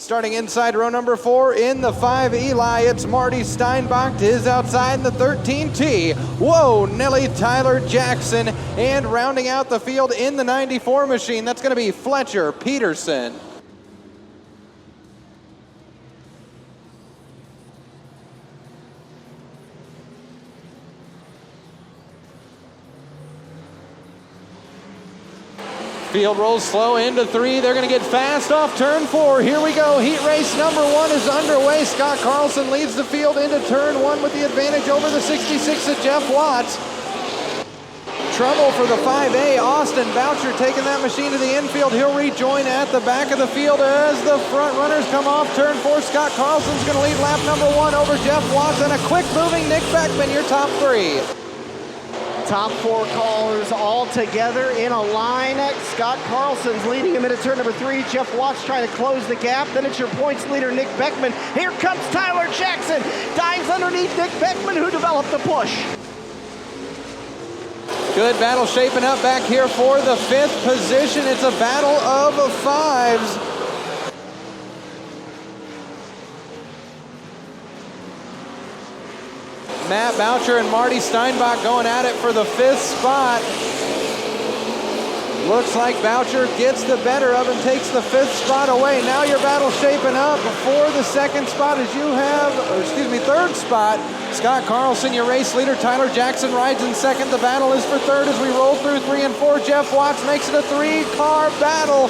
Starting inside row number 4 in the 5 Eli, it's Marty Steinbach to his outside in the 13T. Whoa, Nelly Tyler Jackson. And rounding out the field in the 94 machine, that's going to be Fletcher Peterson. Field rolls slow into 3. They're going to get fast off turn 4. Here we go. Heat race number 1 is underway. Scott Carlson leads the field into turn 1 with the advantage over the 66 of Jeff Watts. Trouble for the 5A. Austin Boucher taking that machine to the infield. He'll rejoin at the back of the field as the front runners come off turn 4. Scott Carlson's going to lead lap number 1 over Jeff Watts, and a quick moving Nick Beckman, your top 3. Top 4 callers all together in a line. Scott Carlson's leading him into turn number 3. Jeff Watts trying to close the gap. Then it's your points leader, Nick Beckman. Here comes Tyler Jackson. Dives underneath Nick Beckman, who developed the push. Good battle shaping up back here for the 5th position. It's a battle of 5s. Matt Boucher and Marty Steinbach going at it for the 5th spot. Looks like Boucher gets the better of and takes the 5th spot away. Now your battle shaping up for the 2nd spot as you have, 3rd spot. Scott Carlson, your race leader. Tyler Jackson rides in 2nd. The battle is for 3rd as we roll through 3 and 4. Jeff Watts makes it a 3-car battle.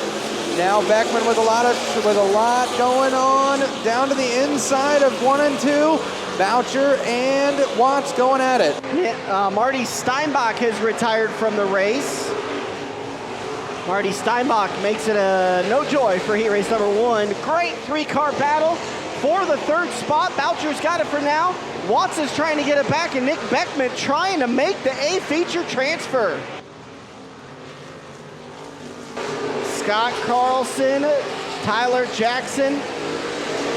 Now Beckman with a lot going on down to the inside of 1 and 2. Boucher and Watts going at it. Yeah, Marty Steinbach has retired from the race. Marty Steinbach makes it a no joy for heat race number 1. Great 3-car battle for the 3rd spot. Boucher's got it for now. Watts is trying to get it back, and Nick Beckman trying to make the A-feature transfer. Scott Carlson, Tyler Jackson,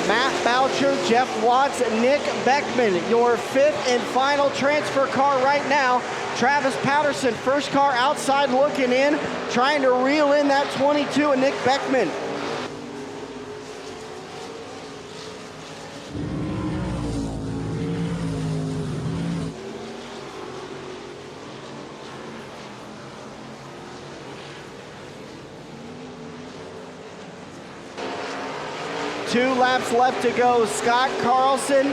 Matt Boucher, Jeff Watts, Nick Beckman, your 5th and final transfer car right now. Travis Patterson, 1st car outside looking in, trying to reel in that 22 and Nick Beckman. Two laps left to go. Scott Carlson,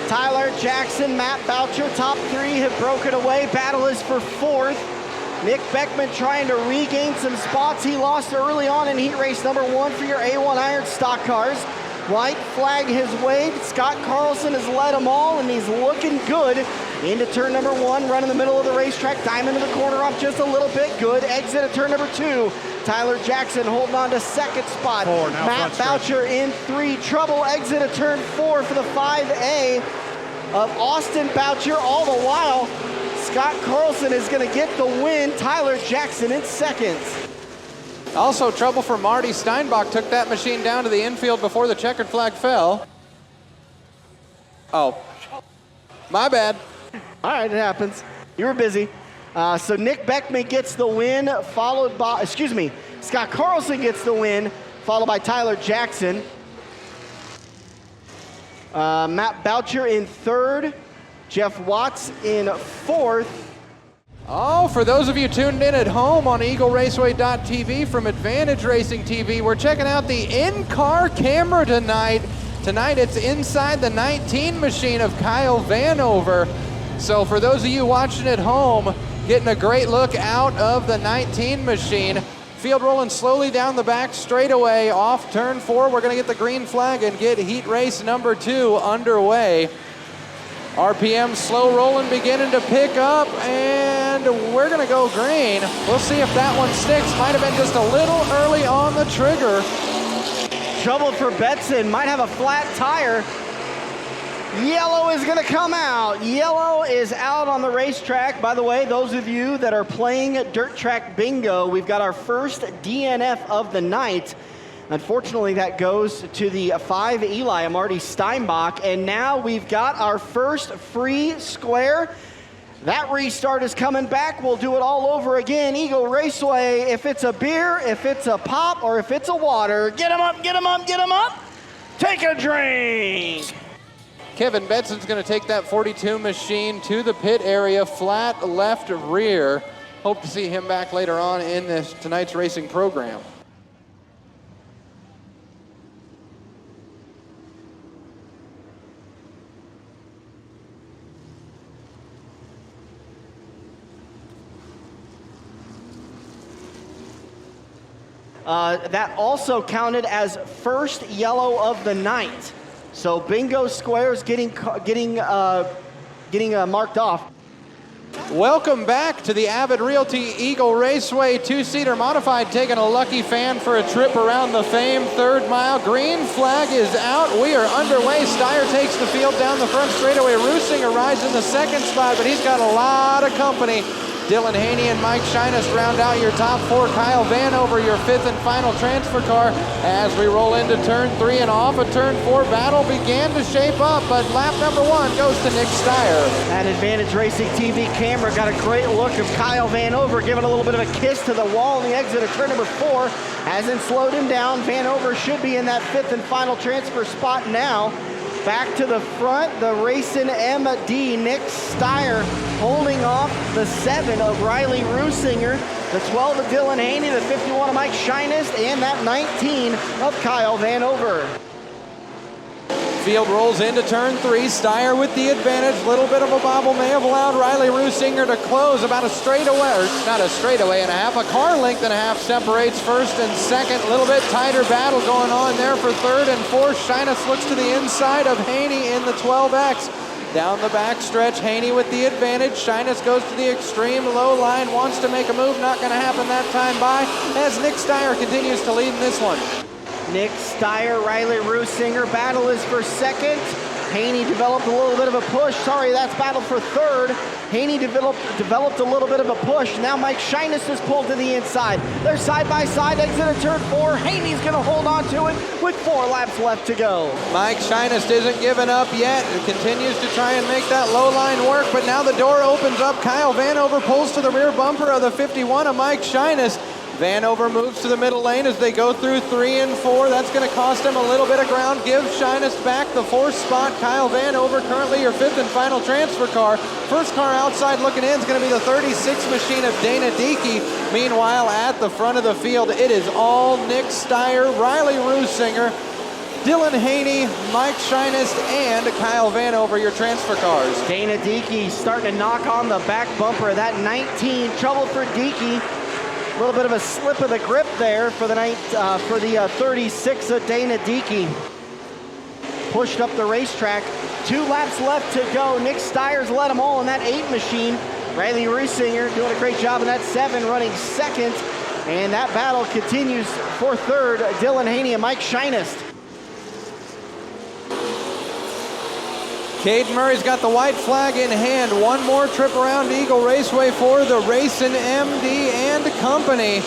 Tyler Jackson, Matt Boucher, top 3 have broken away. Battle is for 4th. Nick Beckman trying to regain some spots he lost early on in heat race number 1 for your A1 Iron stock cars. White flag has waved. Scott Carlson has led them all, and he's looking good. Into turn number 1, run in the middle of the racetrack, diamond in the corner off just a little bit. Good exit at turn number 2. Tyler Jackson holding on to 2nd spot. Matt Boucher in 3. Trouble exit at turn 4 for the 5A of Austin Boucher. All the while, Scott Carlson is going to get the win. Tyler Jackson in 2nd. Also trouble for Marty Steinbach. Took that machine down to the infield before the checkered flag fell. Oh, my bad. All right, it happens. You were busy. So Nick Beckman gets the win, followed by, Scott Carlson gets the win, followed by Tyler Jackson. Matt Boucher in 3rd, Jeff Watts in 4th. Oh, for those of you tuned in at home on EagleRaceway.tv from Advantage Racing TV, we're checking out the in-car camera tonight. Tonight it's inside the 19 machine of Kyle Vanover. So for those of you watching at home, getting a great look out of the 19 machine. Field rolling slowly down the back straightaway off turn 4. We're going to get the green flag and get heat race number 2 underway. RPM slow rolling, beginning to pick up, and we're going to go green. We'll see if that one sticks. Might have been just a little early on the trigger. Trouble for Betson, might have a flat tire. Yellow is going to come out. Yellow is out on the racetrack. By the way, those of you that are playing Dirt Track Bingo, we've got our first DNF of the night. Unfortunately, that goes to the 5 Eli, Marty Steinbach. And now we've got our first free square. That restart is coming back. We'll do it all over again. Eagle Raceway, if it's a beer, if it's a pop, or if it's a water, get them up, get them up, get them up. Take a drink. Kevin Betson's going to take that 42 machine to the pit area, flat left rear. Hope to see him back later on in tonight's racing program. That also counted as first yellow of the night. So bingo squares getting marked off. Welcome back to the Avid Realty Eagle Raceway two-seater modified, taking a lucky fan for a trip around the famed third mile. Green flag is out. We are underway. Steyer takes the field down the front straightaway. Rusinger rides in the second spot, but he's got a lot of company. Dylan Haney and Mike Shinus round out your top four. Kyle Vanover, your fifth and final transfer car. As we roll into turn 3 and off of turn 4, battle began to shape up, but lap number 1 goes to Nick Steyer. That Advantage Racing TV camera got a great look of Kyle Vanover giving a little bit of a kiss to the wall on the exit of turn number 4. Hasn't slowed him down. Vanover should be in that fifth and final transfer spot now. Back to the front, the Racing MD, Nick Steyer holding off the 7 of Riley Rusinger, the 12 of Dylan Haney, the 51 of Mike Shinus, and that 19 of Kyle Vanover. Field rolls into turn 3. Steyer with the advantage. Little bit of a bobble may have allowed Riley Rusinger to close about a straightaway, or not a straightaway and a half, a car length and a half separates first and second. A little bit tighter battle going on there for third and fourth. Shinus looks to the inside of Haney in the 12X. Down the back stretch, Haney with the advantage. Shinus goes to the extreme low line, wants to make a move, not going to happen that time by, as Nick Steyer continues to lead in this one. Nick Steyer, Riley Rusinger, battle is for second. Haney developed a little bit of a push. Sorry, that's battle for third. Haney developed a little bit of a push. Now Mike Shinus is pulled to the inside. They're side by side, exit of turn 4. Haney's gonna hold on to it with 4 laps left to go. Mike Shinus isn't giving up yet. It continues to try and make that low line work, but now the door opens up. Kyle Vanover pulls to the rear bumper of the 51 of Mike Shinus. Vanover moves to the middle lane as they go through 3 and 4. That's going to cost him a little bit of ground. Give Shinus back the 4th spot. Kyle Vanover, currently your 5th and final transfer car. First car outside looking in is going to be the 36 machine of Dana Diekey. Meanwhile, at the front of the field, it is all Nick Steyer, Riley Rusinger, Dylan Haney, Mike Shinus, and Kyle Vanover, your transfer cars. Dana Diekey starting to knock on the back bumper of that 19. Trouble for Diekey. A little bit of a slip of the grip there for the 36 of Dana Diekey. Pushed up the racetrack. 2 laps left to go. Nick Steyer's led them all in that 8 machine. Riley Rusinger doing a great job in that 7, running second. And that battle continues for third. Dylan Haney and Mike Shinus. Cade Murray's got the white flag in hand. One more trip around Eagle Raceway for the Racing MD and company.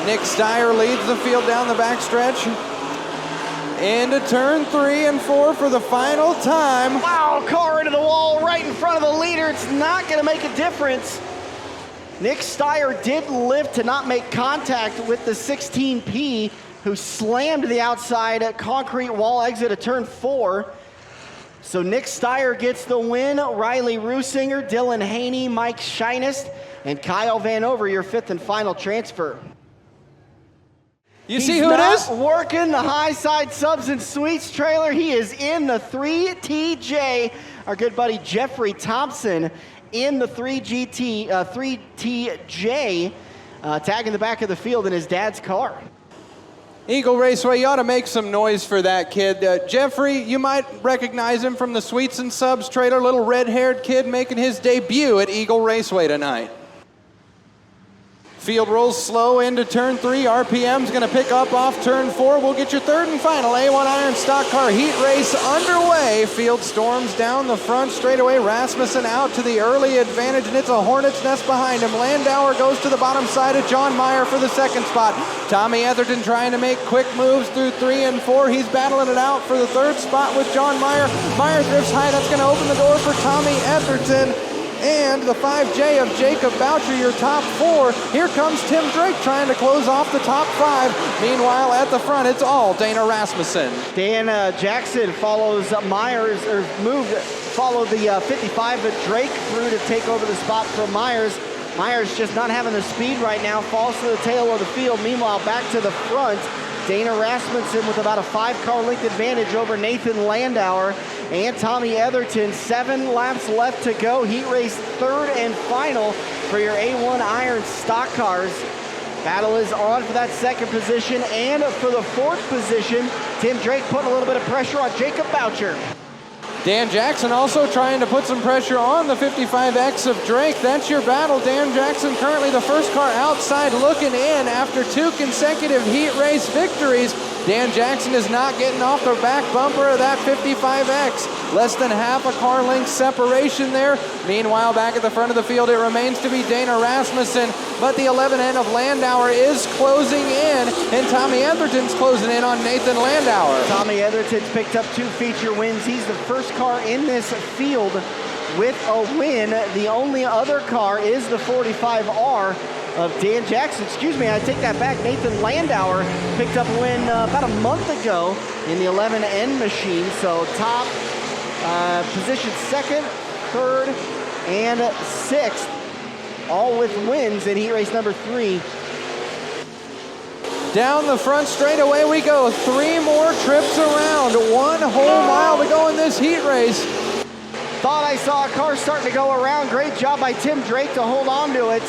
Nick Steyer leads the field down the backstretch. Into turn 3 and 4 for the final time. Wow, car into the wall right in front of the leader. It's not going to make a difference. Nick Steyer did live to not make contact with the 16P, who slammed to the outside concrete wall exit of turn 4. So Nick Steyer gets the win. Riley Rusinger, Dylan Haney, Mike Shinus, and Kyle Vanover, your 5th and final transfer. You see who it is? He's not working the high side subs and sweets trailer. He is in the 3TJ. Our good buddy Jeffrey Thompson in the 3TJ, tagging the back of the field in his dad's car. Eagle Raceway, you ought to make some noise for that kid. Jeffrey, you might recognize him from the Sweets and Subs trailer, little red-haired kid making his debut at Eagle Raceway tonight. Field rolls slow into turn 3. RPM's going to pick up off turn 4. We'll get your third and final A1 Iron Stock Car Heat race underway. Field storms down the front straightaway. Rasmussen out to the early advantage, and it's a hornet's nest behind him. Landauer goes to the bottom side of John Meyer for the second spot. Tommy Etherton trying to make quick moves through 3 and 4. He's battling it out for the third spot with John Meyer. Meyer drifts high. That's going to open the door for Tommy Etherton. And the 5J of Jacob Boucher, your top 4. Here comes Tim Drake trying to close off the top 5. Meanwhile, at the front, it's all Dana Rasmussen. Dan Jackson follows Myers, or followed the 55, but Drake through to take over the spot from Myers. Myers just not having the speed right now, falls to the tail of the field. Meanwhile, back to the front, Dana Rasmussen with about a 5-car length advantage over Nathan Landauer and Tommy Etherton. 7 laps left to go. Heat race third and final for your A1 Iron stock cars. Battle is on for that second position, and for the fourth position, Tim Drake putting a little bit of pressure on Jacob Boucher. Dan Jackson also trying to put some pressure on the 55X of Drake. That's your battle. Dan Jackson currently the first car outside looking in after 2 consecutive heat race victories. Dan Jackson is not getting off the back bumper of that 55X. Less than half a car length separation there. Meanwhile, back at the front of the field, it remains to be Dana Rasmussen, but the 11N of Landauer is closing in, and Tommy Etherton's closing in on Nathan Landauer. Tommy Etherton's picked up 2 feature wins. He's the first car in this field with a win. The only other car is the 45R of Dan Jackson. Excuse me, I take that back. Nathan Landauer picked up a win about a month ago in the 11N machine. So top position 2nd, 3rd, and 6th, all with wins in heat race number 3. Down the front straightaway we go. 3 more trips around. 1 whole mile to go in this heat race. Thought I saw a car starting to go around. Great job by Tim Drake to hold on to it.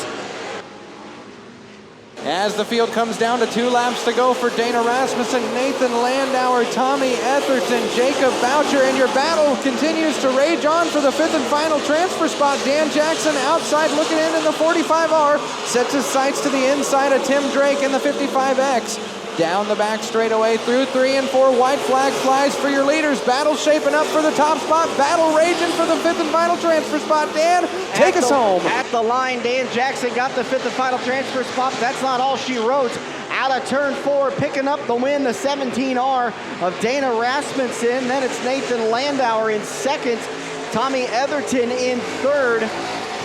As the field comes down to 2 laps to go for Dana Rasmussen, Nathan Landauer, Tommy Etherton, Jacob Boucher, and your battle continues to rage on for the 5th and final transfer spot. Dan Jackson outside looking in the 45R, sets his sights to the inside of Tim Drake in the 55X. Down the back straightaway through 3 and 4, white flag flies for your leaders. Battle shaping up for the top spot. Battle raging for the 5th and final transfer spot. Dan, take us home. At the line, Dan Jackson got the 5th and final transfer spot. That's not all she wrote. Out of turn 4, picking up the win, the 17R of Dana Rasmussen. Then it's Nathan Landauer in 2nd, Tommy Etherton in 3rd.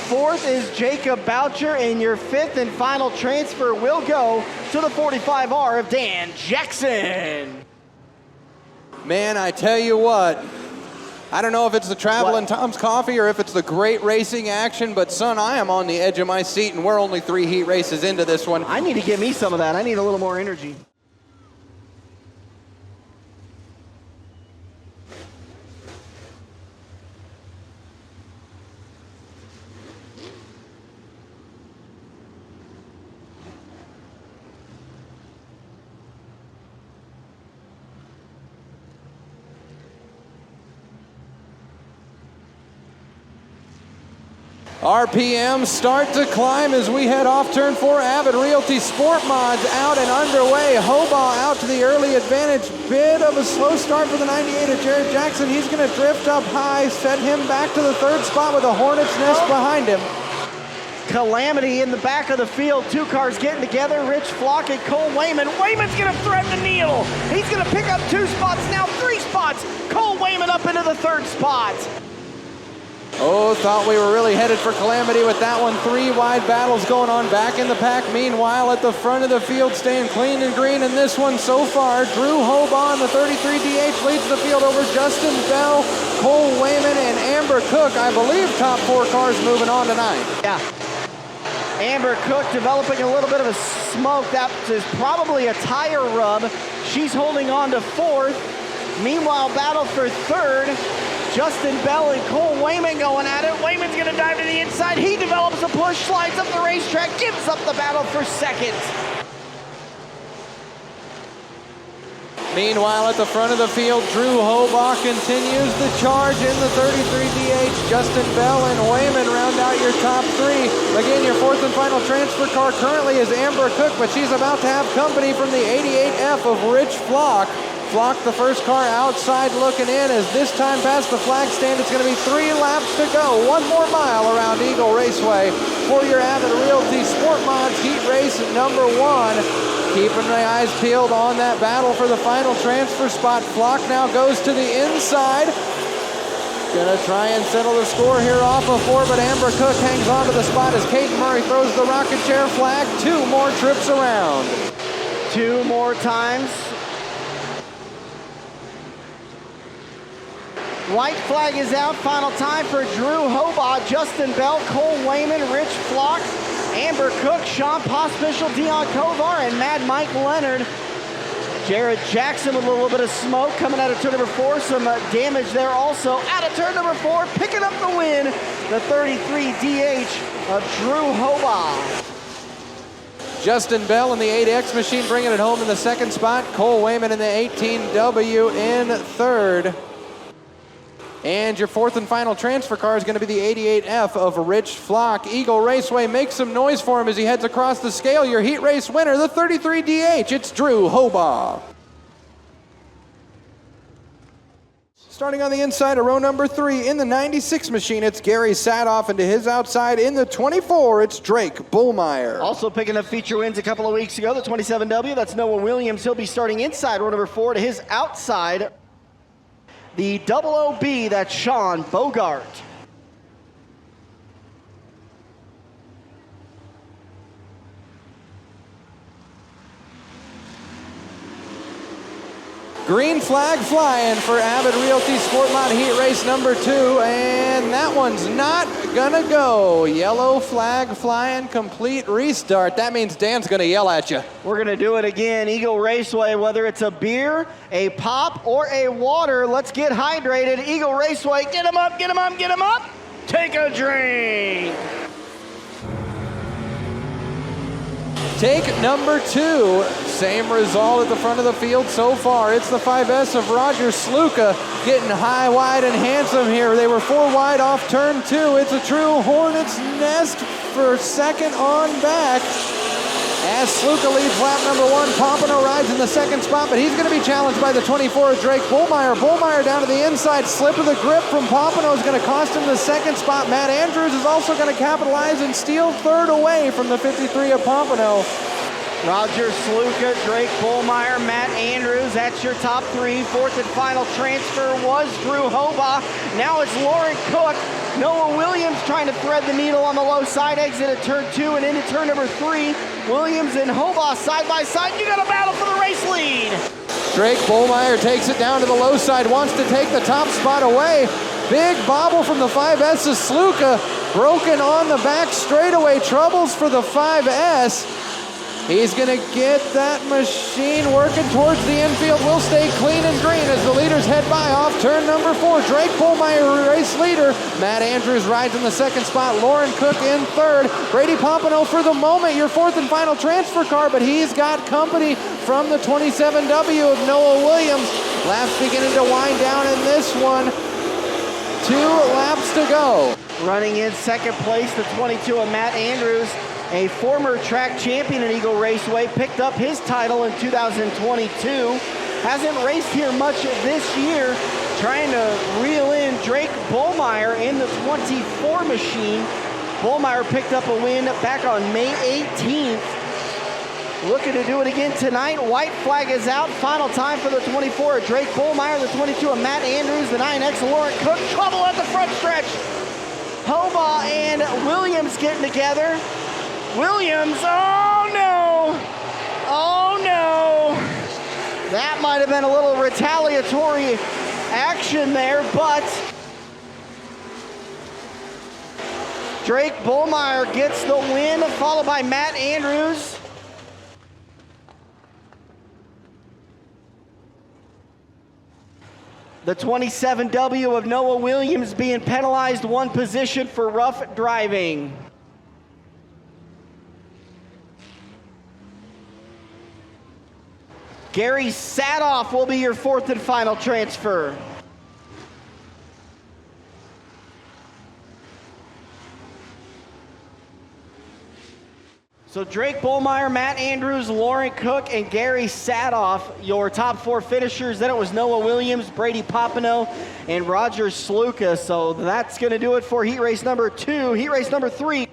4th is Jacob Boucher, and your 5th and final transfer will go to the 45R of Dan Jackson. Man, I tell you what, I don't know if it's the travel and Tom's Coffee or if it's the great racing action, but son, I am on the edge of my seat, and we're only 3 heat races into this one. I need to give me some of that. I need a little more energy. RPMs start to climb as we head off turn 4. Avid Realty Sport Mods out and underway. Hobaugh out to the early advantage. Bit of a slow start for the 98 of Jared Jackson. He's going to drift up high, set him back to the 3rd spot with a hornet's nest behind him. Calamity in the back of the field. 2 cars getting together. Rich Flock and Cole Wayman. Wayman's going to threaten to kneel. He's going to pick up 2 spots, now 3 spots. Cole Wayman up into the 3rd spot. Oh, thought we were really headed for calamity with that one. 3 wide battles going on back in the pack. Meanwhile, at the front of the field, staying clean and green in this one so far. Drew Hobaugh, the 33 DH, leads the field over Justin Bell, Cole Wayman, and Amber Cook. I believe top 4 cars moving on tonight. Yeah. Amber Cook developing a little bit of a smoke. That is probably a tire rub. She's holding on to 4th. Meanwhile, battle for 3rd. Justin Bell and Cole Wayman going at it. Wayman's going to dive to the inside. He develops a push, slides up the racetrack, gives up the battle for 2nd. Meanwhile, at the front of the field, Drew Hobaugh continues the charge in the 33DH. Justin Bell and Wayman round out your top three. Again, your fourth and final transfer car currently is Amber Cook, but she's about to have company from the 88F of Rich Flock. Flock, the first car outside looking in, as this time past the flag stand, it's going to be 3 laps to go. 1 more mile around Eagle Raceway for your Avid Realty Sportmod Heat Race number 1. Keeping my eyes peeled on that battle for the final transfer spot. Flock now goes to the inside. Gonna try and settle the score here off of 4, but Amber Cook hangs on to the spot as Caden Murray throws the rocket chair flag. 2 more trips around. 2 more times. White flag is out. Final time for Drew Hobaugh, Justin Bell, Cole Wayman, Rich Flock, Amber Cook, Sean Pospischal, Dion Kovar, and Mad Mike Leonard. Jared Jackson with a little bit of smoke coming out of turn number 4. Some damage there also. Out of turn number 4, picking up the win, the 33 DH of Drew Hobaugh. Justin Bell in the 8X machine bringing it home in the second spot. Cole Wayman in the 18W in third. And your fourth and final transfer car is going to be the 88F of Rich Flock. Eagle Raceway, make some noise for him as he heads across the scale. Your heat race winner, the 33DH, it's Drew Hobaugh. Starting on the inside of row number 3, in the 96 machine, it's Gary Sadoff, and to his outside in the 24, it's Drake Bullmeyer. Also picking up feature wins a couple of weeks ago, the 27W, that's Noah Williams. He'll be starting inside row number 4. To his outside, the 00B, that's Sean Bogart. Green flag flying for Avid Realty Sportmod Heat Race number 2, and that one's not gonna go. Yellow flag flying, complete restart. That means Dan's gonna yell at you. We're gonna do it again. Eagle Raceway, whether it's a beer, a pop, or a water, let's get hydrated. Eagle Raceway, get 'em up, get 'em up, get 'em up. Take a drink. Take number 2, same result at the front of the field so far. It's the 5S of Roger Sluka getting high, wide, and handsome here. They were 4 wide off turn 2. It's a true hornet's nest for second on back. As Sluka leads lap number 1, Pompano rides in the second spot, but he's going to be challenged by the 24 of Drake Bullmeyer. Bullmeyer down to the inside, slip of the grip from Pompano is going to cost him the second spot. Matt Andrews is also going to capitalize and steal third away from the 53 of Pompano. Roger Sluka, Drake Bullmeyer, Matt Andrews, that's your top 3. Fourth and final transfer was Drew Hobaugh. Now it's Lauren Cook. Noah Williams trying to thread the needle on the low side exit at turn 2 and into turn number 3. Williams and Hobaugh side by side. You got a battle for the race lead. Drake Bullmeyer takes it down to the low side, wants to take the top spot away. Big bobble from the 5S of Sluka. Broken on the back straightaway. Troubles for the 5S. He's going to get that machine working towards the infield. Will stay clean and green as the leaders head by off turn number 4. Drake Bullmeyer, race leader. Matt Andrews rides in the second spot. Lauren Cook in third. Brady Pompano for the moment, your fourth and final transfer car, but he's got company from the 27W of Noah Williams. Laps beginning to wind down in this one. 2 laps to go. Running in second place, the 22 of Matt Andrews. A former track champion in Eagle Raceway, picked up his title in 2022. Hasn't raced here much this year. Trying to reel in Drake Bullmeyer in the 24 machine. Bullmeyer picked up a win back on May 18th. Looking to do it again tonight. White flag is out. Final time for the 24 of Drake Bullmeyer, the 22 of Matt Andrews, the 9X of Lauren Cook. Trouble at the front stretch. Hobaugh and Williams getting together. Williams, oh no, oh no. That might have been a little retaliatory action there, but Drake Bullmeyer gets the win, followed by Matt Andrews. The 27W of Noah Williams being penalized 1 position for rough driving. Gary Sadoff will be your fourth and final transfer. So Drake Bullmeyer, Matt Andrews, Lauren Cook, and Gary Sadoff, your top four finishers. Then it was Noah Williams, Brady Popino, and Roger Sluka. So that's going to do it for heat race number 2. Heat race number 3.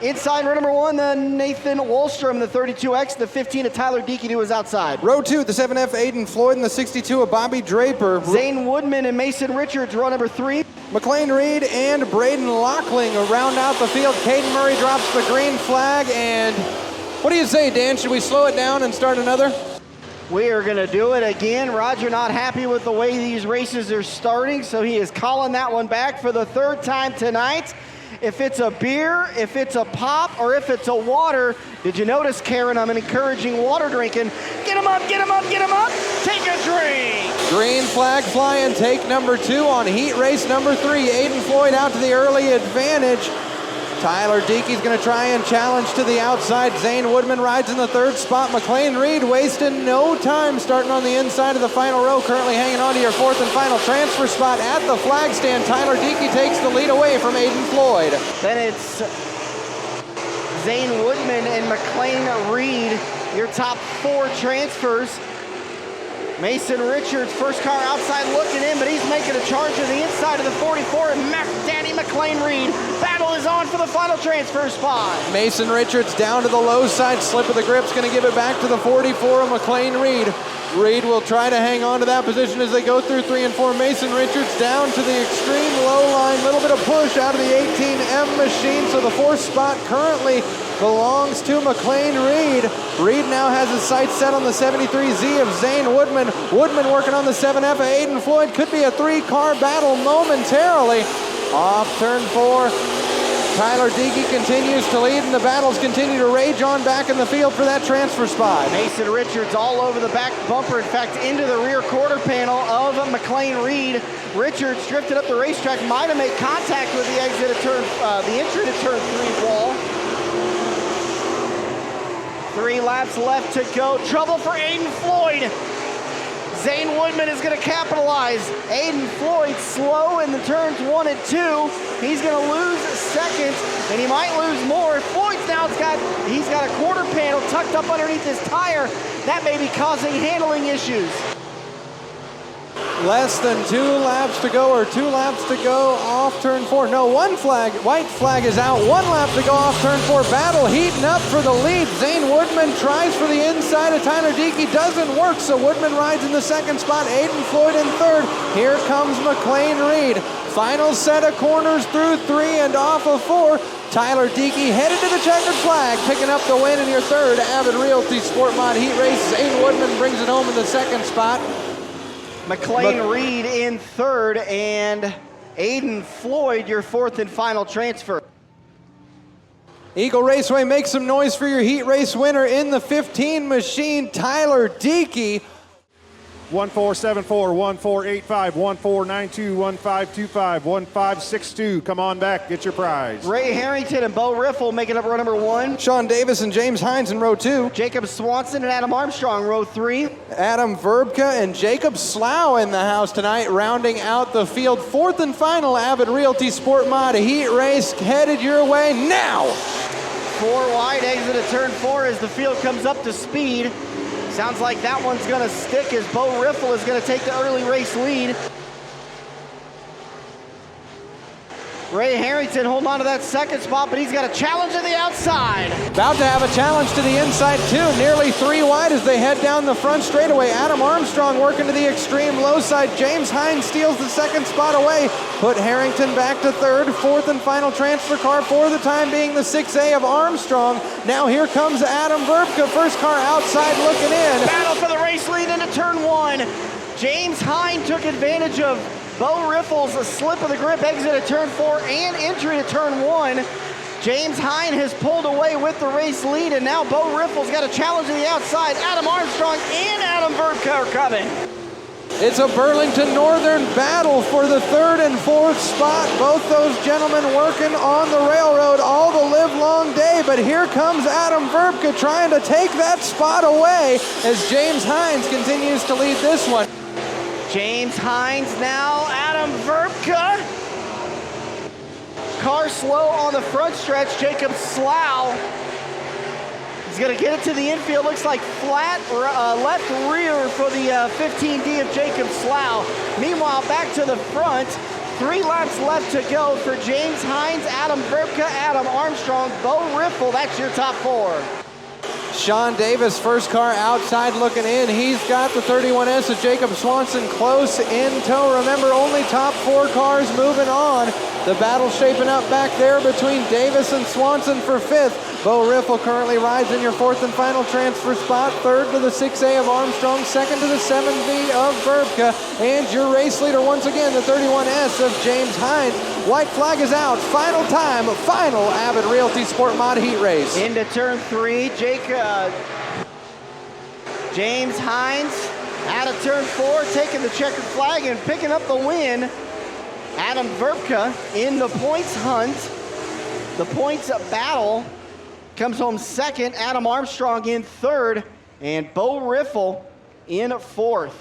Inside row number 1, the Nathan Wallstrom, the 32X, the 15 of Tyler Deakey, who was outside. Row 2, the 7F Aiden Floyd, and the 62 of Bobby Draper. Zane Woodman and Mason Richards, row number 3. McLean Reed and Braden Lockling round out the field. Caden Murray drops the green flag, and what do you say, Dan? Should we slow it down and start another? We are going to do it again. Roger not happy with the way these races are starting, so he is calling that one back for the third time tonight. If it's a beer, if it's a pop, or if it's a water, did you notice, Karen, I'm encouraging water drinking. Get him up, get him up, get him up. Take a drink. Green flag flying, take number 2 on heat race number 3. Aiden Floyd out to the early advantage. Tyler Deakey's going to try and challenge to the outside. Zane Woodman rides in the 3rd spot. McLean Reed wasting no time starting on the inside of the final row. Currently hanging on to your 4th and final transfer spot at the flag stand. Tyler Deakey takes the lead away from Aiden Floyd. Then it's Zane Woodman and McLean Reed, your top 4 transfers. Mason Richards, first car outside looking in, but he's making a charge to the inside of the 44, and Danny McLean Reed. Battle is on for the final transfer spot. Mason Richards down to the low side, slip of the grip's going to give it back to the 44 of McLean Reed. Reed will try to hang on to that position as they go through 3 and 4. Mason Richards down to the extreme low line, little bit of push out of the 18M machine, so the 4th spot currently belongs to McLean Reed. Reed now has his sights set on the 73Z of Zane Woodman. Woodman working on the 7F of Aiden Floyd. Could be a 3-car battle momentarily. Off turn 4. Tyler Deakey continues to lead, and the battles continue to rage on back in the field for that transfer spot. Mason Richards all over the back bumper, in fact, into the rear quarter panel of McLean Reed. Richards drifted up the racetrack, might have made contact with the exit of turn, the entry to turn 3 wall. 3 laps left to go. Trouble for Aiden Floyd. Zane Woodman is going to capitalize. Aiden Floyd slow in the turns 1 and 2. He's going to lose seconds, and he might lose more. Floyd's now he's got a quarter panel tucked up underneath his tire. That may be causing handling issues. Less than 2 laps to go, or 2 laps to go off turn 4. No, 1 flag, white flag is out. 1 lap to go off turn 4. Battle heating up for the lead. Zane Woodman tries for the inside of Tyler Deakey. Doesn't work, so Woodman rides in the 2nd spot. Aiden Floyd in 3rd. Here comes McLean Reed. Final set of corners through 3 and off of 4. Tyler Deakey headed to the checkered flag, picking up the win in your 3rd Avid Realty Sportmod Heat race. Zane Woodman brings it home in the 2nd spot. McLean Reed in 3rd, and Aiden Floyd, your 4th and final transfer. Eagle Raceway, make some noise for your heat race winner in the 15 machine, Tyler Deakey. 1474, 1485, 1492, 1525, 1562. Come on back, get your prize. Ray Harrington and Bo Riffle making up row number 1. Sean Davis and James Hines in row 2. Jacob Swanson and Adam Armstrong, row 3. Adam Verbka and Jacob Slough in the house tonight, rounding out the field. 4th and final Avid Realty Sportmod Heat race headed your way now. 4 wide, exit at turn 4 as the field comes up to speed. Sounds like that one's going to stick as Bo Riffle is going to take the early race lead. Ray Harrington holding on to that 2nd spot, but he's got a challenge to the outside. About to have a challenge to the inside too. Nearly 3 wide as they head down the front straightaway. Adam Armstrong working to the extreme low side. James Hines steals the 2nd spot away. Put Harrington back to 3rd. 4th and final transfer car for the time being the 6A of Armstrong. Now here comes Adam Verbka. First car outside looking in. Battle for the race lead into turn 1. James Hines took advantage of Bo Riffle's slip of the grip, exit at turn 4 and entry to turn 1. James Hines has pulled away with the race lead, and now Bo Riffle's got a challenge to the outside. Adam Armstrong and Adam Verbka are coming. It's a Burlington Northern battle for the 3rd and 4th spot. Both those gentlemen working on the railroad all the livelong day, but here comes Adam Verbka trying to take that spot away as James Hines continues to lead this one. James Hines now, Adam Verbka. Car slow on the front stretch, Jacob Slough. He's gonna get it to the infield, looks like flat left rear for the 15D of Jacob Slough. Meanwhile, back to the front, 3 laps left to go for James Hines, Adam Verbka, Adam Armstrong, Bo Riffle. That's your top 4. Sean Davis, first car outside looking in. He's got the 31S of Jacob Swanson close in tow. Remember, only top 4 cars moving on. The battle shaping up back there between Davis and Swanson for 5th. Bo Riffle currently rides in your 4th and final transfer spot. 3rd to the 6A of Armstrong, 2nd to the 7B of Verbka. And your race leader once again, the 31S of James Hines. White flag is out. Final time, final Avid Realty Sport Mod Heat race. Into turn 3, James Hines out of turn 4, taking the checkered flag and picking up the win. Adam Verbka in the points hunt, the points battle, comes home 2nd. Adam Armstrong in 3rd, and Bo Riffle in 4th.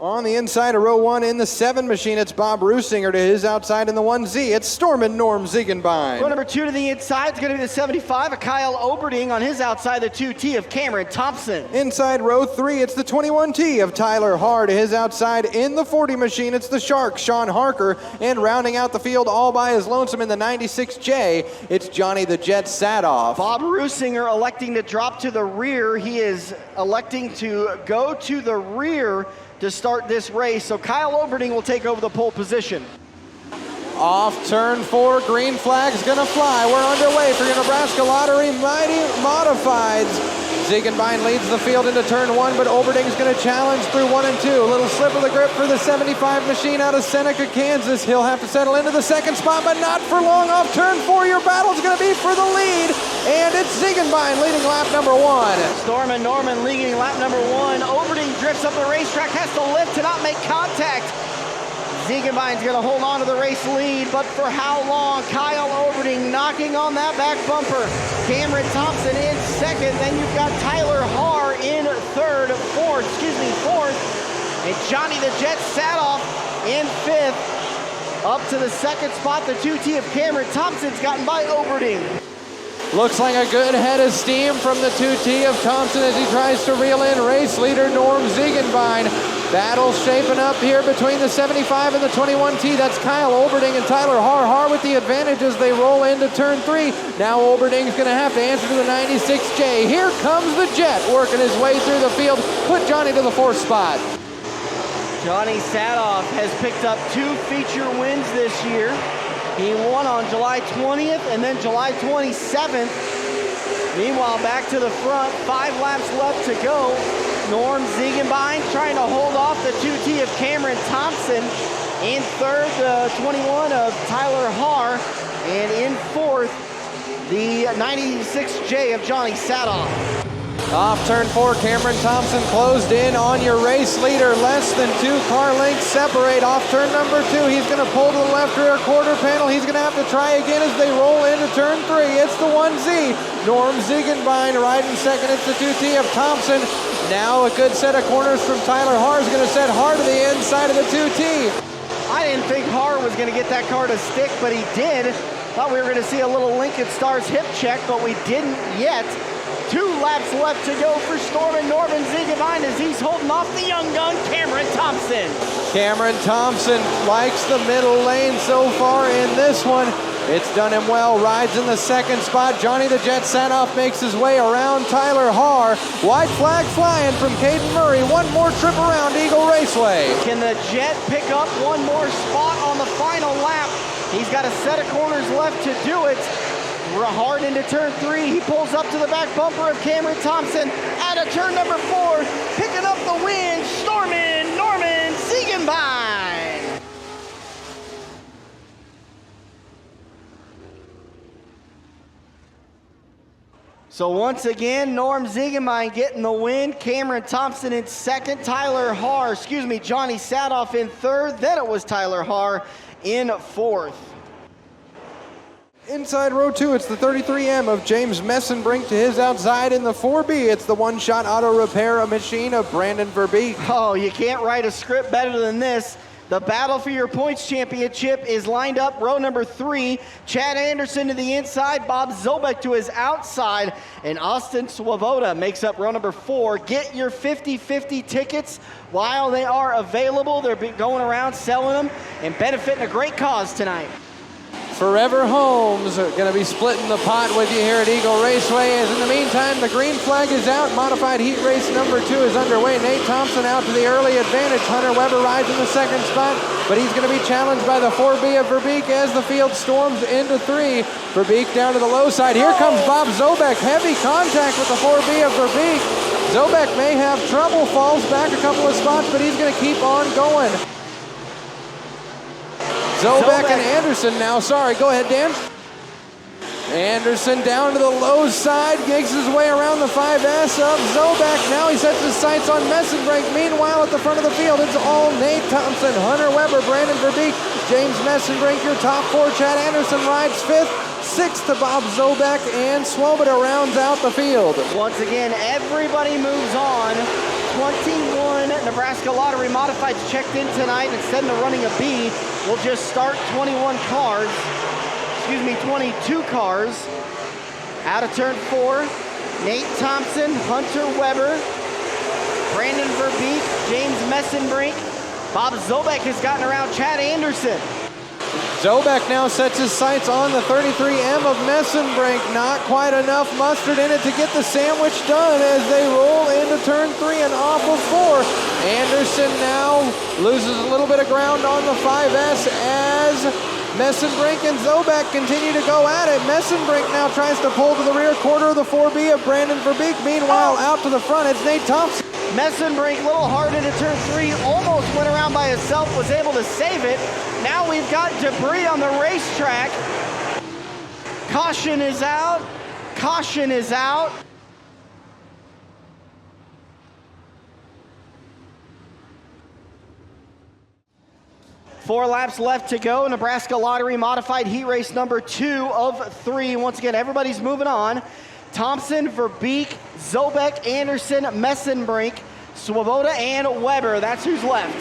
On the inside of row 1 in the 7 machine, it's Bob Rusinger. To his outside in the 1Z, it's Stormin Norm Ziegenbein. Row number 2 to the inside, it's going to be the 75 of Kyle Oberding. On his outside, the 2T of Cameron Thompson. Inside row 3, it's the 21T of Tyler Haar. To his outside in the 40 machine, it's the Shark, Sean Harker. And rounding out the field all by his lonesome in the 96J, it's Johnny the Jet Sadoff. Bob Rusinger electing to drop to the rear. He is electing to go to the rear to start this race, so Kyle Oberding will take over the pole position. Off turn 4, green flag's gonna fly. We're underway for your Nebraska Lottery Mighty Modifieds. Ziegenbein leads the field into turn 1, but Oberding's gonna challenge through 1 and 2. A little slip of the grip for the 75 machine out of Seneca, Kansas. He'll have to settle into the 2nd spot, but not for long. Off turn 4, your battle's gonna be for the lead, and it's Ziegenbein leading lap number 1. Stormin Norman leading lap number 1. Oberding drifts up the racetrack, has to lift to not make contact. Ziegenbein's gonna hold on to the race lead, but for how long? Kyle Oberding knocking on that back bumper. Cameron Thompson in 2nd, then you've got Tyler Haar in 4th, and Johnny the Jet Sadoff in 5th. Up to the 2nd spot, the 2T of Cameron Thompson's gotten by Oberding. Looks like a good head of steam from the 2T of Thompson as he tries to reel in race leader Norm Ziegenbein. Battle shaping up here between the 75 and the 21T. That's Kyle Oberding and Tyler Haar. Haar with the advantage as they roll into turn 3. Now Oberding's going to have to answer to the 96J. Here comes the Jet working his way through the field. Put Johnny to the 4th spot. Johnny Sadoff has picked up 2 feature wins this year. He won on July 20th and then July 27th. Meanwhile, back to the front, 5 laps left to go. Norm Ziegenbein trying to hold off the 2T of Cameron Thompson. In 3rd, the 21 of Tyler Haar. And in 4th, the 96J of Johnny Sadoff. Off turn 4, Cameron Thompson closed in on your race leader. Less than 2 car lengths separate. Off turn number 2, he's going to pull to the left rear quarter panel. He's going to have to try again as they roll into turn 3. It's the 1Z. Norm Ziegenbein riding 2nd. It's the 2T of Thompson. Now a good set of corners from Tyler Haar is going to set Haar to the inside of the 2T. I didn't think Haar was going to get that car to stick, but he did. Thought we were going to see a little Lincoln Stars hip check, but we didn't yet. 2 laps left to go for Stormin Norman Ziegenbein as he's holding off the young gun, Cameron Thompson. Cameron Thompson likes the middle lane so far in this one. It's done him well, rides in the 2nd spot. Johnny the Jet Sadoff makes his way around Tyler Haar. White flag flying from Caden Murray. One more trip around Eagle Raceway. Can the Jet pick up one more spot on the final lap? He's got a set of corners left to do it. Hard into turn 3, he pulls up to the back bumper of Cameron Thompson. Out of turn number 4, picking up the win, Stormin Norman Ziegenbein. So once again, Norm Ziegemine getting the win. Cameron Thompson in second. Johnny Sadoff in third. Then it was Tyler Haar in fourth. Inside row 2, it's the 33M of James Messenbrink to his outside. In the 4B, it's the one-shot auto repair machine of Brandon Verbeek. Oh, you can't write a script better than this. The battle for your points championship is lined up. Row number 3, Chad Anderson to the inside, Bob Zobek to his outside, and Austin Swoboda makes up row number 4. Get your 50-50 tickets while they are available. They're going around selling them and benefiting a great cause tonight. Forever Homes are going to be splitting the pot with you here at Eagle Raceway. As in the meantime, the green flag is out. Modified heat race number 2 is underway. Nate Thompson out to the early advantage. Hunter Weber rides in the second spot, but he's going to be challenged by the 4B of Verbeek as the field storms into 3. Verbeek down to the low side. Here comes Bob Zobek. Heavy contact with the 4B of Verbeek. Zobek may have trouble, falls back a couple of spots, but he's going to keep on going. Zobek and Anderson now. Sorry, go ahead, Dan. Anderson down to the low side, gigs his way around the 5S of Zobek. Now he sets his sights on Messenbrink. Meanwhile, at the front of the field, it's all Nate Thompson, Hunter Weber, Brandon Verbeek, James Messenbrink, your top 4. Chad Anderson rides 5th. 6th to Bob Zobek, and Swoboda rounds out the field. Once again, everybody moves on. 21 Nebraska Lottery Modifieds checked in tonight. Instead of running a B, we'll just start 22 cars. Out of turn 4, Nate Thompson, Hunter Weber, Brandon Verbeek, James Messenbrink. Bob Zobek has gotten around Chad Anderson. Zobek now sets his sights on the 33M of Messenbrink. Not quite enough mustard in it to get the sandwich done as they roll into turn 3 and off of 4. Anderson now loses a little bit of ground on the 5S as Messenbrink and Zobek continue to go at it. Messenbrink now tries to pull to the rear quarter of the 4B of Brandon Verbeek. Meanwhile, out to the front, it's Nate Thompson. Messenbrink a little hard into turn 3, almost went around by himself, was able to save it. Now we've got debris on the racetrack. Caution is out. Caution is out. Four laps left to go. Nebraska Lottery Modified Heat Race number 2 of 3. Once again, everybody's moving on. Thompson, Verbeek, Zobek, Anderson, Messenbrink, Swoboda, and Weber. That's who's left.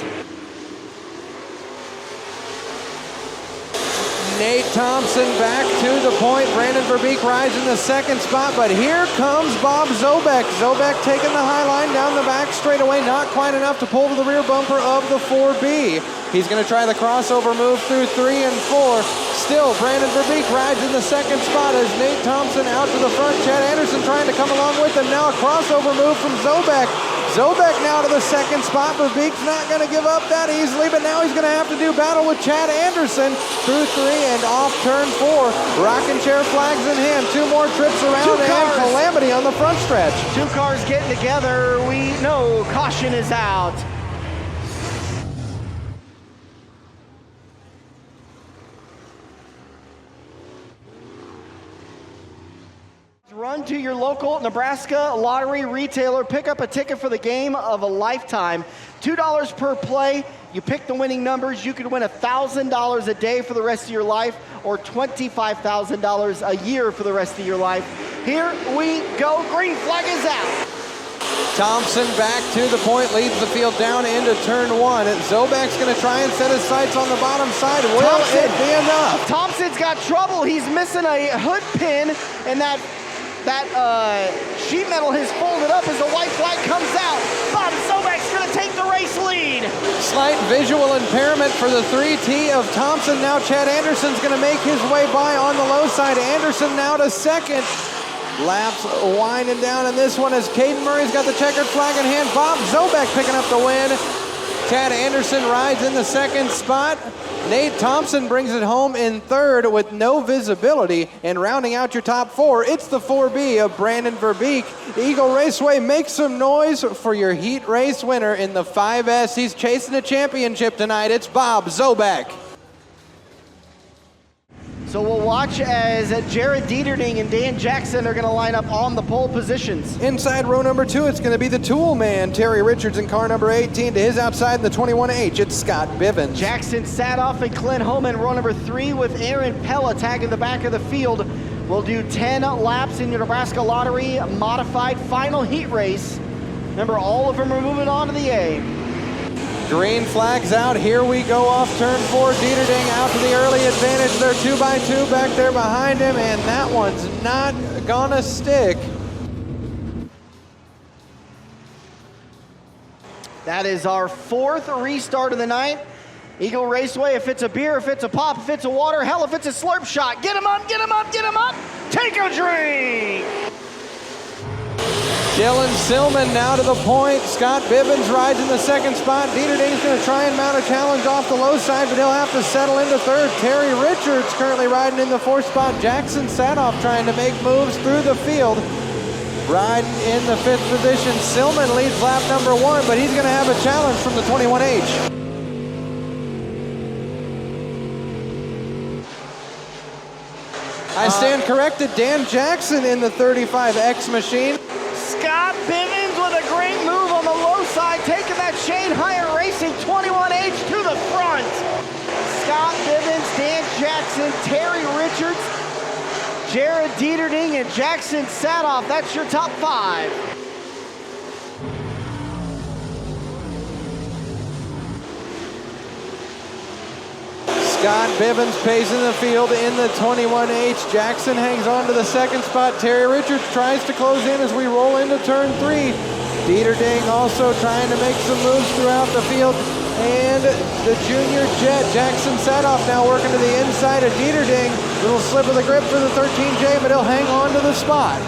Nate Thompson back to the point. Brandon Verbeek rides in the second spot, but here comes Bob Zobek. Zobek taking the high line down the back straightaway, not quite enough to pull to the rear bumper of the 4B. He's going to try the crossover move through 3 and 4. Still, Brandon Verbeek rides in the second spot as Nate Thompson out to the front. Chad Anderson trying to come along with him. Now a crossover move from Zobek. Zobek now to the second spot. Verbeek's not going to give up that easily, but now he's going to have to do battle with Chad Anderson through 3 and off turn 4. Rocking chair flags in hand. 2 more trips around and calamity on the front stretch. 2 cars getting together. We know caution is out. Run to your local Nebraska Lottery retailer. Pick up a ticket for the game of a lifetime. $2 per play. You pick the winning numbers. You could win $1,000 a day for the rest of your life or $25,000 a year for the rest of your life. Here we go. Green flag is out. Thompson back to the point, leads the field down into turn 1. Zobek's going to try and set his sights on the bottom side. Will it be enough? Thompson's got trouble. He's missing a hood pin, and that sheet metal has folded up as the white flag comes out. Bob Zobek's going to take the race lead. Slight visual impairment for the 3T of Thompson. Now Chad Anderson's going to make his way by on the low side. Anderson now to second. Laps winding down in this one as Caden Murray's got the checkered flag in hand. Bob Zobek picking up the win. Chad Anderson rides in the second spot. Nate Thompson brings it home in third with no visibility. And rounding out your top 4, it's the 4B of Brandon Verbeek. Eagle Raceway, make some noise for your heat race winner in the 5S. He's chasing a championship tonight. It's Bob Zobek. So we'll watch as Jared Dieterding and Dan Jackson are going to line up on the pole positions. Inside row number 2, it's going to be the Tool Man, Terry Richards, in car number 18. To his outside in the 21H, it's Scott Bivens. Jackson Sadoff and Clint Homan, row number 3, with Aaron Pella tagging the back of the field. We'll do 10 laps in your Nebraska Lottery modified final heat race. Remember, all of them are moving on to the A. Green flag's out. Here we go off turn 4. Dieterding out to the early advantage. They're 2x2 back there behind him, and that one's not gonna stick. That is our 4th restart of the night. Eagle Raceway, if it's a beer, if it's a pop, if it's a water, hell, if it's a slurp shot, get him up, get him up, get him up, take a drink! Dylan Silman now to the point. Scott Bivens rides in the 2nd spot. Dieterding's going to try and mount a challenge off the low side, but he'll have to settle into 3rd. Terry Richards currently riding in the 4th spot. Jackson Sadoff trying to make moves through the field. Riding in the 5th position. Silman leads lap number 1, but he's going to have a challenge from the 21H. I stand corrected. Dan Jackson in the 35X machine. Scott Bivens with a great move on the low side, taking that Shane Hyatt Racing 21H to the front. Scott Bivens, Dan Jackson, Terry Richards, Jared Dieterding, and Jackson Sadoff. That's your top 5. Scott Bivens pays in the field in the 21H. Jackson hangs on to the 2nd spot. Terry Richards tries to close in as we roll into turn 3. Dieterding also trying to make some moves throughout the field. And the junior jet, Jackson Sadoff, now working to the inside of Dieterding. Little slip of the grip for the 13J, but he'll hang on to the spot.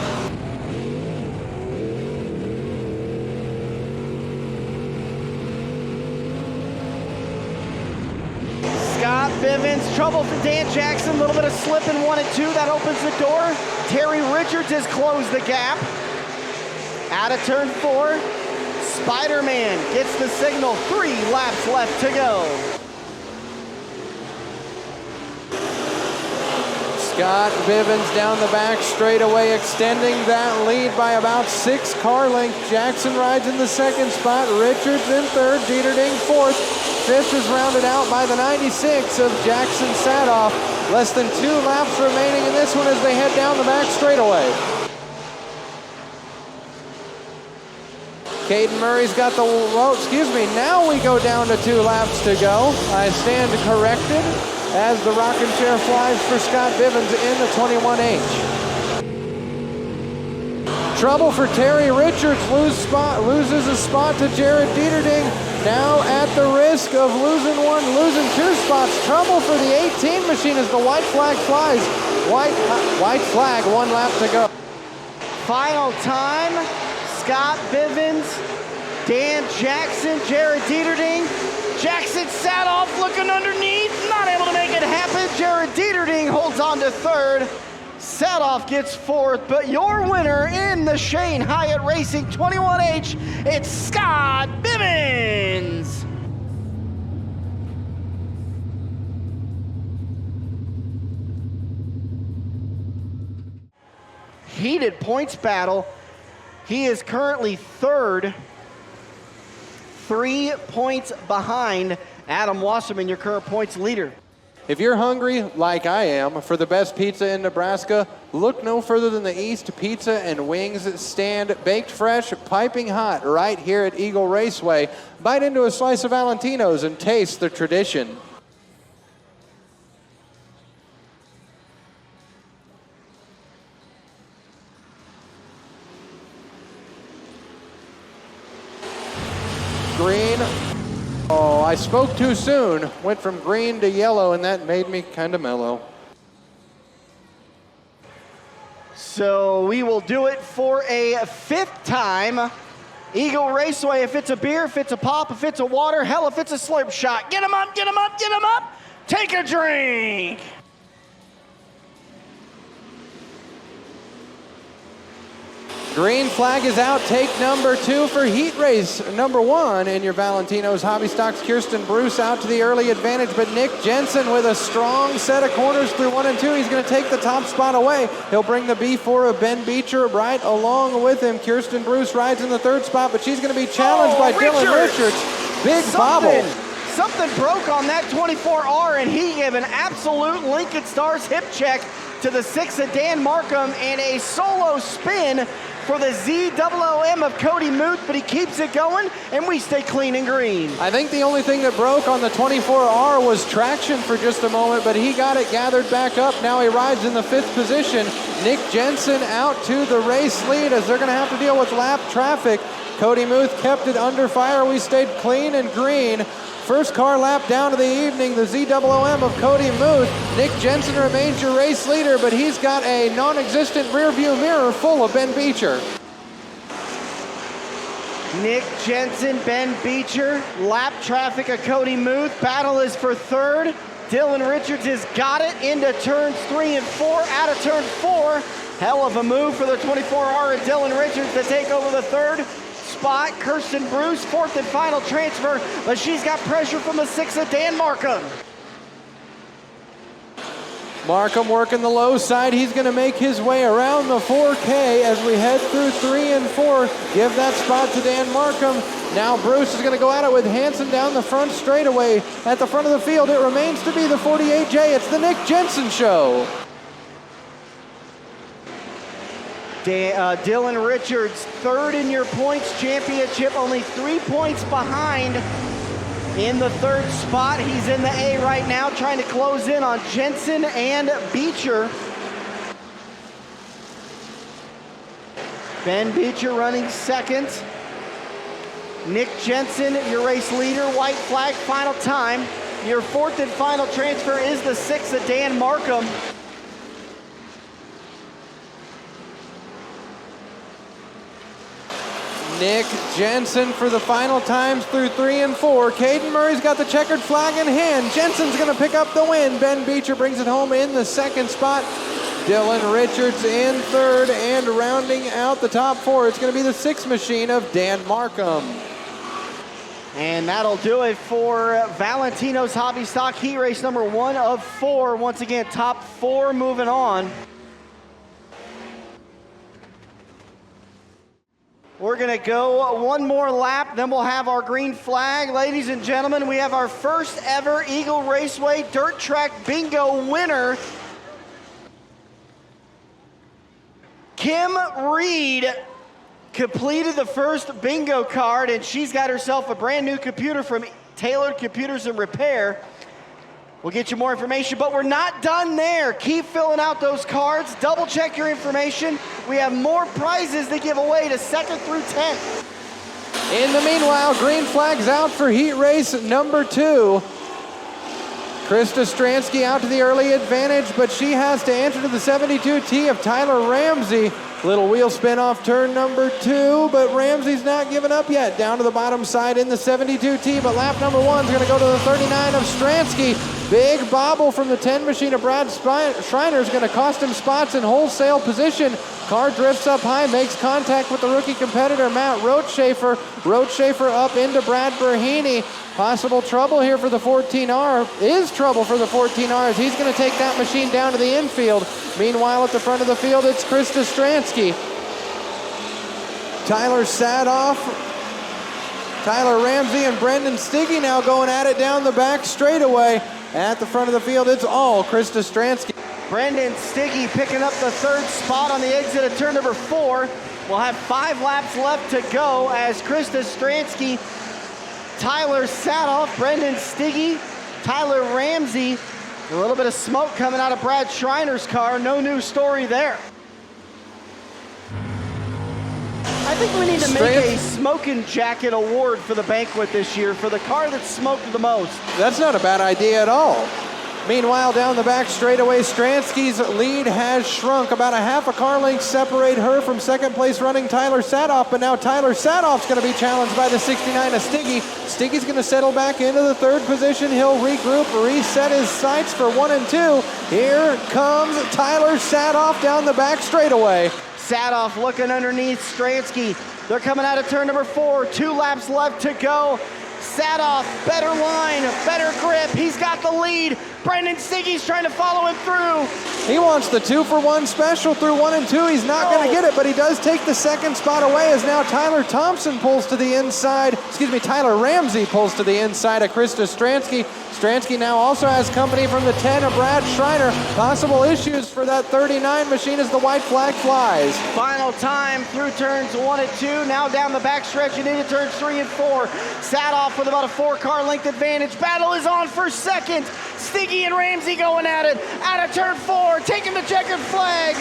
Scott Bivens, trouble for Dan Jackson, a little bit of slip in 1 and 2, that opens the door. Terry Richards has closed the gap. Out of turn 4, Spider-Man gets the signal, 3 laps left to go. Scott Bivens down the back straightaway, extending that lead by about 6 car lengths. Jackson rides in the 2nd spot, Richards in 3rd, Dieterding 4th. 5th is rounded out by the 96 of Jackson Sadoff. Less than 2 laps remaining in this one as they head down the back straightaway. Caden Murray's got the, now we go down to 2 laps to go. I stand corrected as the rocking chair flies for Scott Bivens in the 21H. Trouble for Terry Richards, loses a spot to Jared Dieterding. Now at the risk of losing 2 spots. Trouble for the 18 machine as the white flag flies. White flag, 1 lap to go. Final time, Scott Bivens, Dan Jackson, Jared Dieterding, Jackson Sadoff looking underneath, not able to make it happen. Jared Dieterding holds on to 3rd. Sadoff gets 4th, but your winner in the Shane Hyatt Racing 21H, it's Scott Bivens. Heated points battle. He is currently 3rd, 3 points behind Adam Wasserman, your current points leader. If you're hungry, like I am, for the best pizza in Nebraska, look no further than the East Pizza and Wings stand, baked fresh, piping hot, right here at Eagle Raceway. Bite into a slice of Valentino's and taste the tradition. Green. Oh, I spoke too soon. Went from green to yellow, and that made me kind of mellow. So we will do it for a 5th time. Eagle Raceway, if it's a beer, if it's a pop, if it's a water, hell, if it's a slurp shot. Get him up, get him up, get him up. Take a drink. Green flag is out. Take number 2 for heat race number 1 in your Valentino's Hobby Stocks. Kirsten Bruce out to the early advantage, but Nick Jensen with a strong set of corners through 1 and 2. He's going to take the top spot away. He'll bring the B4 of Ben Beecher right along with him. Kirsten Bruce rides in the 3rd spot, but she's going to be challenged by Dylan Richards. Big bobble. Something broke on that 24R, and he gave an absolute Lincoln Stars hip check to the 6 of Dan Markham and a solo spin for the ZOOM of Cody Muth, but he keeps it going, and we stay clean and green. I think the only thing that broke on the 24R was traction for just a moment, but he got it gathered back up. Now he rides in the 5th position. Nick Jensen out to the race lead as they're going to have to deal with lap traffic. Cody Muth kept it under fire. We stayed clean and green. First car lap down to the evening, the ZOOM of Cody Muth. Nick Jensen remains your race leader, but he's got a non-existent rear view mirror full of Ben Beecher. Nick Jensen, Ben Beecher, lap traffic of Cody Muth. Battle is for 3rd. Dylan Richards has got it into turns 3 and 4, out of turn 4. Hell of a move for the 24R and Dylan Richards to take over the 3rd spot. Kirsten Bruce, 4th and final transfer, but she's got pressure from the 6 of Dan Markham. Markham working the low side. He's going to make his way around the 4K as we head through 3 and 4. Give that spot to Dan Markham. Now Bruce is going to go at it with Hansen down the front straightaway. At the front of the field, it remains to be the 48J. It's the Nick Jensen show. Dylan Richards, 3rd in your points championship, only 3 points behind in the 3rd spot. He's in the A right now, trying to close in on Jensen and Beecher. Ben Beecher running 2nd. Nick Jensen, your race leader, white flag, final time. Your 4th and final transfer is the 6 of Dan Markham. Nick Jensen for the final times through 3 and 4. Caden Murray's got the checkered flag in hand. Jensen's going to pick up the win. Ben Beecher brings it home in the 2nd spot. Dylan Richards in 3rd, and rounding out the top 4, it's going to be the 6 machine of Dan Markham. And that'll do it for Valentino's Hobby Stock Heat Race number 1 of 4. Once again, top 4 moving on. We're gonna go 1 more lap, then we'll have our green flag. Ladies and gentlemen, we have our first ever Eagle Raceway Dirt Track Bingo winner. Kim Reed completed the first bingo card, and she's got herself a brand new computer from Tailored Computers and Repair. We'll get you more information, but we're not done there. Keep filling out those cards. Double check your information. We have more prizes to give away to 2nd through 10th. In the meanwhile, green flag's out for heat race number 2. Krista Stransky out to the early advantage, but she has to enter to the 72T of Tyler Ramsey. Little wheel spin off turn number 2, but Ramsey's not giving up yet. Down to the bottom side in the 72T, but lap number 1 is going to go to the 39 of Stransky. Big bobble from the 10 machine of Brad Schreiner is going to cost him spots in wholesale position. Car drifts up high, makes contact with the rookie competitor, Matt Roadschafer. Roadschafer up into Brad Berhini. Possible trouble here for the 14R. Is trouble for the 14R as he's going to take that machine down to the infield. Meanwhile, at the front of the field, it's Krista Stransky. Tyler Sadoff, Tyler Ramsey, and Brendan Stiggy now going at it down the back straightaway. At the front of the field, it's all Krista Stransky. Brendan Stiggy picking up the 3rd spot on the exit of turn number 4. We'll have 5 laps left to go as Krista Stransky, Tyler Sadoff, Brendan Stiggy, Tyler Ramsey. A little bit of smoke coming out of Brad Schreiner's car. No new story there. I think we need to make a smoking jacket award for the banquet this year for the car that smoked the most. That's not a bad idea at all. Meanwhile, down the back straightaway, Stransky's lead has shrunk. About a half a car length separate her from 2nd place running Tyler Sadoff, but now Tyler Sadoff's going to be challenged by the 69 of Stiggy. Stiggy's going to settle back into the 3rd position. He'll regroup, reset his sights for 1 and 2. Here comes Tyler Sadoff down the back straightaway. Sadoff looking underneath Stransky. They're coming out of turn number 4. 2 laps left to go. Sadoff, better line, better grip. He's got the lead. Brendan Stiggy's trying to follow him through. He wants the 2-for-1 special through 1 and 2. He's not going to get it, but he does take the second spot away as now Tyler Thompson pulls to the inside. Tyler Ramsey pulls to the inside of Krista Stransky. Stransky now also has company from the 10 of Brad Schreiner. Possible issues for that 39 machine as the white flag flies. Final time through turns 1 and 2. Now down the backstretch and into turns 3 and 4. Sadoff with about a 4-car length advantage. Battle is on for second. Stiggy and Ramsey going at it. Out of turn 4, taking the checkered flag.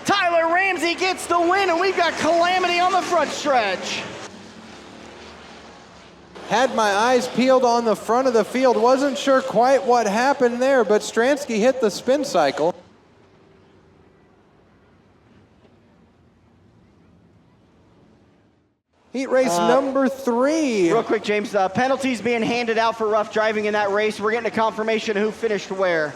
Tyler Ramsey gets the win, and we've got calamity on the front stretch. Had my eyes peeled on the front of the field. Wasn't sure quite what happened there, but Stransky hit the spin cycle. Heat race number 3. Real quick, James, penalties being handed out for rough driving in that race. We're getting a confirmation of who finished where.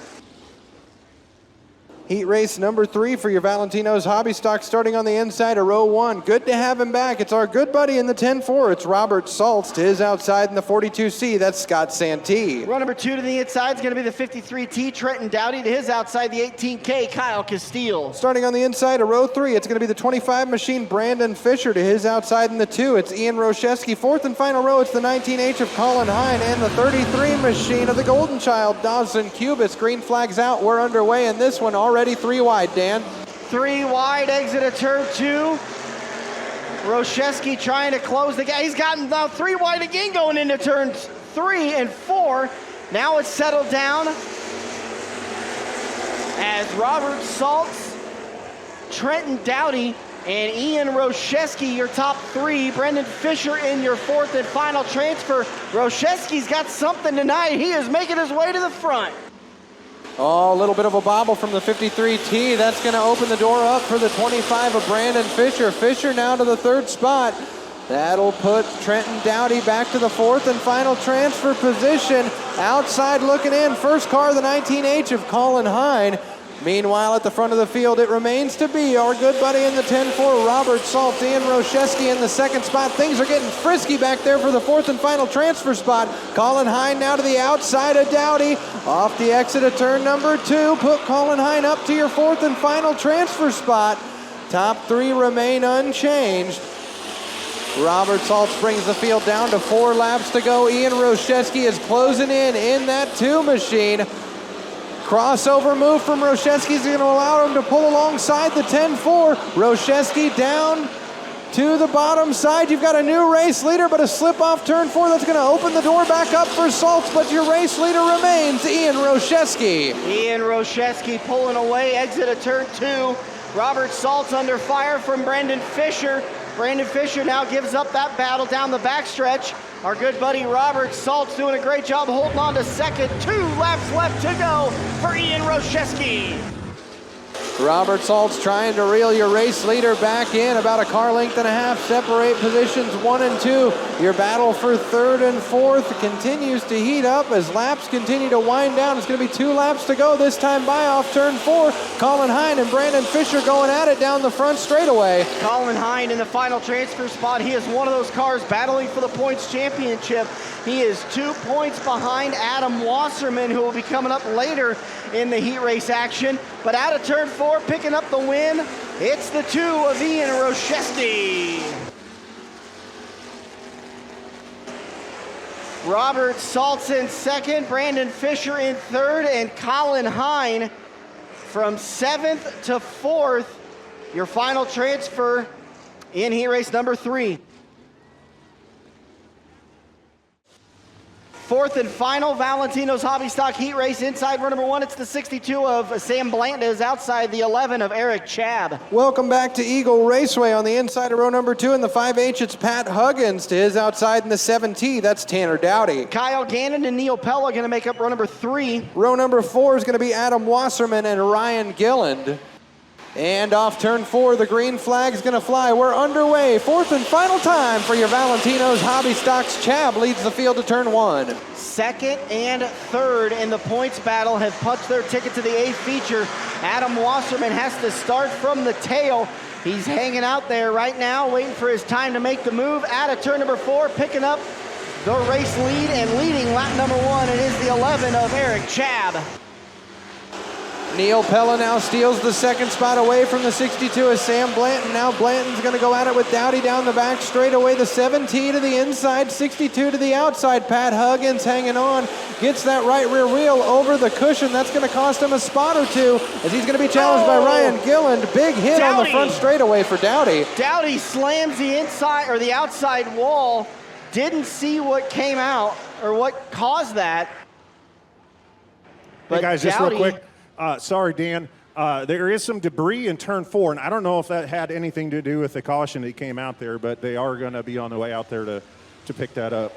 Heat race number 3 for your Valentino's Hobby Stock, starting on the inside of row 1. Good to have him back. It's our good buddy in the 10-4. It's Robert Saltz. To his outside in the 42C, that's Scott Santee. Row number 2 to the inside is going to be the 53T, Trenton Dowdy. To his outside, the 18K, Kyle Castile. Starting on the inside of row 3, it's going to be the 25 machine, Brandon Fisher. To his outside in the 2, it's Ian Roszewski. Fourth and final row, it's the 19H of Colin Hine and the 33 machine of the Golden Child, Dawson Cubis. Green flags out. We're underway in this one. Already 3 wide, Dan. 3 wide, exit of turn 2. Roszewski trying to close the gap. He's gotten now 3 wide again going into turns 3 and 4. Now it's settled down as Robert Saltz, Trenton Dowdy, and Ian Roszewski, your top 3. Brendan Fisher in your 4th and final transfer. Roszewski's got something tonight. He is making his way to the front. Oh, a little bit of a bobble from the 53T. That's going to open the door up for the 25 of Brandon Fisher. Fisher now to the 3rd spot. That'll put Trenton Dowdy back to the 4th and final transfer position. Outside looking in, first car, the 19H of Colin Hine. Meanwhile, at the front of the field, it remains to be our good buddy in the 10-4, Robert Saltz, Ian Roszewski in the 2nd spot. Things are getting frisky back there for the 4th and final transfer spot. Colin Hine now to the outside of Dowdy. Off the exit of turn number 2. Put Colin Hine up to your 4th and final transfer spot. Top 3 remain unchanged. Robert Saltz brings the field down to 4 laps to go. Ian Roszewski is closing in that 2 machine. Crossover move from Roszewski is going to allow him to pull alongside the 10-4. Roszewski down to the bottom side. You've got a new race leader, but a slip off turn 4 that's going to open the door back up for Saltz, but your race leader remains Ian Roszewski. Ian Roszewski pulling away, exit of turn 2. Robert Saltz under fire from Brandon Fisher. Brandon Fisher now gives up that battle down the backstretch. Our good buddy Robert Saltz doing a great job holding on to second. 2 laps left to go for Ian Roszewski. Robert Saltz trying to reel your race leader back in. About a car length and a half separate positions 1 and 2. Your battle for 3rd and 4th continues to heat up as laps continue to wind down. It's going to be 2 laps to go, this time by off turn 4. Colin Hine and Brandon Fisher going at it down the front straightaway. Colin Hine in the final transfer spot. He is one of those cars battling for the points championship. He is 2 points behind Adam Wasserman, who will be coming up later in the heat race action. But out of turn 4, picking up the win, it's the 2 of Ian Roszewski. Robert Saltz in 2nd, Brandon Fisher in 3rd, and Colin Hine from 7th to 4th. Your final transfer in heat race number 3. 4th and final Valentino's Hobby Stock heat race inside row number 1. It's the 62 of Sam Blanton, outside the 11 of Eric Chabb. Welcome back to Eagle Raceway. On the inside of row number 2 in the 5H, it's Pat Huggins. To his outside in the 7T, that's Tanner Dowdy. Kyle Gannon and Neil Pell are going to make up row number 3. Row number 4 is going to be Adam Wasserman and Ryan Gilland. And off turn 4, the green flag is going to fly. We're underway. 4th and final time for your Valentino's Hobby Stocks. Chabb leads the field to turn 1. 2nd and 3rd in the points battle have punched their ticket to the A-Feature. Adam Wasserman has to start from the tail. He's hanging out there right now, waiting for his time to make the move out of turn number 4, picking up the race lead and leading lap number 1. It is the 11 of Eric Chabb. Neil Pella now steals the second spot away from the 62 of Sam Blanton. Now Blanton's going to go at it with Dowdy down the back straightaway. The 7T to the inside, 62 to the outside. Pat Huggins hanging on, gets that right rear wheel over the cushion. That's going to cost him a spot or two as he's going to be challenged by Ryan Gilland. Big hit on the front straightaway for Dowdy. Dowdy slams the inside or the outside wall. Didn't see what came out or what caused that. But hey guys, just real quick. Sorry, Dan. There is some debris in turn 4, and I don't know if that had anything to do with the caution that came out there, but they are going to be on the way out there to pick that up.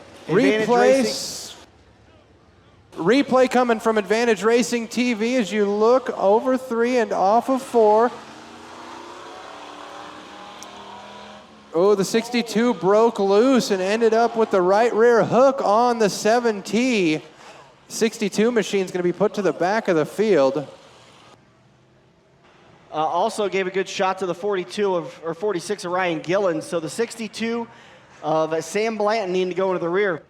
Replay coming from Advantage Racing TV as you look over 3 and off of 4. Oh, the 62 broke loose and ended up with the right rear hook on the 7T. 62 machine's going to be put to the back of the field. Also gave a good shot to the 46 of Ryan Gillen. So the 62 of Sam Blanton needing to go into the rear.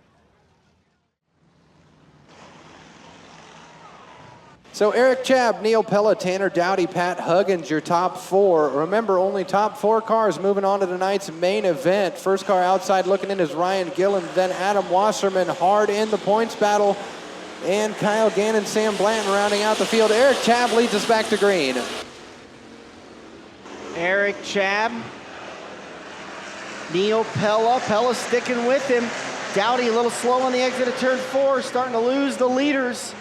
So Eric Chabb, Neil Pella, Tanner Dowdy, Pat Huggins, your top 4. Remember, only top 4 cars moving on to tonight's main event. First car outside looking in is Ryan Gillen, then Adam Wasserman hard in the points battle. And Kyle Gannon, Sam Blanton rounding out the field. Eric Chabb leads us back to green. Eric Chabb, Neil Pella sticking with him. Dowdy a little slow on the exit of turn 4, starting to lose the leaders.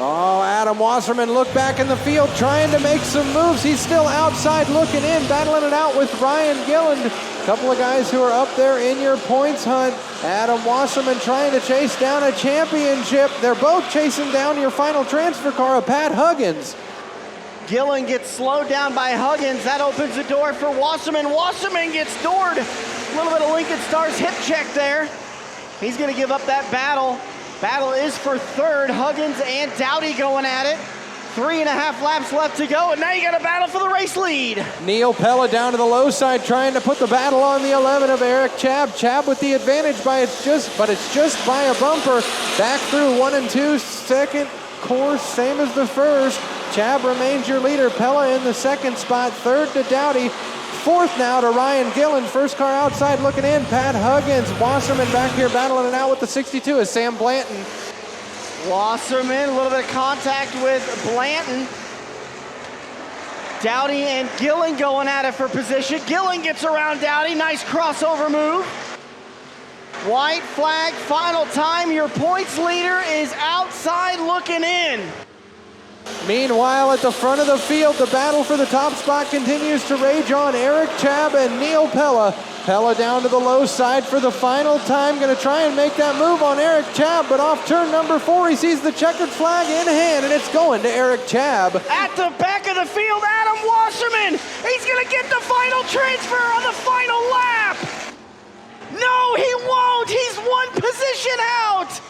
Oh, Adam Wasserman look back in the field, trying to make some moves. He's still outside looking in, battling it out with Ryan Gilland. A couple of guys who are up there in your points hunt. Adam Wasserman trying to chase down a championship. They're both chasing down your final transfer car of Pat Huggins. Gillen gets slowed down by Huggins. That opens the door for Wasserman. Wasserman gets doored. A little bit of Lincoln Stars hip check there. He's going to give up that battle. Battle is for 3rd. Huggins and Dowdy going at it. 3.5 laps left to go, and now you got a battle for the race lead. Neil Pella down to the low side, trying to put the battle on the 11 of Eric Chabb. Chabb with the advantage, but it's just by a bumper. Back through 1 and 2, second course, same as the first. Chabb remains your leader. Pella in the 2nd spot, 3rd to Dowdy. 4th now to Ryan Gillen. First car outside looking in, Pat Huggins. Wasserman back here battling it out with the 62 is Sam Blanton. Wasserman, a little bit of contact with Blanton. Dowdy and Gillen going at it for position. Gillen gets around Dowdy, nice crossover move. White flag, final time. Your points leader is outside looking in. Meanwhile, at the front of the field, the battle for the top spot continues to rage on. Eric Chabb and Neil Pella. Pella down to the low side for the final time. Going to try and make that move on Eric Chabb, but off turn number 4, he sees the checkered flag in hand, and it's going to Eric Chabb. At the back of the field, Adam Wasserman. He's going to get the final transfer on the final lap. No, he won't. He's 1 position out.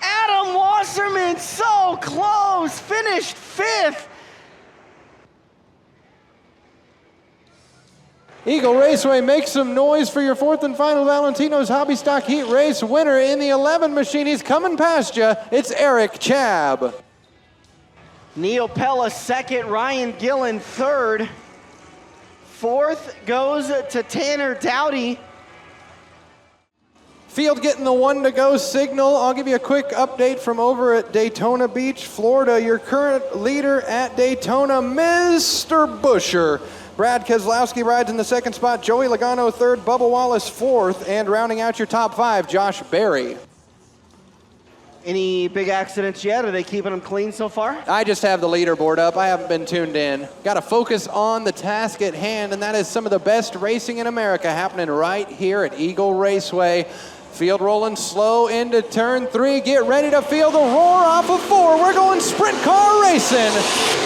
Adam Wasserman, so close, finished 5th. Eagle Raceway makes some noise for your 4th and final Valentino's Hobby Stock Heat Race winner in the 11 machine. He's coming past you. It's Eric Chabb. Neil Pella 2nd, Ryan Gillen 3rd. 4th goes to Tanner Dowdy. Field getting the 1 to go signal. I'll give you a quick update from over at Daytona Beach, Florida. Your current leader at Daytona, Mr. Busher. Brad Keselowski rides in the 2nd spot. Joey Logano 3rd, Bubba Wallace 4th, and rounding out your top 5, Josh Berry. Any big accidents yet? Are they keeping them clean so far? I just have the leaderboard up. I haven't been tuned in. Got to focus on the task at hand, and that is some of the best racing in America happening right here at Eagle Raceway. Field rolling slow into turn 3. Get ready to feel the roar off of 4. We're going sprint car racing.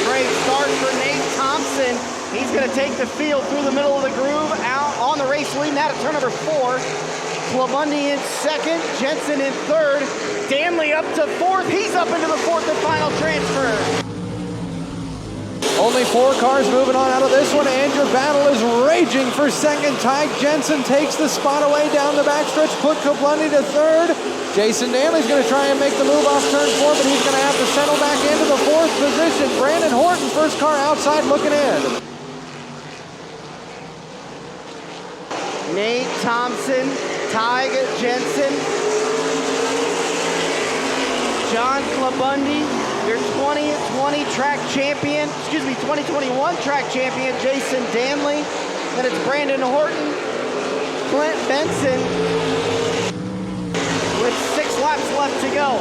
Great start for Nate Thompson. He's going to take the field through the middle of the groove, out on the race lead, out at turn number 4. Clabundi in 2nd, Jensen in 3rd. Danley up to 4th. He's up into the 4th and final transfer. Only 4 cars moving on out of this one, and your battle is raging for second. Ty Jensen takes the spot away down the backstretch, put Koblundy to third. Jason Danley's going to try and make the move off turn 4, but he's going to have to settle back into the 4th position. Brandon Horton, first car outside, looking in. Nate Thompson, Ty Jensen, John Koblundy, your 2021 track champion, Jason Danley. Then it's Brandon Horton, Clint Benson, with 6 laps left to go.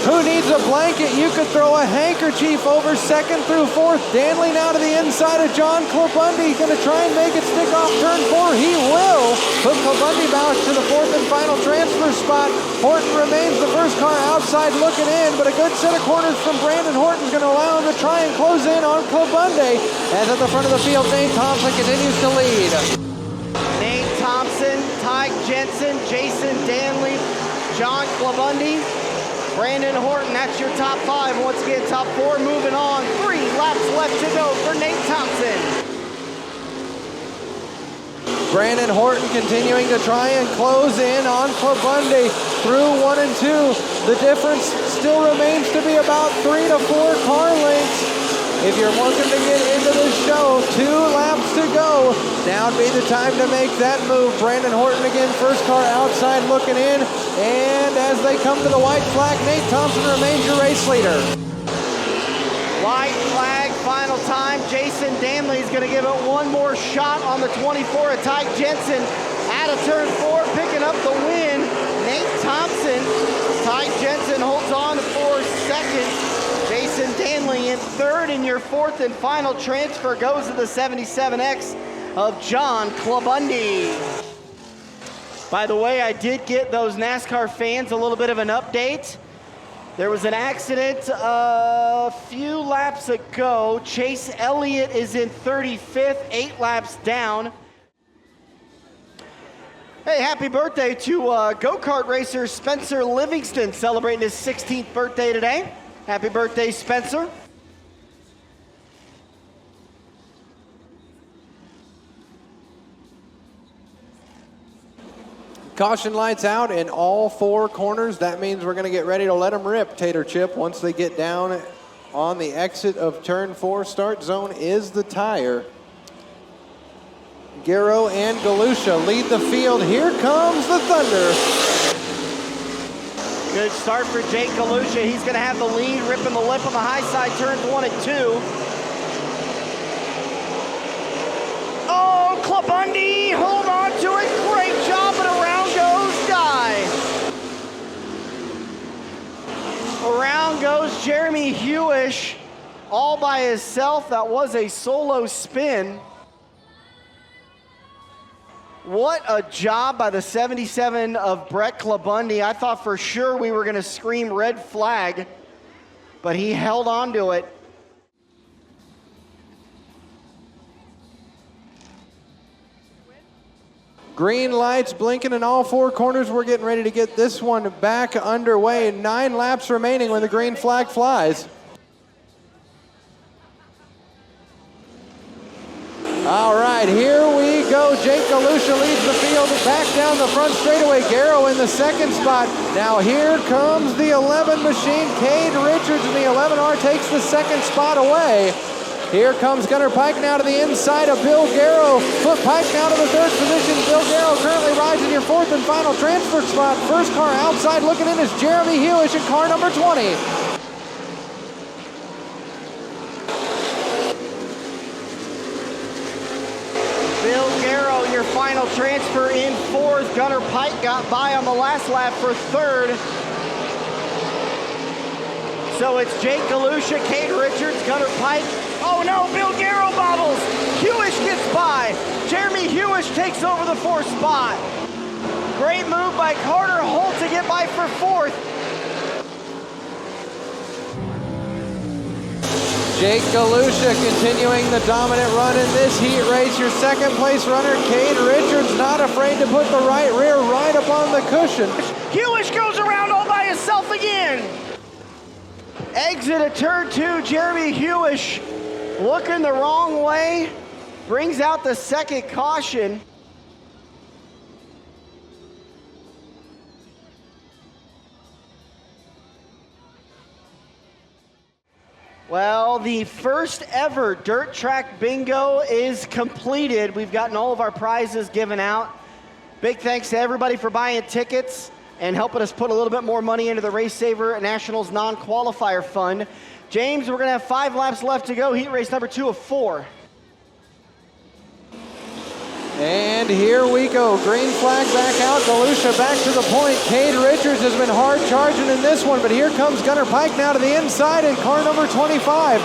Who needs a blanket? You could throw a handkerchief over 2nd through 4th. Danley now to the inside of John Koblundy. Going to try and make it stick off turn 4. He will. Put Koblundy back to the 4th and final transfer spot. Horton remains the first car outside looking in, but a good set of corners from Brandon Horton is going to allow him to try and close in on Koblundy. As at the front of the field, Nate Thompson continues to lead. Nate Thompson, Ty Jensen, Jason Danley, John Koblundy, Brandon Horton, that's your top 5. Once again, top 4 moving on. 3 laps left to go for Nate Thompson. Brandon Horton continuing to try and close in on Koblundy through 1 and 2. The difference still remains to be about 3 to 4 car lengths. If you're looking to get into this show, 2 laps to go. Now would be the time to make that move. Brandon Horton again, first car outside looking in. And as they come to the white flag, Nate Thompson remains your race leader. White flag, final time. Jason Danley is going to give it one more shot on the 24 of Ty Jensen. Out of turn 4, picking up the win. Nate Thompson. Ty Jensen holds on for 2nd. Jason Danley in 3rd, and your 4th and final transfer goes to the 77X of John Koblundy. By the way, I did get those NASCAR fans a little bit of an update. There was an accident a few laps ago. Chase Elliott is in 35th, 8 laps down. Hey, happy birthday to go-kart racer Spencer Livingston, celebrating his 16th birthday today. Happy birthday, Spencer. Caution lights out in all 4 corners. That means we're going to get ready to let them rip, Tater Chip. Once they get down on the exit of turn 4, start zone is the tire. Garrow and Galusha lead the field. Here comes the Thunder. Good start for Jake Galusha. He's going to have the lead, ripping the lip on the high side, turns 1 and 2. Oh, Koblundy, hold on to it. Great job, but around goes Guy. Around goes Jeremy Hewish, all by himself. That was a solo spin. What a job by the 77 of Brett Koblundy. I thought for sure we were going to scream red flag, but he held on to it. Green lights blinking in all 4 corners. We're getting ready to get this one back underway. 9 laps remaining when the green flag flies. All right, here we go. Jake Galusha leads the field back down the front straightaway. Garrow in the 2nd spot. Now here comes the 11 machine. Cade Richards in the 11R takes the 2nd spot away. Here comes Gunnar Pike now to the inside of Bill Garrow. Put Pike now to the 3rd position. Bill Garrow currently rides in your 4th and final transfer spot. First car outside looking in is Jeremy Hewish in car number 20. Bill Garrow, your final transfer in 4th. Gunnar Pike got by on the last lap for 3rd. So it's Jake Galusha, Cade Richards, Gunnar Pike. Oh no, Bill Garrow bobbles. Hewish gets by. Jeremy Hewish takes over the 4th spot. Great move by Carter Holt to get by for 4th. Jake Galusha continuing the dominant run in this heat race. Your 2nd place runner, Cade Richards, not afraid to put the right rear right up on the cushion. Hewish goes around all by himself again. Exit of turn 2, Jeremy Hewish looking the wrong way, brings out the second caution. Well, the first ever dirt track bingo is completed. We've gotten all of our prizes given out. Big thanks to everybody for buying tickets and helping us put a little bit more money into the Race Saver Nationals non-qualifier fund. James, we're gonna have 5 laps left to go. Heat race number 2 of 4. And here we go. Green flag back out. Galusha back to the point. Cade Richards has been hard charging in this one, but here comes Gunnar Pike now to the inside in car number 25.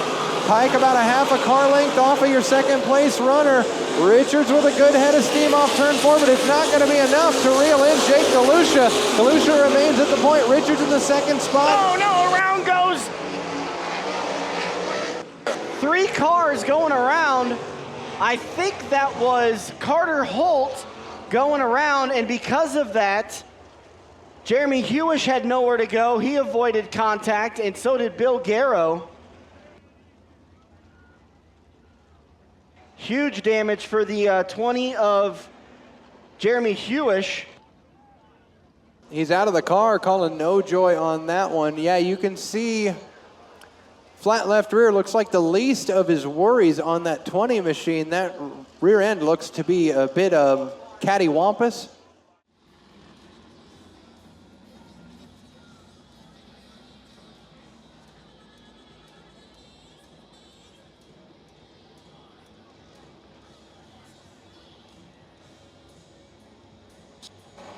Pike about a half a car length off of your second place runner. Richards with a good head of steam off turn 4, but it's not going to be enough to reel in Jake Galusha. Galusha remains at the point. Richards in the second spot. Oh no, around goes. 3 cars going around. I think that was Carter Holt going around, and because of that, Jeremy Hewish had nowhere to go. He avoided contact, and so did Bill Garrow. Huge damage for the 20 of Jeremy Hewish. He's out of the car, calling no joy on that one. Yeah, you can see flat left rear looks like the least of his worries on that 20 machine. That rear end looks to be a bit of cattywampus.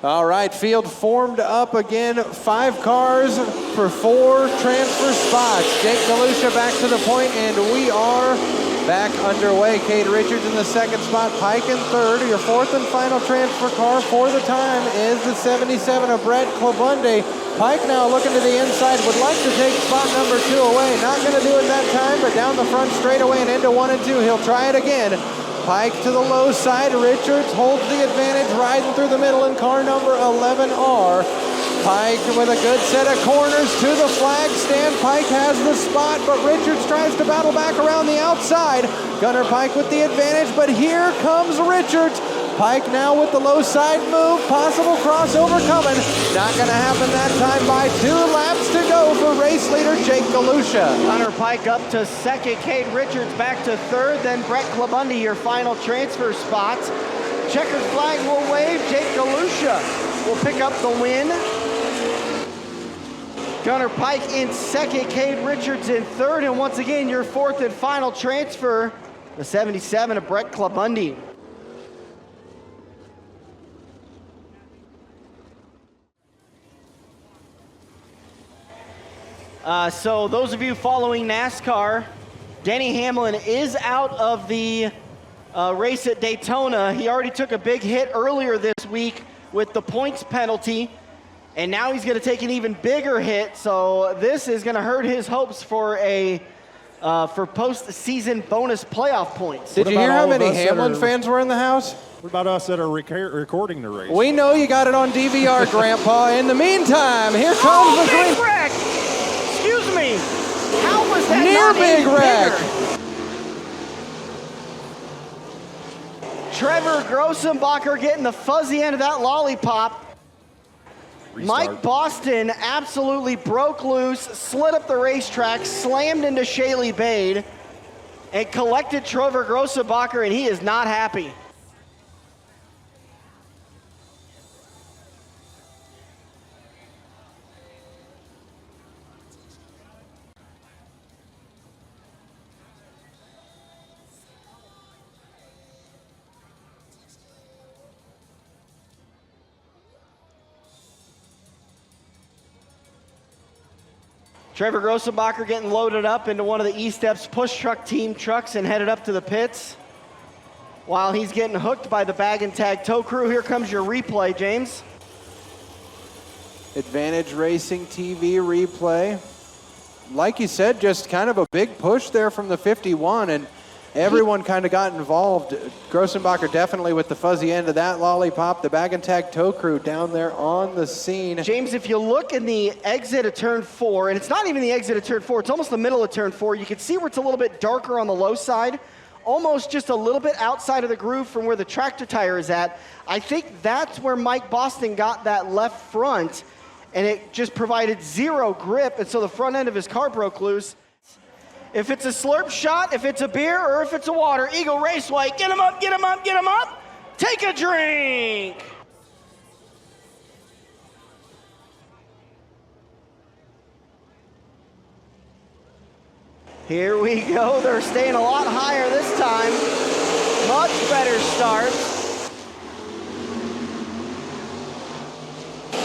All right, field formed up again. 5 cars for 4 transfer spots. Jake Galusha back to the point, and we are back underway. Cade Richards in the second spot, Pike in third. Your 4th and final transfer car for the time is the 77 of Brett Klabunde. Pike now looking to the inside, would like to take spot number 2 away. Not going to do it that time, but down the front straightaway and into 1 and 2. He'll try it again. Pike to the low side. Richards holds the advantage, riding through the middle in car number 11R. Pike with a good set of corners to the flag stand. Pike has the spot, but Richards tries to battle back around the outside. Gunnar Pike with the advantage, but here comes Richards. Pike now with the low side move, possible crossover coming. Not gonna happen that time by 2 laps to go for race leader Jake Galusha. Gunnar Pike up to second, Cade Richards back to third, then Brett Klabunde, your final transfer spots. Checkered flag will wave, Jake Galusha will pick up the win. Gunnar Pike in second, Cade Richards in third, and once again, your 4th and final transfer, the 77 of Brett Klabunde. So those of you following NASCAR, Denny Hamlin is out of the race at Daytona. He already took a big hit earlier this week with the points penalty, and now he's going to take an even bigger hit. So this is going to hurt his hopes for a for postseason bonus playoff points. Did you hear how many Hamlin fans were in the house? What about us that are recording the race? We know you got it on DVR, Grandpa. In the meantime, here comes the green. Big wreck! Excuse me. How was that Near not big wreck. Trevor Grossenbacher getting the fuzzy end of that lollipop. Restart. Mike Boston absolutely broke loose, slid up the racetrack, slammed into Shaylee Bade, and collected Trevor Grossenbacher, and he is not happy. Trevor Grossenbacher getting loaded up into one of the E-Steps push truck team trucks and headed up to the pits. While he's getting hooked by the bag and tag tow crew, here comes your replay, James. Advantage Racing TV replay. Like you said, just kind of a big push there from the 51, and Everyone kind of got involved. Grossenbacher definitely with the fuzzy end of that lollipop. The bag and tag tow crew down there on the scene. James, if you look in the exit of turn 4, and it's not even the exit of turn 4, it's almost the middle of turn 4, you can see where it's a little bit darker on the low side, almost just a little bit outside of the groove from where the tractor tire is at. I think that's where Mike Boston got that left front, and it just provided zero grip, and so the front end of his car broke loose. If it's a slurp shot, if it's a beer, or if it's a water, Eagle Raceway, get him up, get him up, get him up. Take a drink. Here we go. They're staying a lot higher this time. Much better start.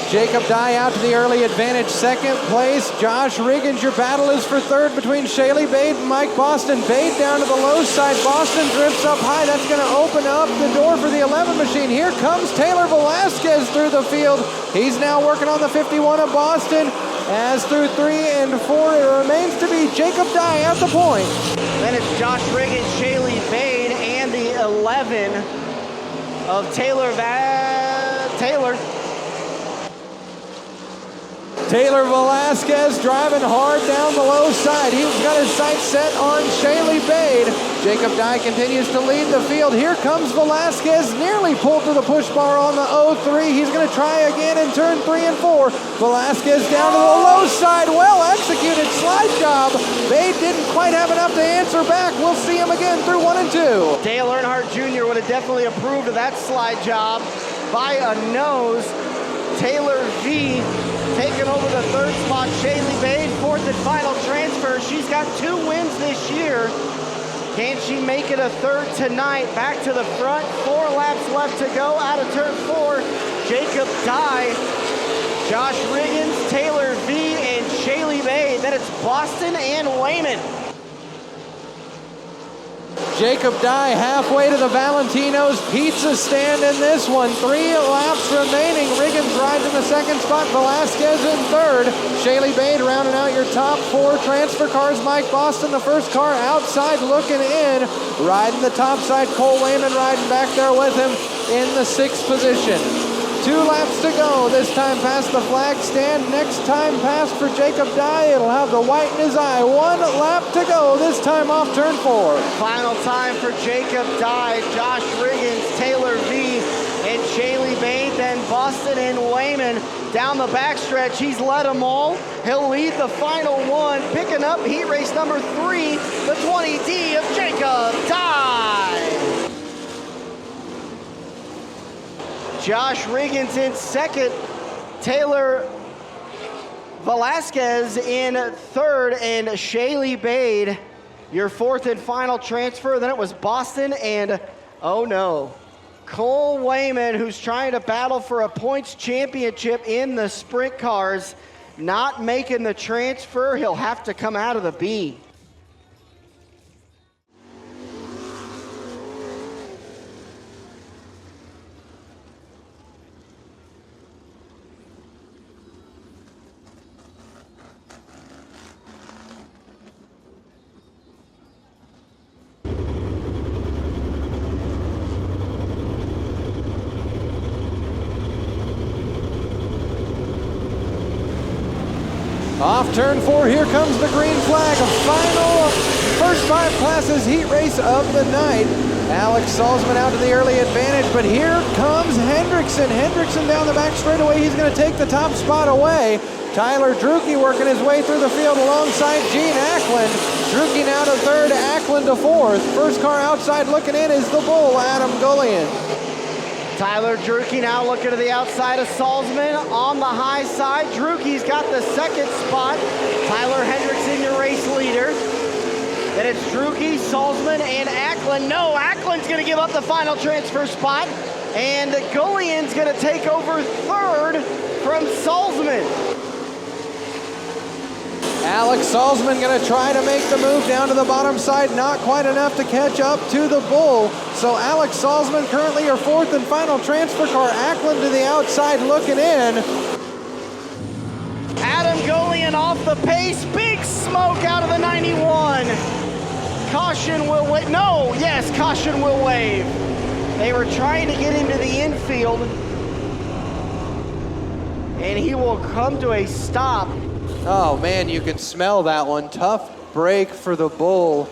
Jacob Dye out to the early advantage, second place. Josh Riggins, your battle is for third between Shaylee Bade and Mike Boston. Bade down to the low side, Boston drifts up high. That's gonna open up the door for the 11 machine. Here comes Taylor Velasquez through the field. He's now working on the 51 of Boston. As through 3 and 4, it remains to be Jacob Dye at the point. Then it's Josh Riggins, Shaylee Bade, and the 11 of Taylor. Taylor Velasquez driving hard down the low side. He's got his sights set on Shaylee Bade. Jacob Dye continues to lead the field. Here comes Velasquez, nearly pulled to the push bar on the 03. He's going to try again in turn 3 and 4. Velasquez down to the low side. Well executed slide job. Bade didn't quite have enough to answer back. We'll see him again through 1 and 2. Dale Earnhardt Jr. would have definitely approved of that slide job by a nose. Taylor V taking over the third spot. Shaylee Bade, fourth and final transfer. She's got 2 wins this year. Can she make it a third tonight? Back to the front, 4 laps left to go out of turn 4. Jacob Dye, Josh Riggins, Taylor V, and Shaylee Bade. Then it's Boston and Wayman. Jacob Dye halfway to the Valentino's pizza stand in this one. 3 laps remaining. Riggins rides in the second spot. Velasquez in third. Shaylee Bade rounding out your top 4 transfer cars. Mike Boston, the first car outside looking in. Riding the top side. Cole Wayman riding back there with him in the 6th position. 2 laps to go. This time past the flag stand. Next time past for Jacob Dye. It'll have the white in his eye. 1 lap to go. This time off turn 4. Final time for Jacob Dye, Josh Riggins, Taylor V, and Shaylee Bade. Then Boston and Wayman down the backstretch. He's led them all. He'll lead the final one, picking up heat race number 3, the 20D of Jacob Dye. Josh Riggins in second, Taylor Velasquez in third, and Shaylee Bade, your 4th and final transfer. Then it was Boston and, oh no, Cole Wayman, who's trying to battle for a points championship in the sprint cars, not making the transfer. He'll have to come out of the B. Off turn 4, here comes the green flag. A final first 5 classes heat race of the night. Alex Salzman out to the early advantage, but here comes Hendrickson. Hendrickson down the back straightaway. He's going to take the top spot away. Tyler Drucke working his way through the field alongside Gene Ackland. Drucke now to third, Ackland to fourth. First car outside looking in is the bull, Adam Gullion. Tyler Drucke now looking to the outside of Salzman on the high side. Drucke's got the second spot. Tyler Hendrickson, your race leader. Then it's Drucke, Salzman, and Ackland. No, Ackland's going to give up the final transfer spot. And Gullion's going to take over third from Salzman. Alex Salzman going to try to make the move down to the bottom side. Not quite enough to catch up to the bull. So Alex Salzman currently your 4th and final transfer car. Ackland to the outside looking in. Adam Gullion off the pace. Big smoke out of the 91. Caution will wait. No, yes, caution will wave. They were trying to get into the infield, and he will come to a stop. Oh man, you can smell that one. Tough break for the bull.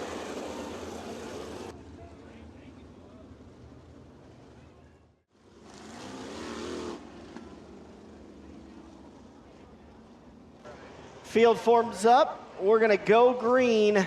Field forms up. We're gonna go green.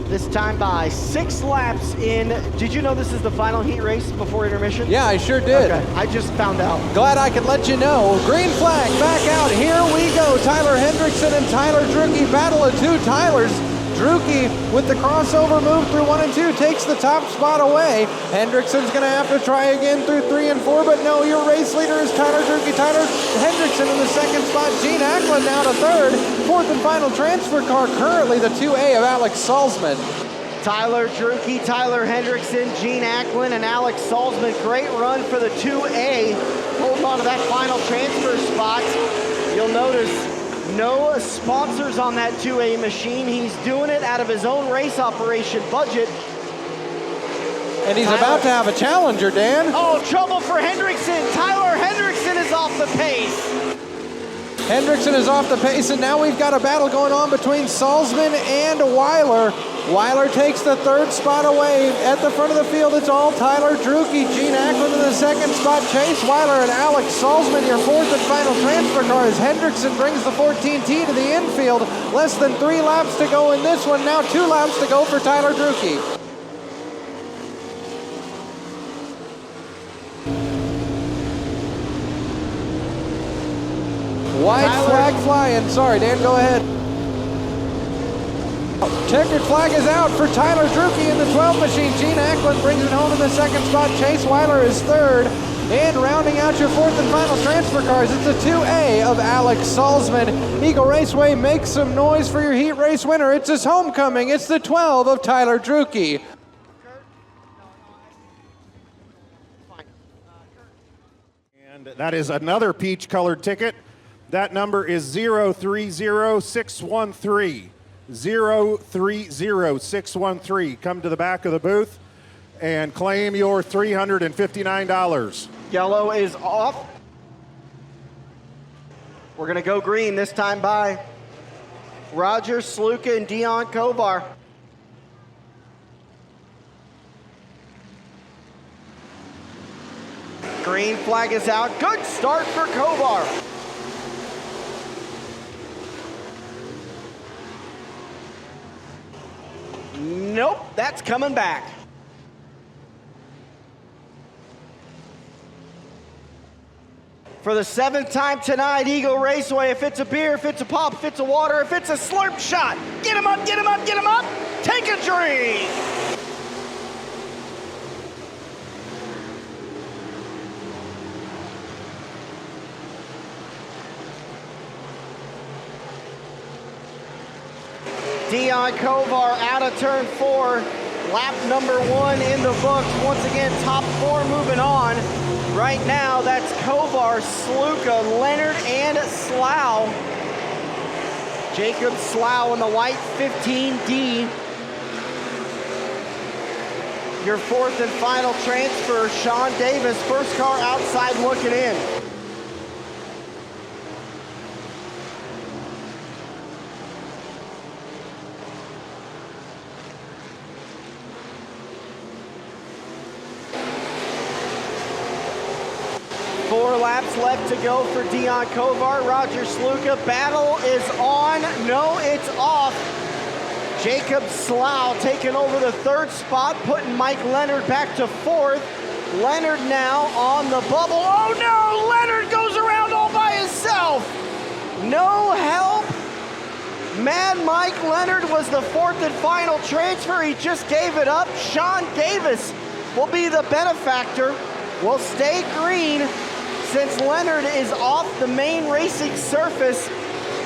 This time by 6 laps in. Did you know this is the final heat race before intermission? Yeah, I sure did. Okay, I just found out. Glad I could let you know. Green flag back out. Here we go. Tyler Hendrickson and Tyler Drucke, battle of 2 Tylers. Drucke with the crossover move through 1 and 2 takes the top spot away. Hendrickson's gonna have to try again through 3 and 4, but no, your race leader is Tyler Drucke. Tyler Hendrickson in the 2nd spot. Gene Ackland now to 3rd. 4th and final transfer car, currently the 2A of Alex Salzman. Tyler Drucke, Tyler Hendrickson, Gene Ackland, and Alex Salzman. Great run for the 2A. Holding on to that final transfer spot. You'll notice no sponsors on that 2A machine. He's doing it out of his own race operation budget. And he's about to have a challenger, Dan. Oh, trouble for Hendrickson. Tyler Hendrickson is off the pace. Hendrickson is off the pace, and now we've got a battle going on between Salzman and Weiler. Weiler takes the 3rd spot away. At the front of the field, it's all Tyler Drucke, Gene Ackland in the 2nd spot, Chase Weiler and Alex Salzman. Your 4th and final transfer car as Hendrickson brings the 14T to the infield. Less than 3 laps to go in this one. Now 2 laps to go for Tyler Drucke. White flag flying. Sorry, Dan, go ahead. Checkered flag is out for Tyler Drucke in the 12 machine. Gene Ackland brings it home in the 2nd spot. Chase Weiler is 3rd. And rounding out your 4th and final transfer cars, it's a 2A of Alex Salzman. Eagle Raceway makes some noise for your heat race winner. It's his homecoming. It's the 12 of Tyler Drucke. And that is another peach-colored ticket. That number is 030613. 030613. Come to the back of the booth and claim your $359. Yellow is off. We're gonna go green this time by Roger Sluka and Dion Kovar. Green flag is out. Good start for Kovar. Nope, that's coming back. For the 7th time tonight, Eagle Raceway, if it's a beer, if it's a pop, if it's a water, if it's a slurp shot, get him up, get him up, get him up, take a drink. Dion Kovar out of turn 4. Lap number 1 in the books. Once again, top 4 moving on. Right now, that's Kovar, Sluka, Leonard, and Slough. Jacob Slough in the white 15D. Your 4th and final transfer, Sean Davis, first car outside looking in. Four laps left to go for Dion Kovar. Roger Sluka, battle is on. No, it's off. Jacob Slough taking over the 3rd spot, putting Mike Leonard back to 4th. Leonard now on the bubble. Oh no, Leonard goes around all by himself. No help. Mad Mike Leonard was the 4th and final transfer. He just gave it up. Sean Davis will be the benefactor. Will stay green since Leonard is off the main racing surface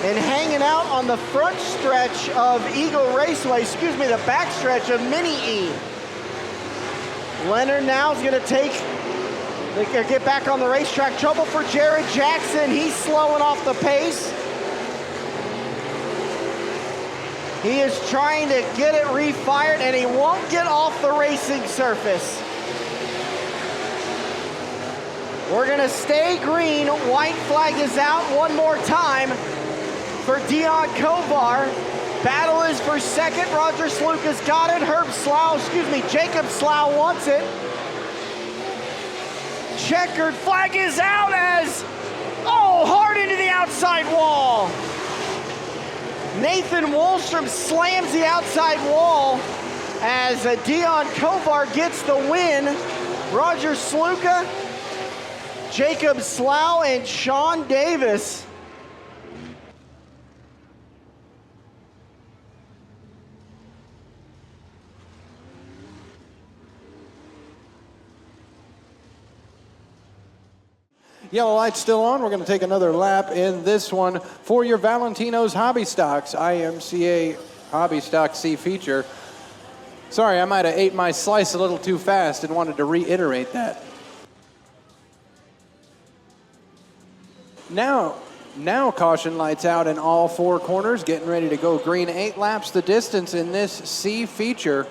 and hanging out on the front stretch of Eagle Raceway, the back stretch of Mini E. Leonard now is gonna get back on the racetrack. Trouble for Jared Jackson, he's slowing off the pace. He is trying to get it refired, and he won't get off the racing surface. We're gonna stay green. White flag is out one more time for Dion Kovar. Battle is for second. Roger Sluka's got it. Jacob Slough wants it. Checkered flag is out as, hard into the outside wall. Nathan Wallstrom slams the outside wall as Dion Kovar gets the win. Roger Sluka, Jacob Slough, and Sean Davis. Yellow light's still on. We're going to take another lap in this one for your Valentino's Hobby Stocks, IMCA Hobby Stock C-Feature. Sorry, I might have ate my slice a little too fast and wanted to reiterate that. Now caution lights out in all four corners, getting ready to go green. 8 laps the distance in this C-Feature.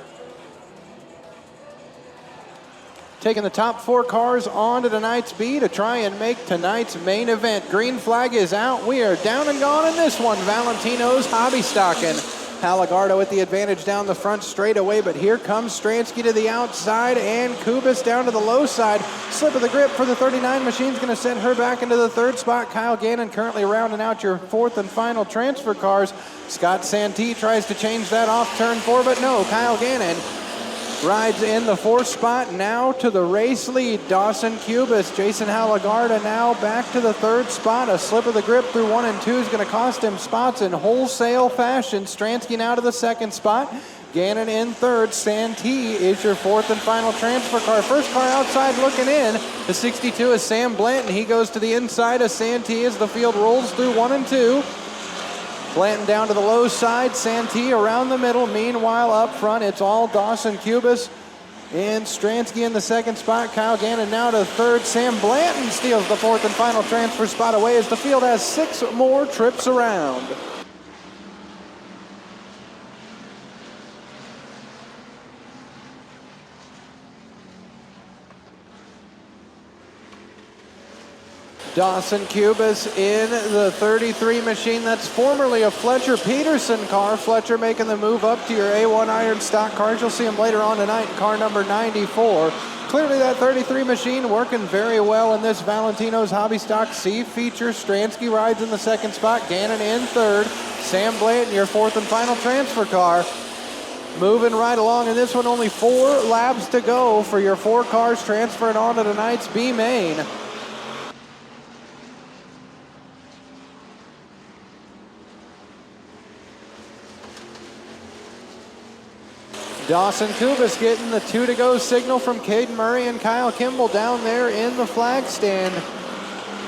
Taking the top 4 cars on to tonight's B to try and make tonight's main event. Green flag is out. We are down and gone in this one. Valentino's Hobby Stocking. Halagardo with the advantage down the front straightaway, but here comes Stransky to the outside and Kubis down to the low side. Slip of the grip for the 39 machine's going to send her back into the 3rd spot. Kyle Gannon currently rounding out your 4th and final transfer cars. Scott Santee tries to change that off turn 4, but no, Kyle Gannon rides in the 4th spot now to the race lead. Dawson Kubis, Jason Halagarda now back to the 3rd spot. A slip of the grip through 1 and 2 is going to cost him spots in wholesale fashion. Stransky now to the 2nd spot. Gannon in 3rd. Santee is your 4th and final transfer car. First car outside looking in. The 62 is Sam Blanton. He goes to the inside of Santee as the field rolls through 1 and 2. Blanton down to the low side, Santee around the middle. Meanwhile, up front, it's all Dawson Kubis and Stransky in the 2nd spot. Kyle Gannon now to 3rd. Sam Blanton steals the 4th and final transfer spot away as the field has 6 more trips around. Dawson Kubis in the 33 machine. That's formerly a Fletcher Peterson car. Fletcher making the move up to your A1 Iron stock cars. You'll see him later on tonight in car number 94. Clearly that 33 machine working very well in this Valentino's Hobby Stock C-Feature. Stransky rides in the 2nd spot. Gannon in 3rd. Sam Blanton, your 4th and final transfer car. Moving right along in this one. Only 4 laps to go for your 4 cars transferring on to tonight's B main. Dawson Kubis getting the 2 to go signal from Caden Murray and Kyle Kimball down there in the flag stand.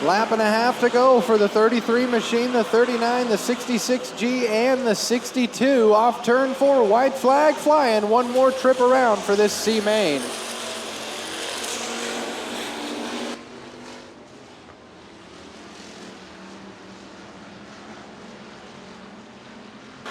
Lap and a half to go for the 33 machine, the 39, the 66G, and the 62. Off turn 4, white flag flying. 1 more trip around for this C main.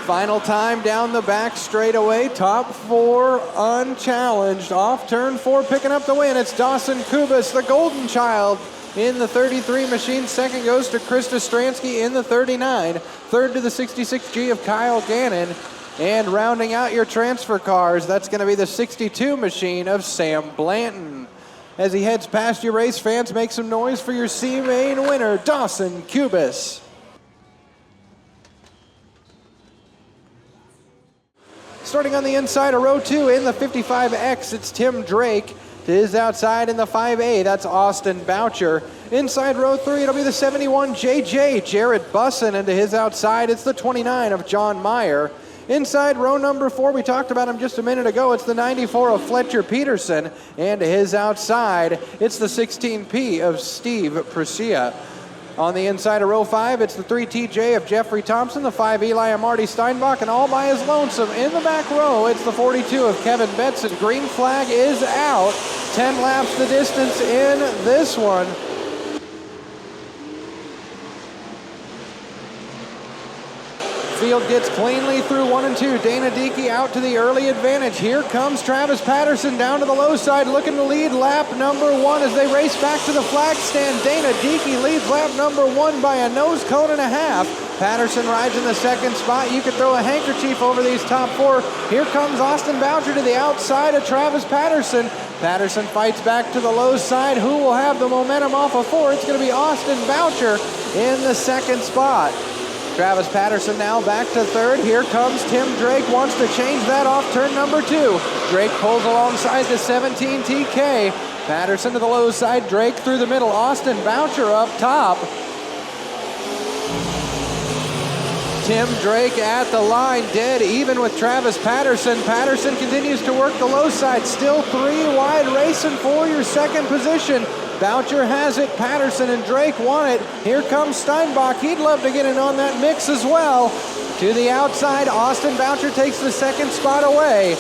Final time down the back straightaway, top 4 unchallenged. Off turn 4, picking up the win. It's Dawson Kubis, the golden child, in the 33 machine. 2nd goes to Krista Stransky in the 39. 3rd to the 66G of Kyle Gannon. And rounding out your transfer cars, that's going to be the 62 machine of Sam Blanton. As he heads past your race fans, make some noise for your C main winner, Dawson Kubis. Starting on the inside of row 2 in the 55X, it's Tim Drake. To his outside in the 5A, that's Austin Boucher. Inside row 3, it'll be the 71 JJ, Jared Bussin. And to his outside, it's the 29 of John Meyer. Inside row number 4, we talked about him just a minute ago, it's the 94 of Fletcher Peterson. And to his outside, it's the 16P of Steve Prussia. On the inside of row 5, it's the 3TJ of Jeffrey Thompson, the 5 Eli of Marty Steinbach, and all by his lonesome in the back row, it's the 42 of Kevin Betson. Green flag is out. 10 laps the distance in this one. field gets cleanly through 1 and 2. Dana Diekey out to the early advantage. Here comes Travis Patterson down to the low side, looking to lead lap number 1 as they race back to the flag stand. Dana Diekey leads lap number 1 by a nose cone and a half. Patterson rides in the second spot. You could throw a handkerchief over these top 4. Here comes Austin Boucher to the outside of Travis Patterson. Patterson fights back to the low side. Who will have the momentum off of 4? It's going to be Austin Boucher in the second spot. Travis Patterson now back to third. Here comes Tim Drake, wants to change that off turn number 2. Drake pulls alongside the 17 TK. Patterson to the low side, Drake through the middle. Austin Boucher up top. Tim Drake at the line, dead even with Travis Patterson. Patterson continues to work the low side, still 3 wide, racing for your second position. Boucher has it, Patterson and Drake want it. Here comes Steinbach, he'd love to get in on that mix as well. To the outside, Austin Boucher takes the second spot away.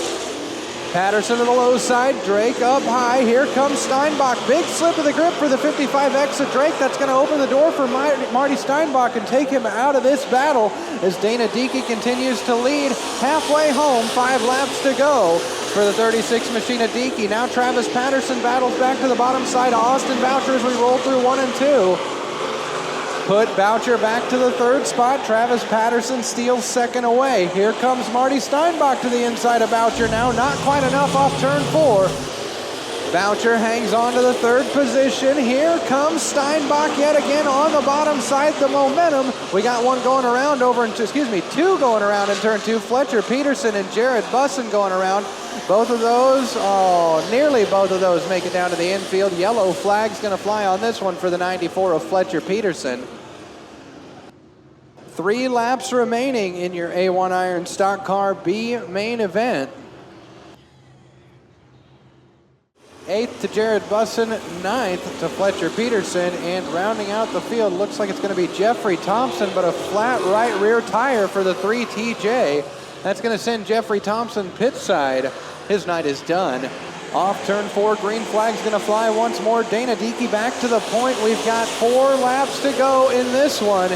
Patterson to the low side, Drake up high. Here comes Steinbach. Big slip of the grip for the 55X of Drake. That's going to open the door for Marty Steinbach and take him out of this battle as Dana Diekey continues to lead halfway home. 5 laps to go for the 36 machine of Diekey. Now Travis Patterson battles back to the bottom side of Austin Boucher as we roll through 1 and 2. Put Boucher back to the third spot. Travis Patterson steals second away. Here comes Marty Steinbach to the inside of Boucher now. Not quite enough off turn 4. Boucher hangs on to the third position. Here comes Steinbach yet again on the bottom side. The momentum. We got two going around in turn 2. Fletcher Peterson and Jared Bussin going around. Both of those, nearly both of those make it down to the infield. Yellow flag's going to fly on this one for the 94 of Fletcher Peterson. 3 laps remaining in your A1 Iron Stock Car B main event. 8th to Jared Bussin, 9th to Fletcher Peterson, and rounding out the field looks like it's going to be Jeffrey Thompson, but a flat right rear tire for the 3 TJ. That's going to send Jeffrey Thompson pit side. His night is done. Off turn 4, green flag's going to fly once more. Dana Diekey back to the point. We've got 4 laps to go in this one.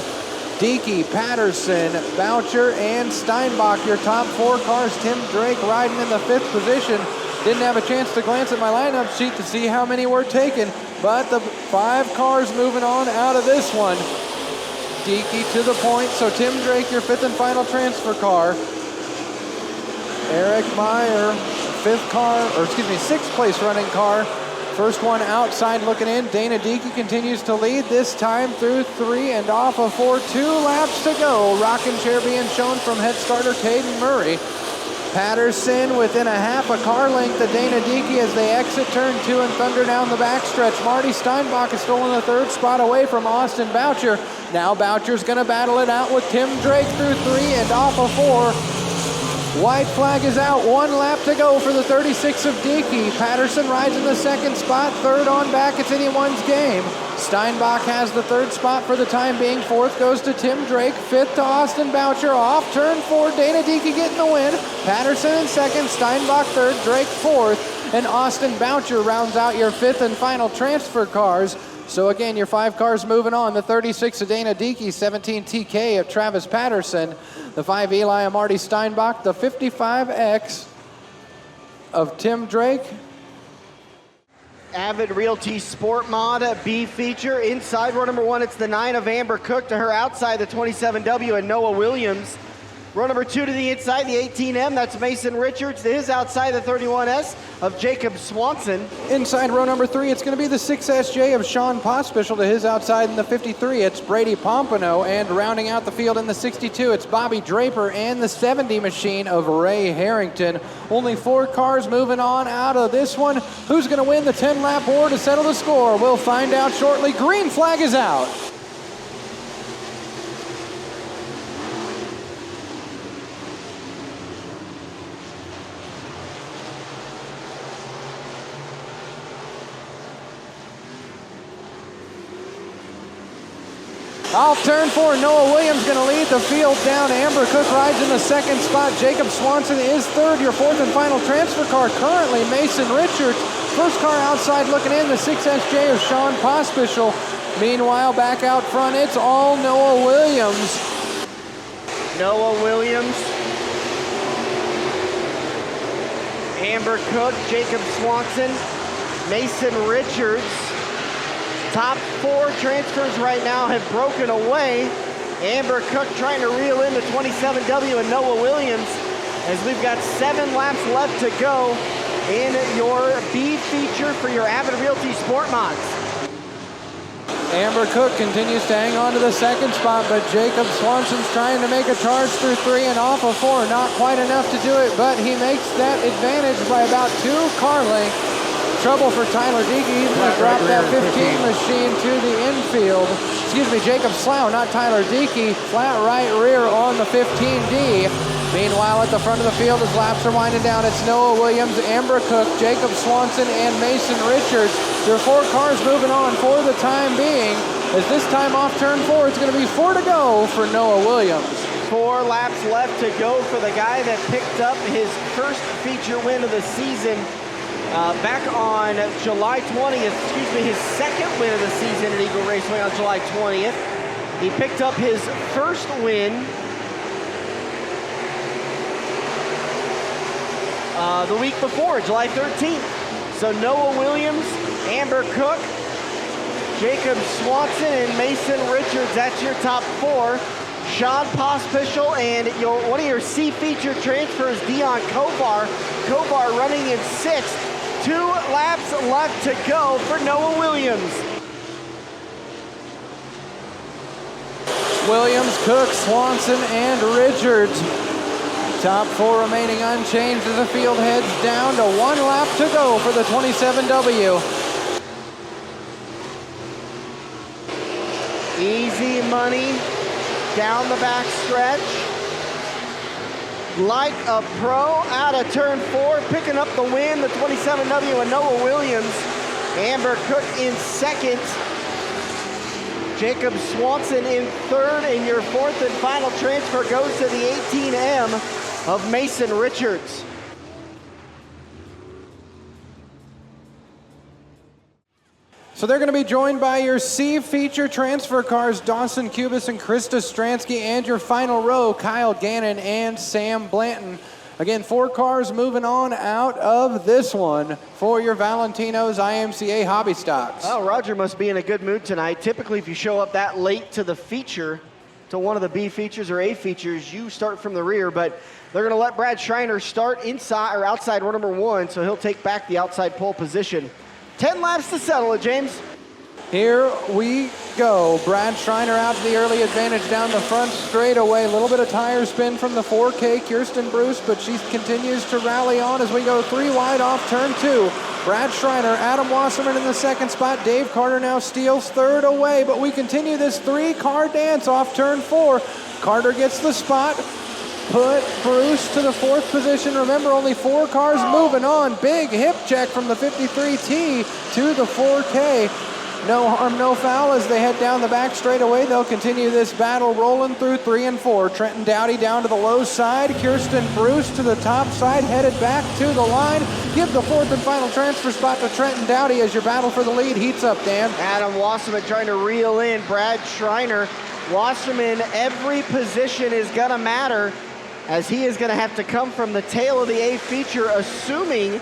Diekey, Patterson, Boucher, and Steinbach, your top 4 cars. Tim Drake riding in the 5th position. Didn't have a chance to glance at my lineup sheet to see how many were taken, but the 5 cars moving on out of this one. Diekey to the point, so Tim Drake, your 5th and final transfer car. Eric Meyer, 6th place running car. First one outside looking in. Dana Diekey continues to lead, this time through 3 and off of 4. 2 laps to go. Rocking chair being shown from head starter Caden Murray. Patterson within a half a car length of Dana Diekey as they exit turn 2 and thunder down the backstretch. Marty Steinbach has stolen the 3rd spot away from Austin Boucher. Now Boucher's going to battle it out with Tim Drake through 3 and off of 4. White flag is out, 1 lap to go for the 36 of Diekey. Patterson rides in the 2nd spot, 3rd on back, it's anyone's game. Steinbach has the 3rd spot for the time being. 4th goes to Tim Drake, 5th to Austin Boucher. Off turn 4, Dana Diekey getting the win. Patterson in 2nd, Steinbach 3rd, Drake 4th, and Austin Boucher rounds out your 5th and final transfer cars. So again, your 5 cars moving on. The 36 of Dana Diekey, 17 TK of Travis Patterson, the 5 Eli of Marty Steinbach, the 55X of Tim Drake. Avid Realty Sportmod B-Feature. Inside row number 1, it's the 9 of Amber Cook to her outside, the 27W and Noah Williams. Row number 2 to the inside, the 18M, that's Mason Richards. To his outside, the 31S of Jacob Swanson. Inside row number 3, it's going to be the 6SJ of Sean Pospischel. To his outside in the 53, it's Brady Pompano. And rounding out the field in the 62, it's Bobby Draper and the 70 machine of Ray Harrington. Only 4 cars moving on out of this one. Who's going to win the 10-lap war to settle the score? We'll find out shortly. Green flag is out. Off turn 4, Noah Williams going to lead the field down. Amber Cook rides in the 2nd spot. Jacob Swanson is 3rd. Your 4th and final transfer car currently Mason Richards. First car outside looking in, the 6SJ of Sean Pospischel. Meanwhile, back out front, it's all Noah Williams. Noah Williams, Amber Cook, Jacob Swanson, Mason Richards. Top 4 transfers right now have broken away. Amber Cook trying to reel in the 27W and Noah Williams as we've got 7 laps left to go in your B-Feature for your Avid Realty Sport Mods. Amber Cook continues to hang on to the second spot, but Jacob Swanson's trying to make a charge through 3 and off of 4. Not quite enough to do it, but he makes that advantage by about 2 car lengths. Trouble for Tyler Dickey. He's going to drop that 15 machine to the infield. Excuse me, Jacob Slough, not Tyler Dickey. Flat right rear on the 15D. Meanwhile, at the front of the field, as laps are winding down, it's Noah Williams, Amber Cook, Jacob Swanson, and Mason Richards. There are 4 cars moving on for the time being. As this time off turn 4, it's going to be 4 to go for Noah Williams. 4 laps left to go for the guy that picked up his first feature win of the season back on July 20th. Excuse me, his second win of the season at Eagle Raceway on July 20th. He picked up his first win the week before, July 13th. So Noah Williams, Amber Cook, Jacob Swanson, and Mason Richards, that's your top 4. Sean Pospischal and one of your C-Feature transfers, Dion Kovar. Kovar running in 6th. 2 laps left to go for Noah Williams. Williams, Cook, Swanson, and Richards. Top 4 remaining unchanged as the field heads down to 1 lap to go for the 27W. Easy money down the back stretch. Like a pro out of turn 4, picking up the win, the 27W and Noah Williams. Amber Cook in 2nd. Jacob Swanson in 3rd, and your 4th and final transfer goes to the 18M of Mason Richards. So they're going to be joined by your C-Feature transfer cars, Dawson Cubis and Krista Stransky, and your final row, Kyle Gannon and Sam Blanton. Again, 4 cars moving on out of this one for your Valentino's IMCA hobby stocks. Oh, Roger must be in a good mood tonight. Typically, if you show up that late to the feature, to one of the B features or A features, you start from the rear, but they're going to let Brad Schreiner start inside or outside row number 1, so he'll take back the outside pole position. 10 laps to settle it, James. Here we go. Brad Schreiner out to the early advantage down the front straightaway. A little bit of tire spin from the 4K, Kirsten Bruce, but she continues to rally on as we go 3 wide off turn 2. Brad Schreiner, Adam Wasserman in the 2nd spot. Dave Carter now steals 3rd away, but we continue this 3-car dance off turn 4. Carter gets the spot. Put Bruce to the 4th position. Remember, only 4 cars moving on. Big hip check from the 53T to the 4K. No harm, no foul as they head down the back straightaway. They'll continue this battle rolling through 3 and 4. Trenton Dowdy down to the low side. Kirsten Bruce to the top side, headed back to the line. Give the 4th and final transfer spot to Trenton Dowdy as your battle for the lead heats up, Dan. Adam Wasserman trying to reel in Brad Schreiner. Wasserman, every position is going to matter, as he is going to have to come from the tail of the A feature, assuming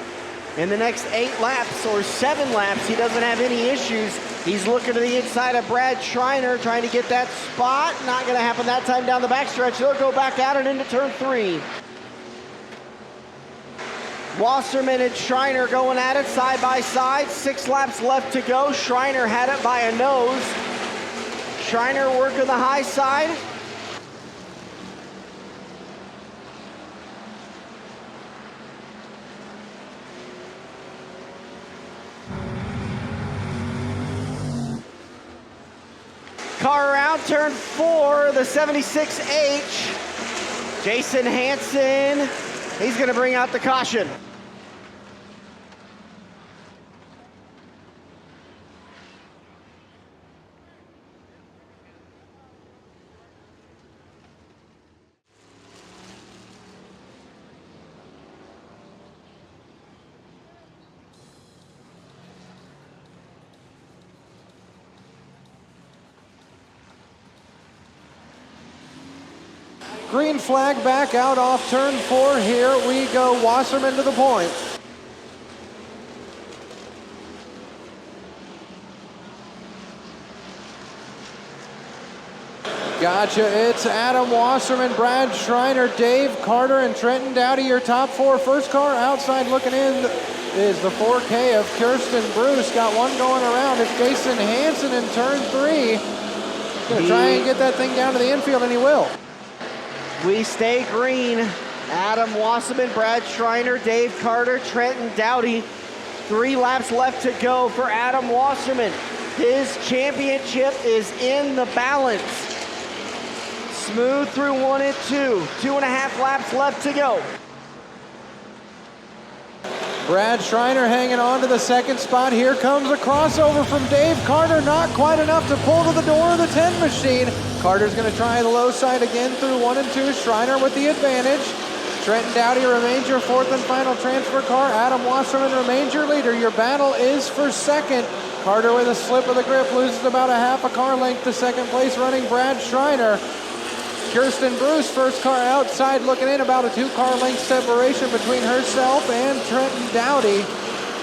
in the next 8 laps or 7 laps he doesn't have any issues. He's looking to the inside of Brad Schreiner, trying to get that spot. Not going to happen that time down the backstretch. They'll go back out and into turn 3. Wasserman and Schreiner going at it side by side. 6 laps left to go. Schreiner had it by a nose. Schreiner working the high side. Car around turn 4, the 76H. Jason Hansen, he's going to bring out the caution. green flag back out off turn 4. Here we go, Wasserman to the point. Gotcha, it's Adam Wasserman, Brad Schreiner, Dave Carter, and Trenton Dowdy, your top 4. First car outside looking in is the 4K of Kirsten Bruce. Got one going around. It's Jason Hansen in turn 3. Gonna try and get that thing down to the infield, and he will. We stay green. Adam Wasserman, Brad Schreiner, Dave Carter, Trenton Dowdy. 3 laps left to go for Adam Wasserman. His championship is in the balance. Smooth through 1 and 2. 2.5 laps left to go. Brad Schreiner hanging on to the second spot. Here comes a crossover from Dave Carter. Not quite enough to pull to the door of the 10 machine. Carter's going to try the low side again through 1 and 2. Schreiner with the advantage. Trenton Dowdy remains your 4th and final transfer car. Adam Wasserman remains your leader. Your battle is for second. Carter with a slip of the grip loses about a half a car length to second place running Brad Schreiner. Kirsten Bruce, first car outside, looking in, about a 2-car length separation between herself and Trenton Dowdy.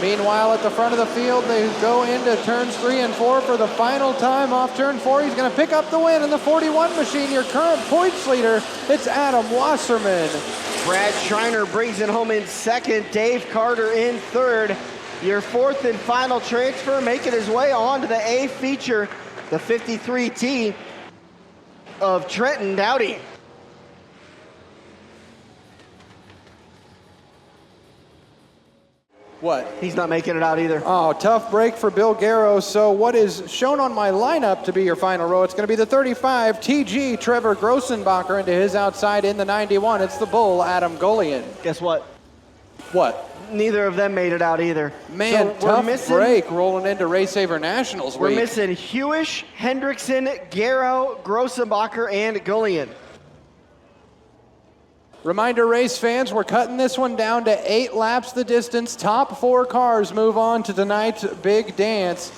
Meanwhile, at the front of the field, they go into turns 3 and 4 for the final time off turn 4. He's going to pick up the win in the 41 machine. Your current points leader, it's Adam Wasserman. Brad Schreiner brings it home in second. Dave Carter in third. Your 4th and final transfer making his way onto the A feature, the 53T. Of Trenton Dowdy. What? He's not making it out either. Oh, tough break for Bill Garrow. So what is shown on my lineup to be your final row? It's going to be the 35 TG Trevor Grossenbacher into his outside in the 91. It's the Bull Adam Golian. Guess what? What? Neither of them made it out either. Man, so tough break rolling into Race Saver Nationals week. We're missing Hewish, Hendrickson, Garrow, Grossenbacher, and Gullion. Reminder, race fans, we're cutting this one down to 8 laps the distance. Top 4 cars move on to tonight's big dance.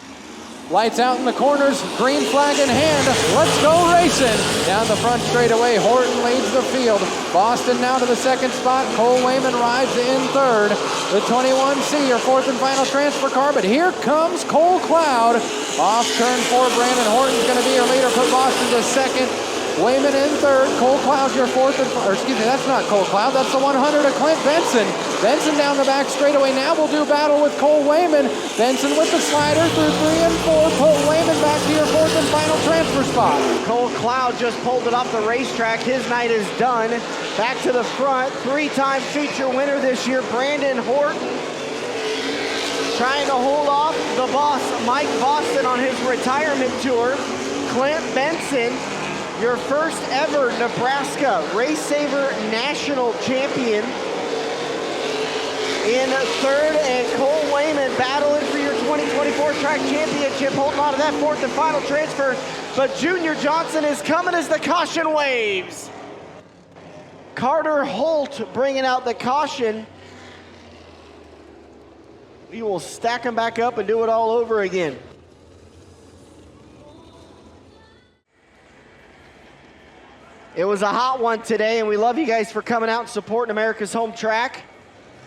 Lights out in the corners, green flag in hand. Let's go racing. Down the front straightaway, Horton leads the field. Boston now to the second spot. Cole Wayman rides in third. The 21C, your 4th and final transfer car, but here comes Cole Cloud. Off turn 4, Brandon Horton's going to be your leader. Put Boston to second. Wayman in third. Cole Cloud, your 4th and, or excuse me, that's not Cole Cloud. That's the 100 of Clint Benson. Benson down the back straightaway. Now we'll do battle with Cole Wayman. Benson with the slider through 3 and 4. Put Wayman back to your 4th and final transfer spot. Cole Cloud just pulled it off the racetrack. His night is done. Back to the front. 3-time feature winner this year, Brandon Horton. Trying to hold off the boss, Mike Boston, on his retirement tour. Clint Benson, your first ever Nebraska Race Saver National Champion, in third, and Cole Wayman battling for your 2024 track championship, holding on to that 4th and final transfer. But Junior Johnson is coming as the caution waves. Carter Holt bringing out the caution. We will stack them back up and do it all over again. It was a hot one today, and we love you guys for coming out and supporting America's home track.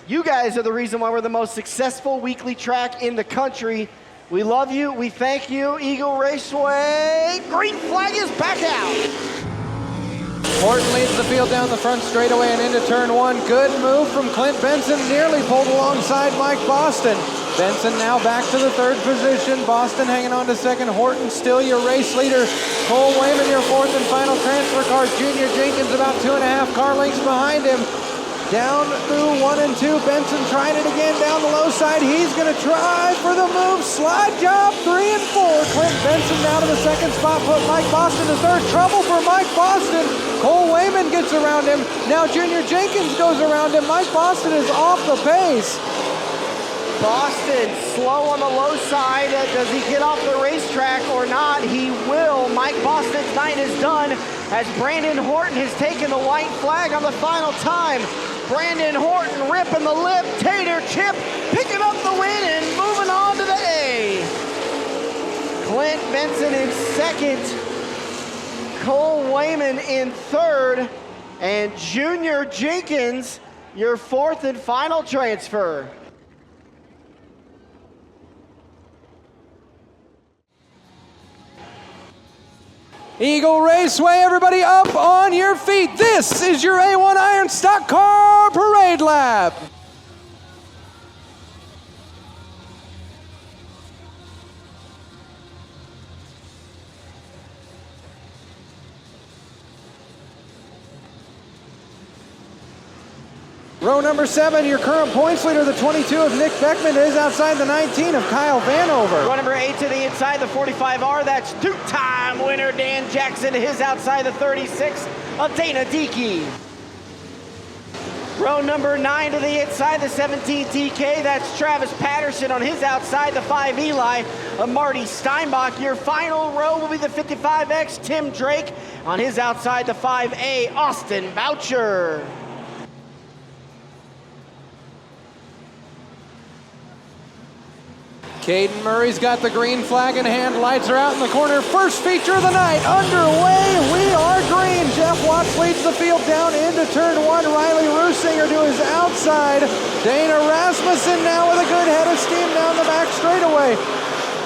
You guys are the reason why we're the most successful weekly track in the country. We love you. We thank you. Eagle Raceway. Green flag is back out. Horton leads the field down the front straightaway and into turn 1. Good move from Clint Benson. Nearly pulled alongside Mike Boston. Benson now back to the 3rd position. Boston hanging on to 2nd. Horton still your race leader. Cole Wayman your 4th and final transfer car. Junior Jenkins about 2.5 car lengths behind him. Down through 1 and 2. Benson trying it again down the low side. He's going to try for the move. Slide job 3 and 4. Clint Benson down to the 2nd spot. Put Mike Boston to 3rd. Trouble for Mike Boston. Cole Wayman gets around him. Now Junior Jenkins goes around him. Mike Boston is off the pace. Boston slow on the low side. Does he get off the racetrack or not? He will. Mike Boston's night is done as Brandon Horton has taken the white flag on the final time. Brandon Horton ripping the lip. Tater Chip picking up the win and moving on to the A. Clint Benson in second. Cole Wayman in third. And Junior Jenkins, your fourth and final transfer. Eagle Raceway, everybody up on your feet. This is your A1 Iron Stock Car Parade Lap. Row number 7, your current points leader, the 22 of Nick Beckman, is outside the 19 of Kyle Vanover. Row number 8 to the inside, the 45R, that's two-time winner Dan Jackson, his outside the 36 of Dana Diekey. Row number 9 to the inside, the 17 TK, that's Travis Patterson on his outside, the 5 Eli of Marty Steinbach. Your final row will be the 55X, Tim Drake, on his outside, the 5A, Austin Boucher. Caden Murray's got the green flag in hand. Lights are out in the corner. First feature of the night underway. We are green. Jeff Watts leads the field down into turn 1. Riley Rusinger to his outside. Dana Rasmussen now with a good head of steam down the back straightaway.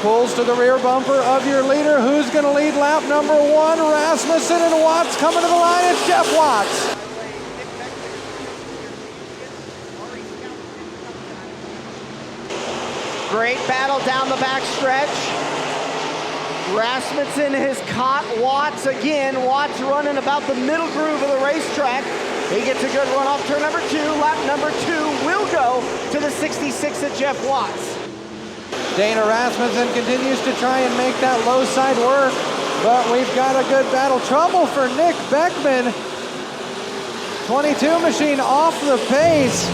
Pulls to the rear bumper of your leader. Who's going to lead lap number 1? Rasmussen and Watts coming to the line. It's Jeff Watts. Great battle down the back stretch. Rasmussen has caught Watts again. Watts running about the middle groove of the racetrack. He gets a good run off turn number 2. Lap number 2 will go to the 66 of Jeff Watts. Dana Rasmussen continues to try and make that low side work, but we've got a good battle. Trouble for Nick Beckman. 22 machine off the pace.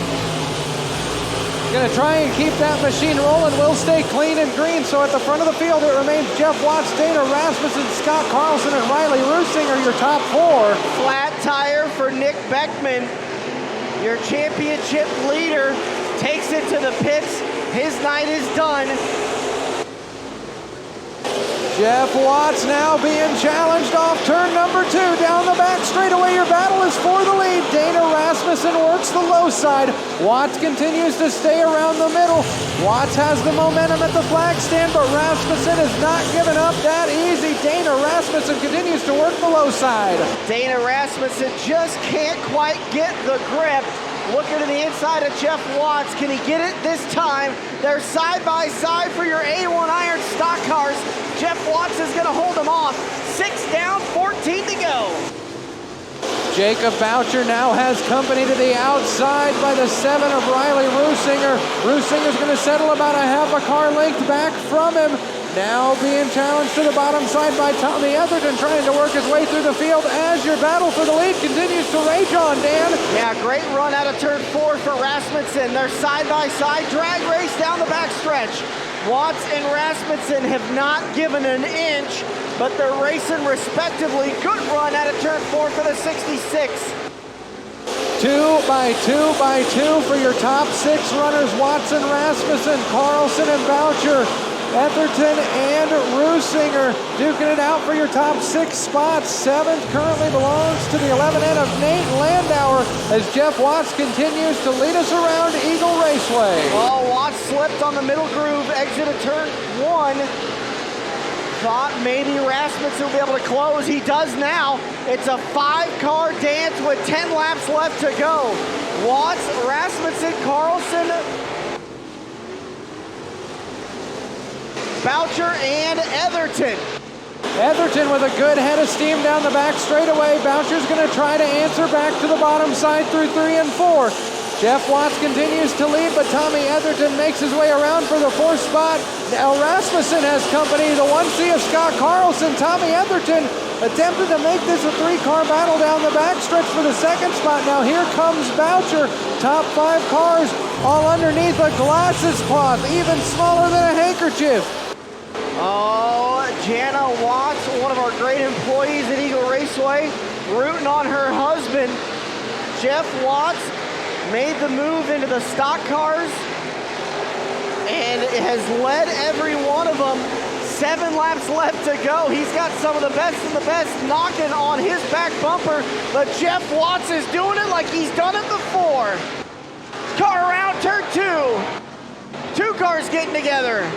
Gonna try and keep that machine rolling. Will stay clean and green. So at the front of the field, it remains Jeff Watts, Dana Rasmussen, Scott Carlson, and Riley Rusinger, your top 4. Flat tire for Nick Beckman. Your championship leader takes it to the pits. His night is done. Jeff Watts now being challenged off turn number 2. Down the back straightaway, your battle is for the lead. Dana Rasmussen works the low side. Watts continues to stay around the middle. Watts has the momentum at the flag stand, but Rasmussen is not giving up that easy. Dana Rasmussen continues to work the low side. Dana Rasmussen just can't quite get the grip. Looking to the inside of Jeff Watts. Can he get it this time? They're side by side for your A1 Iron stock cars. Jeff Watts is going to hold them off. 6 down, 14 to go. Jacob Boucher now has company to the outside by the 7 of Riley Rusinger. Rusinger's going to settle about a half a car length back from him. Now being challenged to the bottom side by Tommy Etherton, trying to work his way through the field as your battle for the lead continues to rage on, Dan. Yeah, great run out of turn 4 for Rasmussen. They're side-by-side drag race down the back stretch. Watts and Rasmussen have not given an inch, but they're racing respectively. Good run out of turn 4 for the 66. 2 by 2 by 2 for your top 6 runners, Watson, Rasmussen, Carlson, and Boucher. Etherton and Rusinger duking it out for your top 6 spots. 7th currently belongs to the 11N of Nate Landauer as Jeff Watts continues to lead us around Eagle Raceway. Oh, Watts slipped on the middle groove, exit of turn 1. Thought maybe Rasmussen will be able to close. He does now. It's a 5-car dance with 10 laps left to go. Watts, Rasmussen, Carlson, Boucher, and Etherton. Etherton with a good head of steam down the back straightaway. Boucher's going to try to answer back to the bottom side through 3 and 4. Jeff Watts continues to lead, but Tommy Etherton makes his way around for the 4th spot. Now Rasmussen has company, the 1C of Scott Carlson. Tommy Etherton attempted to make this a 3-car battle down the backstretch for the 2nd spot. Now here comes Boucher. Top 5 cars all underneath a glasses cloth, even smaller than a handkerchief. Oh, Jana Watts, one of our great employees at Eagle Raceway, rooting on her husband. Jeff Watts made the move into the stock cars and has led every one of them 7 laps left to go. He's got some of the best knocking on his back bumper, but Jeff Watts is doing it like he's done it before. Car around turn 2. 2 cars getting together.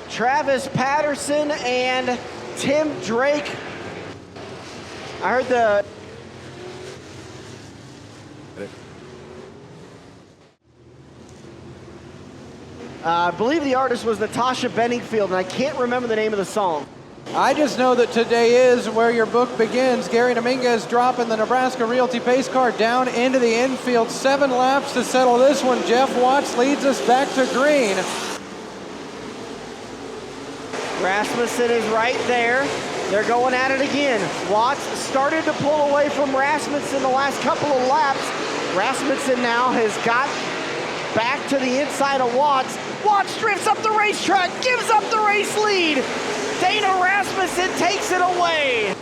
Travis Patterson and Tim Drake. I heard the I believe the artist was Natasha Benningfield, and I can't remember the name of the song. I just know that today is where your book begins. Gary Dominguez dropping the Nebraska Realty pace car down into the infield. 7 laps to settle this one. Jeff Watts leads us back to green. Rasmussen is right there. They're going at it again. Watts started to pull away from Rasmussen the last couple of laps. Rasmussen now has got back to the inside of Watts. Watts drifts up the racetrack, gives up the race lead. Dana Rasmussen takes it away.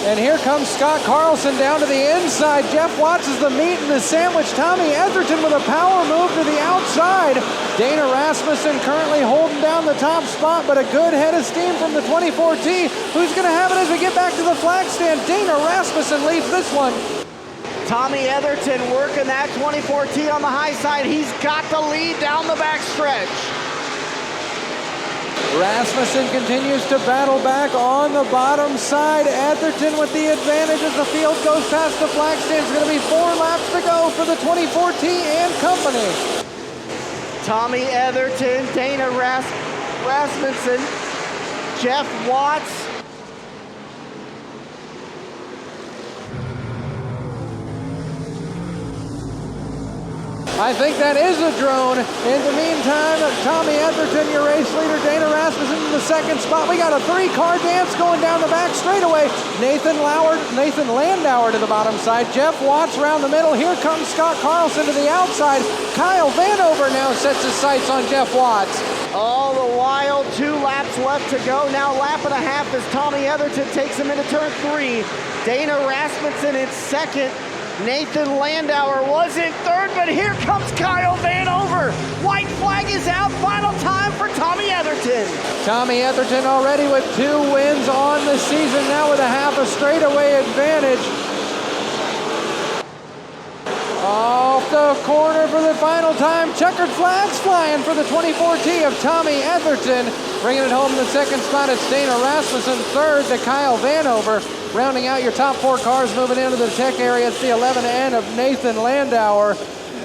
And here comes Scott Carlson down to the inside. Jeff Watts is the meat in the sandwich. Tommy Etherton with a power move to the outside. Dana Rasmussen currently holding down the top spot, but a good head of steam from the 24T. Who's going to have it as we get back to the flag stand? Dana Rasmussen leads this one. Tommy Etherton working that 24T on the high side. He's got the lead down the back stretch. Rasmussen continues to battle back on the bottom side. Etherton with the advantage as the field goes past the flag stand. It's going to be 4 laps to go for the 24T and company. Tommy Etherton, Dana Rasmussen, Jeff Watts. I think that is a drone. In the meantime, Tommy Etherton, your race leader, Dana Rasmussen in the second spot. We got a 3-car dance going down the back straightaway. Nathan Landauer to the bottom side. Jeff Watts around the middle. Here comes Scott Carlson to the outside. Kyle Vanover now sets his sights on Jeff Watts. All the while, 2 laps left to go. Now lap and a half as Tommy Etherton takes him into turn 3. Dana Rasmussen in second. Nathan Landauer was in third, but here comes Kyle Vanover. White flag is out. Final time for Tommy Etherton. Tommy Etherton already with 2 wins on the season, now with a half a straightaway advantage. Off the corner for the final time. Checkered flags flying for the 24T of Tommy Etherton. Bringing it home in the second spot, it's Dana Rasmussen. Third to Kyle Vanover. Rounding out your top 4 cars moving into the tech area, it's the 11N of Nathan Landauer.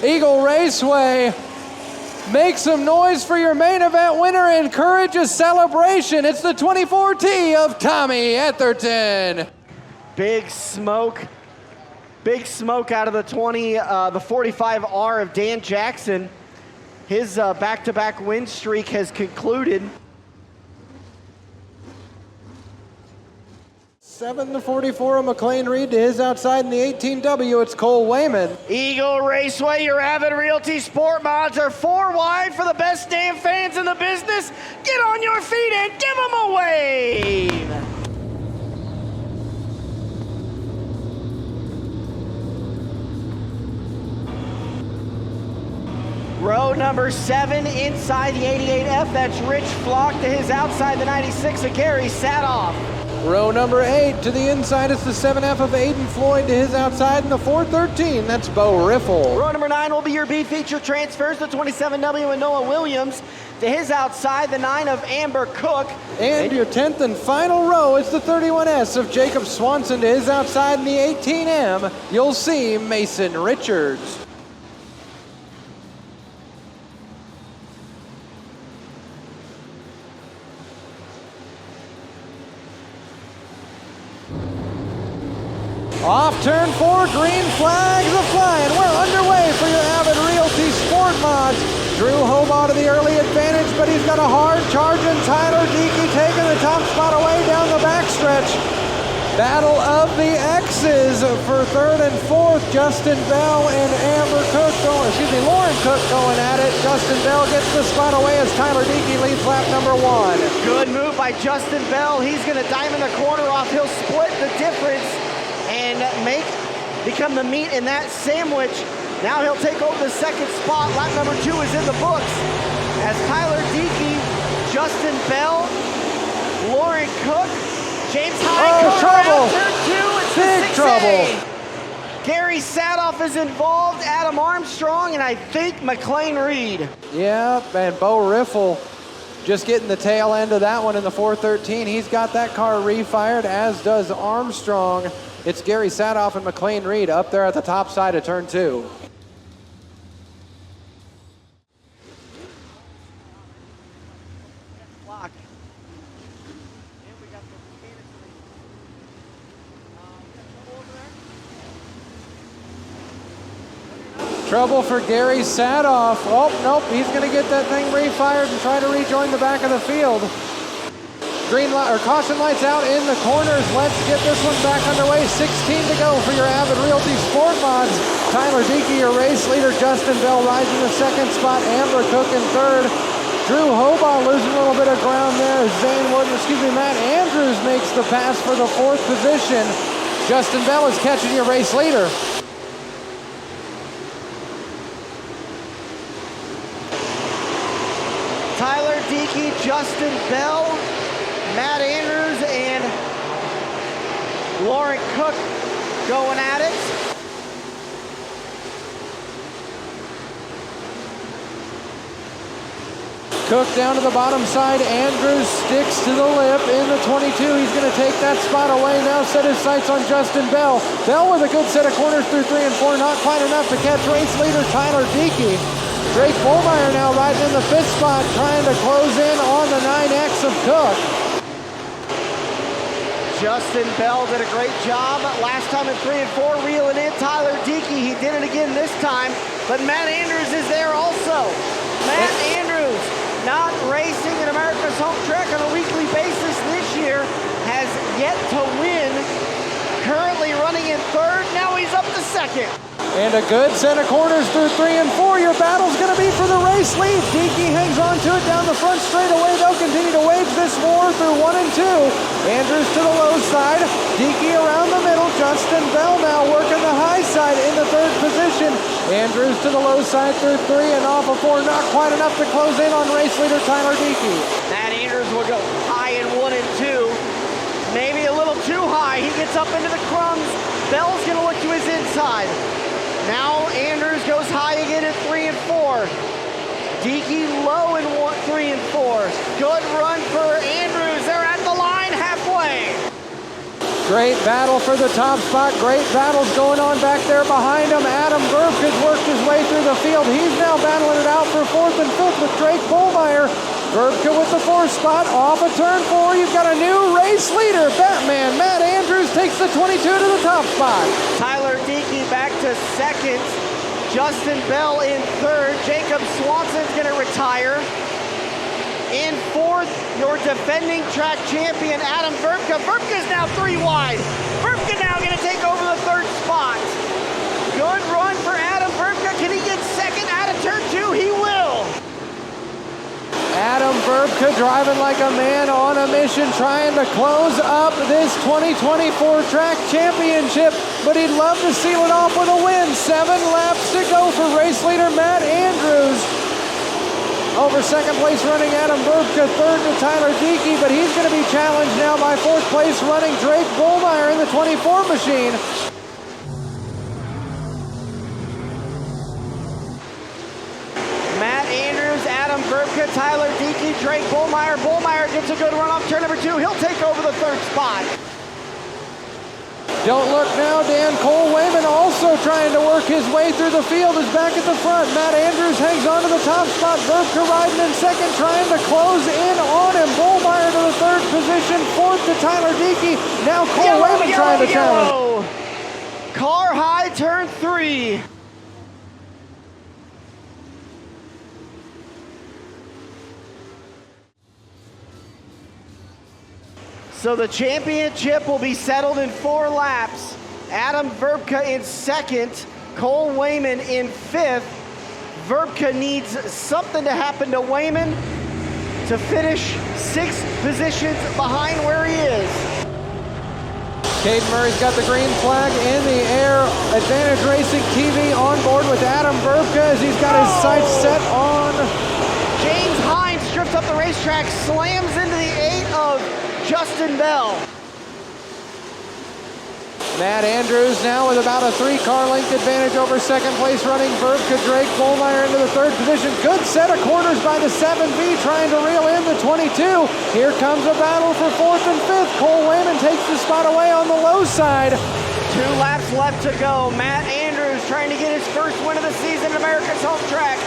Eagle Raceway, make some noise for your main event winner. Encourage a celebration. It's the 24T of Tommy Etherton. Big smoke out of the 45R of Dan Jackson. His back-to-back win streak has concluded. 7-44 of McLean Reed to his outside in the 18W. It's Cole Wayman. Eagle Raceway, your Avid Realty Sport Mods are 4 wide for the best damn fans in the business. Get on your feet and give them a wave. Row number 7 inside the 88F. That's Rich Flock to his outside the 96 of Gary Sadoff. Row number 8 to the inside, it's the 7F of Aiden Floyd to his outside, and the 413, that's Bo Riffle. Row number 9 will be your B-Feature transfers, the 27W and Noah Williams. To his outside, the 9 of Amber Cook. And your 10th and final row is the 31S of Jacob Swanson to his outside, in the 18M, you'll see Mason Richards. Off turn 4, green flags are flying. We're underway for your Avid Realty Sport Mods. Drew Hobaugh to the early advantage, but he's got a hard charge, and Tyler Diekey taking the top spot away down the backstretch. Battle of the X's for 3rd and 4th. Justin Bell and Lauren Cook going at it. Justin Bell gets the spot away as Tyler Diekey leads lap number 1. Good move by Justin Bell. He's going to diamond the corner off. He'll split the difference and become the meat in that sandwich. Now he'll take over the second spot. Lap number 2 is in the books as Tyler Diekey, Justin Bell, Lauren Cook, James High, trouble. Turn 2, it's Big trouble. Gary Sadoff is involved, Adam Armstrong, and I think McLean Reed. Yeah, and Bo Riffle just getting the tail end of that one in the 413. He's got that car refired, as does Armstrong. It's Gary Sadoff and McLean Reed up there at the top side of turn 2. Trouble for Gary Sadoff. Oh, nope, he's going to get that thing refired and try to rejoin the back of the field. Green light, or caution lights out in the corners. Let's get this one back underway. 16 to go for your Avid Realty Sport Mods. Tyler Diekey, your race leader. Justin Bell rising the second spot. Amber Cook in third. Drew Hobaugh losing a little bit of ground there. Matt Andrews makes the pass for the 4th position. Justin Bell is catching your race leader. Tyler Diekey, Justin Bell, Matt Andrews, and Lauren Cook going at it. Cook down to the bottom side. Andrews sticks to the lip in the 22. He's going to take that spot away. Now set his sights on Justin Bell. Bell with a good set of corners through 3 and 4. Not quite enough to catch race leader Tyler Diekey. Drake Bullmeyer now riding in the 5th spot, trying to close in on the 9X of Cook. Justin Bell did a great job last time in 3 and 4, reeling in Tyler Diekey. He did it again this time, but Matt Andrews is there also. Matt Andrews, not racing in America's home track on a weekly basis this year, has yet to win. Currently running in 3rd, now he's up to 2nd. And a good set of corners through 3 and 4. Your battle's going to be for the race lead. Diekey hangs on to it down the front straightaway. They'll continue to wage this war through 1 and 2. Andrews to the low side. Diekey around the middle. Justin Bell now working the high side in the 3rd position. Andrews to the low side through 3 and off of 4. Not quite enough to close in on race leader Tyler Diekey. Matt Andrews will go high in 1 and 2. Maybe a little too high. He gets up into the crumbs. Bell's going to look to his inside. Now Andrews goes high again at 3 and 4. Diekey low in 3 and 4. Good run for Andrews. They're at the line halfway. Great battle for the top spot. Great battles going on back there behind him. Adam Burke has worked his way through the field. He's now battling it out for 4th and 5th with Drake Bullmeyer. Burke with the 4th spot off of turn 4. You've got a new race leader. Batman Matt Andrews takes the 22 to the top spot. Tyler Diekey back to 2nd. Justin Bell in 3rd. Jacob Swanson's going to retire. In 4th, your defending track champion, Adam Verbke. Verbke's now 3 wide. Verbke now going to take over the 3rd spot. Good run for Adam Verbke. Can he get 2nd out of turn 2? He will. Adam Verbke driving like a man on a mission, trying to close up this 2024 track championship, but he'd love to seal it off with a win. 7 laps to go for race leader Matt Andrews. Over 2nd place running Adam Verbke, 3rd to Tyler Diekey, but he's going to be challenged now by 4th place running Drake Bullmeyer in the 24 machine. Matt Andrews, Adam Verbke, Tyler Diekey, Drake Bullmeyer. Bullmeyer gets a good run off turn number 2. He'll take over the 3rd spot. Don't look now, Dan. Cole Wayman also trying to work his way through the field is back at the front. Matt Andrews hangs on to the top spot. Verbke riding in 2nd, trying to close in on him. Bullmeyer to the 3rd position. 4th to Tyler Diekey. Now Cole Wayman trying to challenge. Car high, turn 3. So the championship will be settled in 4 laps. Adam Verbke in 2nd, Cole Wayman in 5th. Verbke needs something to happen to Wayman to finish 6 positions behind where he is. Caden Murray's got the green flag in the air Advantage Racing TV on board with Adam Verbka as he's got his sights set on. James Hines strips up the racetrack, slams into the 8 of Justin Bell. Matt Andrews now with about a 3-car length advantage over second place running Verbka. Drake Bullmeyer into the 3rd position. Good set of corners by the 7B trying to reel in the 22. Here comes a battle for 4th and 5th. Cole Wayman takes the spot away on the low side. 2 laps left to go. Matt Andrews trying to get his first win of the season at America's home track.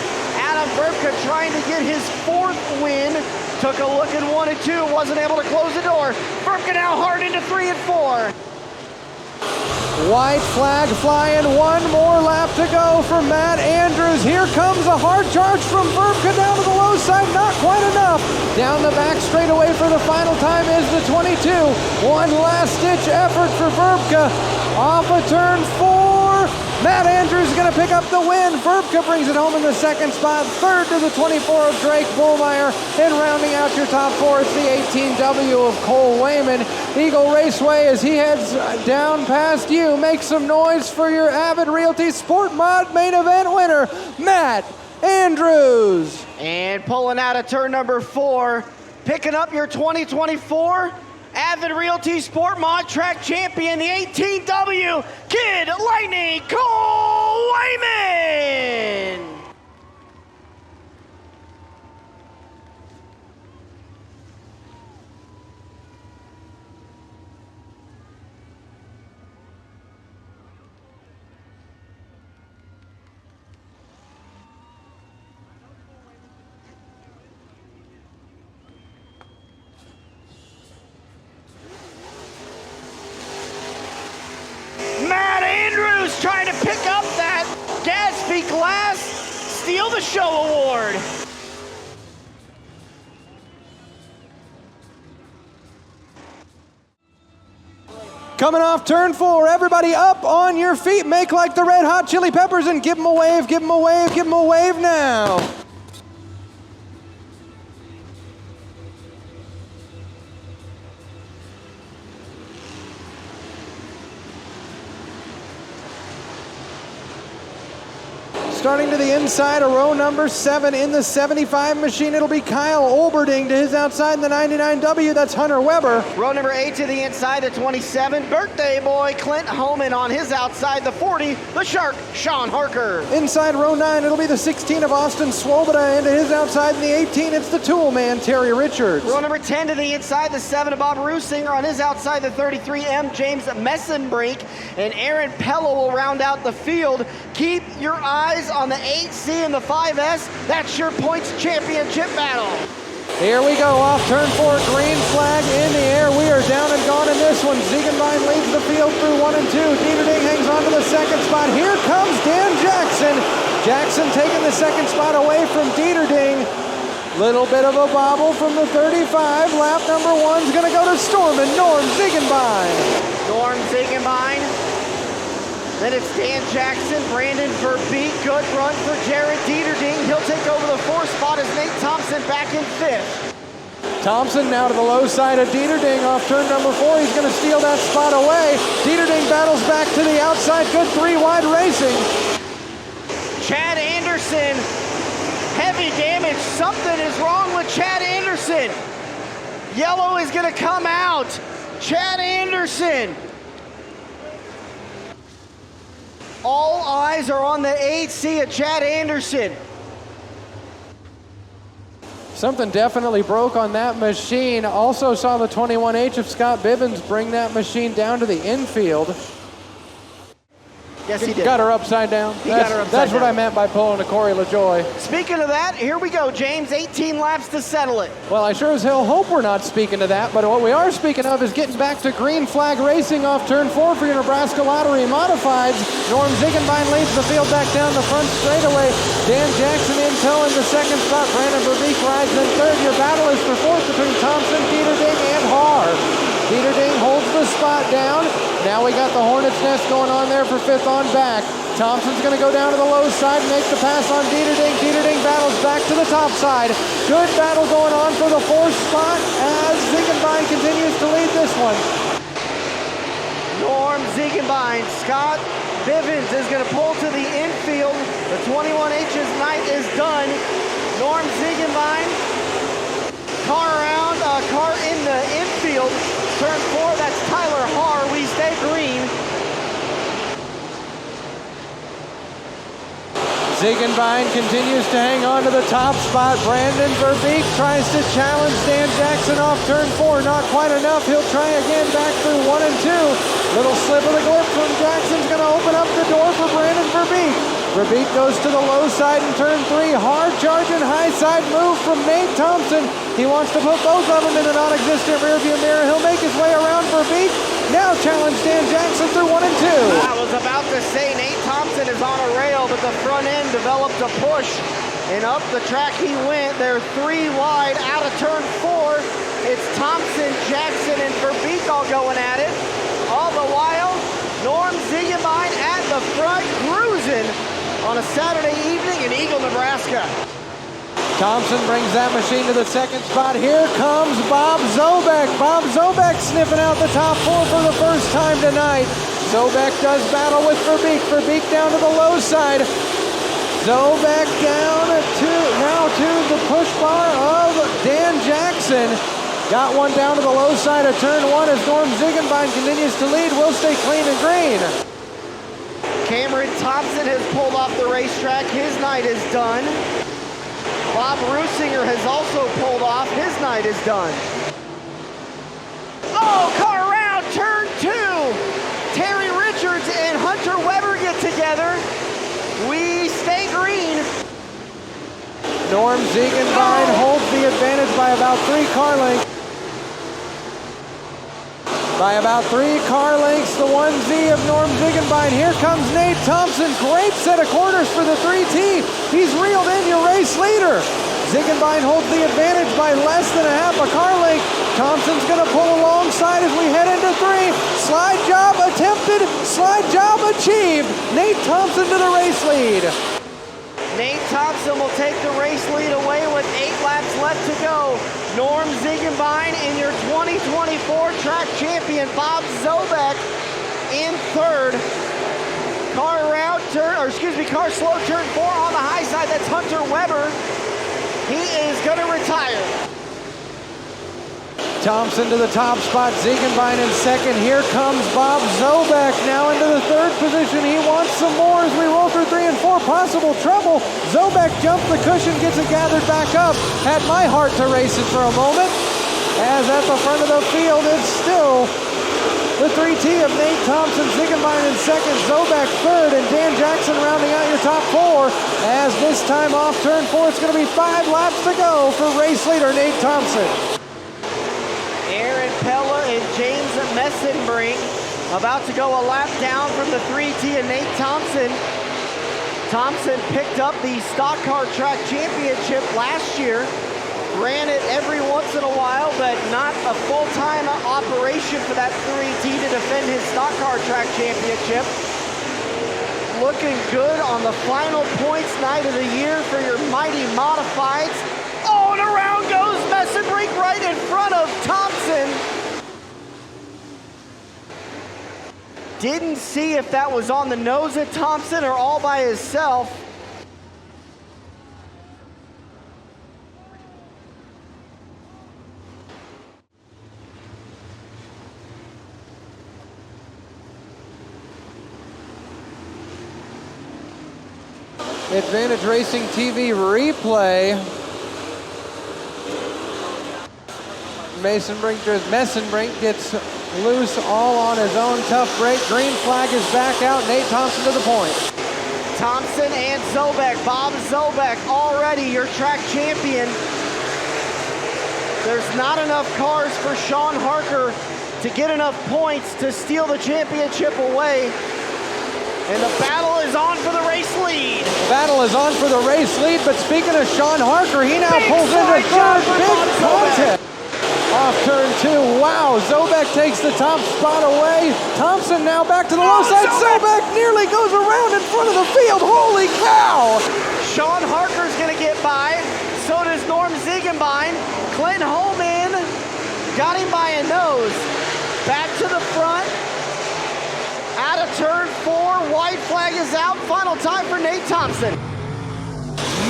Adam Verbka trying to get his 4th win. Took a look at 1 and 2, wasn't able to close the door. Verbka now hard into 3 and 4. White flag flying, 1 more lap to go for Matt Andrews. Here comes a hard charge from Verbka down to the low side, not quite enough. Down the back straightaway for the final time is the 22. One last ditch effort for Verbka. Off of turn 4. Matt Andrews is going to pick up the win. Verbka brings it home in the 2nd spot. 3rd to the 24 of Drake Bullmeyer. And rounding out your top 4, it's the 18W of Cole Wayman. Eagle Raceway, as he heads down past you, make some noise for your Avid Realty Sport Mod main event winner, Matt Andrews. And pulling out of turn number 4, picking up your 2024 Avid Realty Sport Mod Track Champion, the 18W Kid Lightning Cole Wayman. Matt Andrews trying to pick up that Gatsby Glass Steal the Show award. Coming off turn 4, everybody up on your feet. Make like the Red Hot Chili Peppers and give them a wave, give them a wave, give them a wave now. Starting to the inside of row number 7 in the 75 machine, it'll be Kyle Olberding to his outside in the 99W. That's Hunter Weber. Row number 8 to the inside, the 27. Birthday boy Clint Homan on his outside, the 40. The Shark, Sean Harker. Inside row 9, it'll be the 16 of Austin Swoboda, and to his outside in the 18, it's the Tool Man, Terry Richards. Row number 10 to the inside, the 7 of Bob Rusinger on his outside, the 33M, James Messenbrink, and Aaron Pello will round out the field. Keep your eyes on the 8C and the 5S. That's your points championship battle. Here we go, off turn 4, green flag in the air. We are down and gone in this one. Ziegenbein leads the field through 1 and 2. Dieterding hangs on to the 2nd spot. Here comes Dan Jackson. Jackson taking the 2nd spot away from Dieterding. Little bit of a bobble from the 35. Lap number 1's gonna go to Stormin Norm Ziegenbein. Norm Ziegenbein. Then it's Dan Jackson, Brandon Verbeek. Good run for Jared Dieterding. He'll take over the 4th spot as Nate Thompson back in 5th. Thompson now to the low side of Dieterding off turn number 4. He's going to steal that spot away. Dieterding battles back to the outside. Good 3-wide racing. Chad Anderson, heavy damage. Something is wrong with Chad Anderson. Yellow is going to come out. Chad Anderson. All eyes are on the 8C of Chad Anderson. Something definitely broke on that machine. Also saw the 21H of Scott Bibbins bring that machine down to the infield. Yes, he did. Got her upside down. That's what I meant by pulling a Corey LaJoy. Speaking of that, here we go, James. 18 laps to settle it. Well, I sure as hell hope we're not speaking to that, but what we are speaking of is getting back to green flag racing off turn 4 for your Nebraska Lottery Modifieds. Norm Ziegenbein leads the field back down the front straightaway. Dan Jackson in tow in the 2nd spot. Brandon Verbeek rides in 3rd. Your battle is for 4th between Thompson, Dieterding, and Haar. Dieterding holds the spot down. Now we got the Hornet's Nest going on there for 5th on back. Thompson's going to go down to the low side and make the pass on Dieterding. Dieterding battles back to the top side. Good battle going on for the 4th spot as Ziegenbein continues to lead this one. Norm Ziegenbein. Scott Bivens is going to pull to the infield. The 21H's night is done. Norm Ziegenbein, car around, car in the infield. Turn 4, that's Tyler Haar. We stay green. Ziegenbein continues to hang on to the top spot. Brandon Verbeek tries to challenge Dan Jackson off turn 4. Not quite enough. He'll try again back through 1 and 2. Little slip of the glove from Jackson's going to open up the door for Brandon Verbeek. Verbeek goes to the low side in turn 3. Hard charging high side move from Nate Thompson. He wants to put both of them in a non-existent rearview mirror. He'll make his way around Verbeek. Now challenge Dan Jackson through 1 and 2. I was about to say Nate Thompson is on a rail, but the front end developed a push, and up the track he went. They're 3 wide out of turn 4. It's Thompson, Jackson, and Verbeek all going at it. All the while, Norm Ziegenbein at the front, cruising on a Saturday evening in Eagle, Nebraska. Thompson brings that machine to the second spot. Here comes Bob Zobek. Bob Zobek sniffing out the top 4 for the first time tonight. Zobek does battle with Verbeek. Verbeek down to the low side. Zobek down now to the push bar of Dan Jackson. Got one down to the low side of turn 1 as Norm Ziegenbein continues to lead. We'll stay clean and green. Cameron Thompson has pulled off the racetrack. His night is done. Bob Rusinger has also pulled off. His night is done. Oh, car around, turn 2. Terry Richards and Hunter Weber get together. We stay green. Norm Ziegenbein holds the advantage by about 3 car lengths. By about 3 car lengths, the 1Z of Norm Ziegenbein. Here comes Nate Thompson. Great set of corners for the 3T. He's reeled in your race leader. Ziegenbein holds the advantage by less than a half a car length. Thompson's going to pull alongside as we head into 3. Slide job attempted, slide job achieved. Nate Thompson to the race lead. Nate Thompson will take the race lead away with 8 laps left to go. Norm Ziegenbein in your 2024 track champion, Bob Zobek in 3rd. Car slow turn 4 on the high side. That's Hunter Weber. He is going to retire. Thompson to the top spot, Ziegenbein in 2nd. Here comes Bob Zobek now into the 3rd position. He wants some more as we roll through 3 and 4. Possible trouble. Zobek jumps the cushion, gets it gathered back up. Had my heart to race it for a moment. As at the front of the field, it's still the 3T of Nate Thompson, Ziegenbein in 2nd, Zobek 3rd, and Dan Jackson rounding out your top 4. As this time off turn 4, it's going to be 5 laps to go for race leader Nate Thompson. Aaron Pella and James Messenbrink about to go a lap down from the 3T and Nate Thompson. Thompson picked up the Stock Car Track Championship last year. Ran it every once in a while, but not a full-time operation for that 3T to defend his Stock Car Track Championship. Looking good on the final points night of the year for your mighty modifieds. Oh, and around goes Messenbrink right in front of Thompson. Didn't see if that was on the nose of Thompson or all by himself. Advantage Racing TV replay. Messenbrink gets loose all on his own tough break. Green flag is back out. Nate Thompson to the point. Thompson and Zobek, Bob Zobek, already your track champion. There's not enough cars for Sean Harker to get enough points to steal the championship away. And the battle is on for the race lead. The battle is on for the race lead, but speaking of Sean Harker, he now pulls into 3rd. Big contest. Off turn 2, wow, Zobek takes the top spot away. Thompson now back to the low side. Zobek nearly goes around in front of the field. Holy cow! Sean Harker's gonna get by. So does Norm Ziegenbein. Clint Holman got him by a nose. Back to the front. out of turn 4. White flag is out. Final time for Nate Thompson.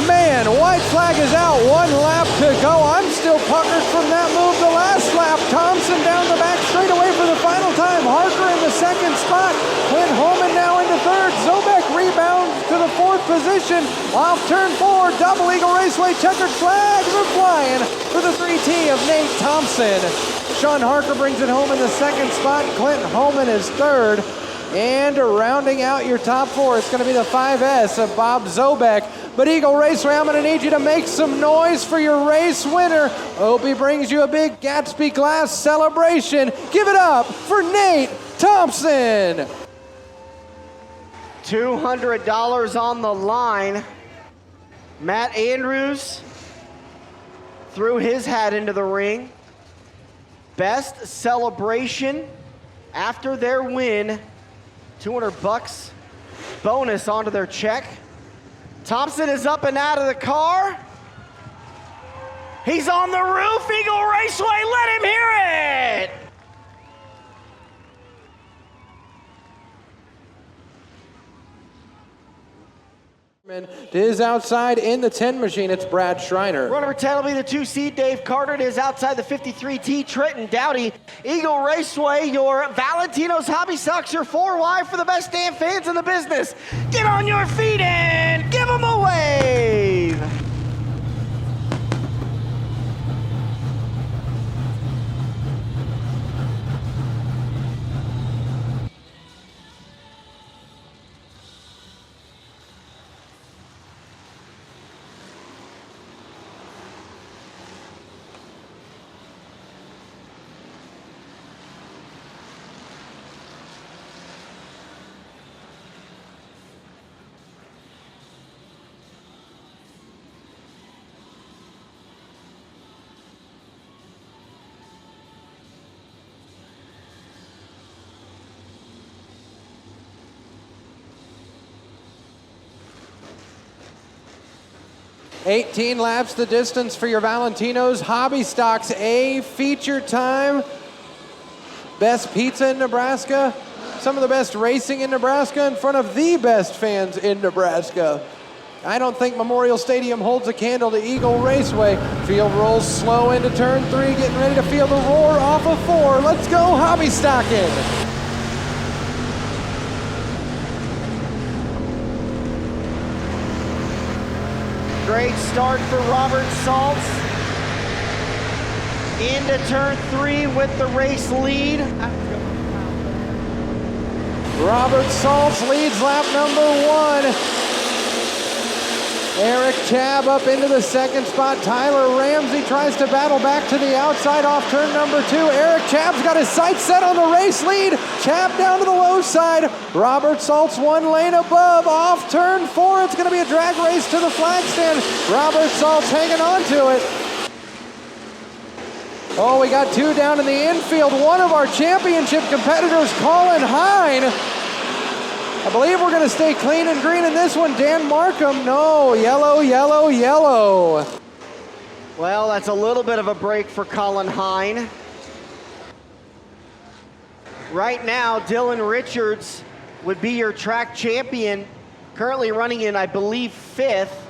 Man, white flag is out, 1 lap to go. I'm still puckered from that move the last lap. Thompson down the back straightaway for the final time. Harker in the 2nd spot. Clint Holman now into 3rd. Zobek rebounds to the 4th position. Off turn 4, Double Eagle Raceway checkered flags are flying for the 3T of Nate Thompson. Sean Harker brings it home in the 2nd spot. Clint Holman is 3rd. And rounding out your top 4, it's going to be the 5S of Bob Zobek. But Eagle Raceway, I'm going to need you to make some noise for your race winner. Opie brings you a big Gatsby glass celebration. Give it up for Nate Thompson. $200 on the line. Matt Andrews threw his hat into the ring. Best celebration after their win. $200 bonus onto their check. Thompson is up and out of the car. He's on the roof. Eagle Raceway, let him hear it. To his outside in the 10 machine, it's Brad Schreiner. Run number 10 will be the 2 seed, Dave Carter. To his outside, the 53T, Trenton Dowdy. Eagle Raceway, your Valentino's Hobby Stocks, your 4Y for the best damn fans in the business. Get on your feet and give them a wave. $18 laps the distance for your Valentino's Hobby Stocks A-Feature time. Best pizza in Nebraska, some of the best racing in Nebraska in front of the best fans in Nebraska. I don't think Memorial Stadium holds a candle to Eagle Raceway. Field rolls slow into turn 3, getting ready to feel the roar off of 4. Let's go hobby stocking. Great start for Robert Saltz. Into turn 3 with the race lead. Robert Saltz leads lap number 1. Eric Chabb up into the 2nd spot. Tyler Ramsey tries to battle back to the outside off turn number 2. Eric Chabb's got his sights set on the race lead. Chabb down to the low side. Robert Saltz 1 lane above off turn 4. It's going to be a drag race to the flag stand. Robert Saltz hanging on to it. Oh, we got 2 down in the infield. One of our championship competitors, Colin Hine. I believe we're going to stay clean and green in this one. Dan Markham, no, yellow, yellow, yellow. Well, that's a little bit of a break for Colin Hine. Right now, Dylan Richards would be your track champion, currently running in, I believe, 5th.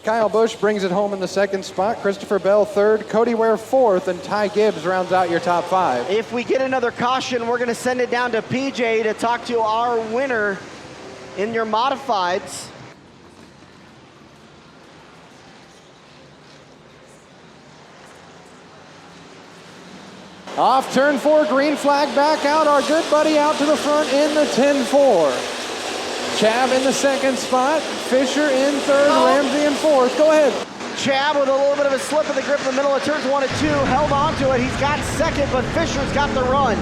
Kyle Busch brings it home in the 2nd spot. Christopher Bell 3rd, Cody Ware 4th, and Ty Gibbs rounds out your top 5. If we get another caution, we're going to send it down to PJ to talk to our winner in your modifieds. Off turn 4, green flag back out. Our good buddy out to the front in the 10-4. Chabb in the 2nd spot, Fisher in 3rd, Ramsey in 4th. Go ahead. Chabb with a little bit of a slip of the grip in the middle of turns 1 and 2, held on to it. He's got 2nd, but Fisher's got the run.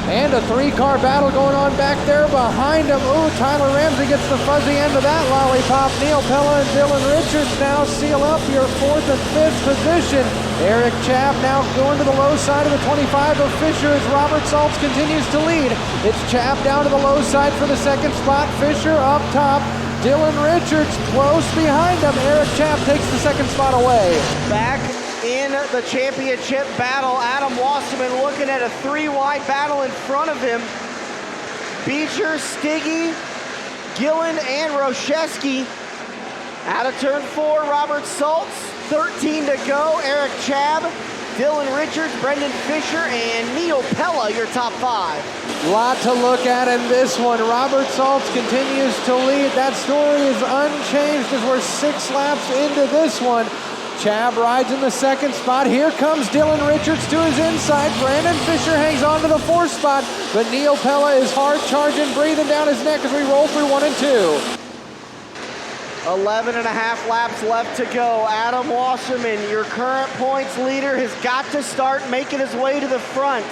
And a 3-car battle going on back there behind him. Ooh, Tyler Ramsey gets the fuzzy end of that lollipop. Neil Pella and Dylan Richards now seal up your 4th and 5th position. Eric Chabb now going to the low side of the 25 of Fisher as Robert Saltz continues to lead. It's Chabb down to the low side for the 2nd spot. Fisher up top. Dylan Richards close behind him. Eric Chabb takes the 2nd spot away. Back in the championship battle, Adam Wasserman looking at a 3-wide battle in front of him. Beecher, Stiggy, Gillen, and Roszewski. Out of turn 4, Robert Saltz, 13 to go. Eric Chabb, Dylan Richards, Brendan Fisher, and Neil Pella, your top 5. Lot to look at in this one. Robert Saltz continues to lead. That story is unchanged as we're 6 laps into this one. Chabb rides in the 2nd spot. Here comes Dylan Richards to his inside. Brandon Fisher hangs on to the 4th spot, but Neil Pella is hard charging, breathing down his neck as we roll through 1 and 2. 11 and a half laps left to go. Adam Wasserman, your current points leader, has got to start making his way to the front.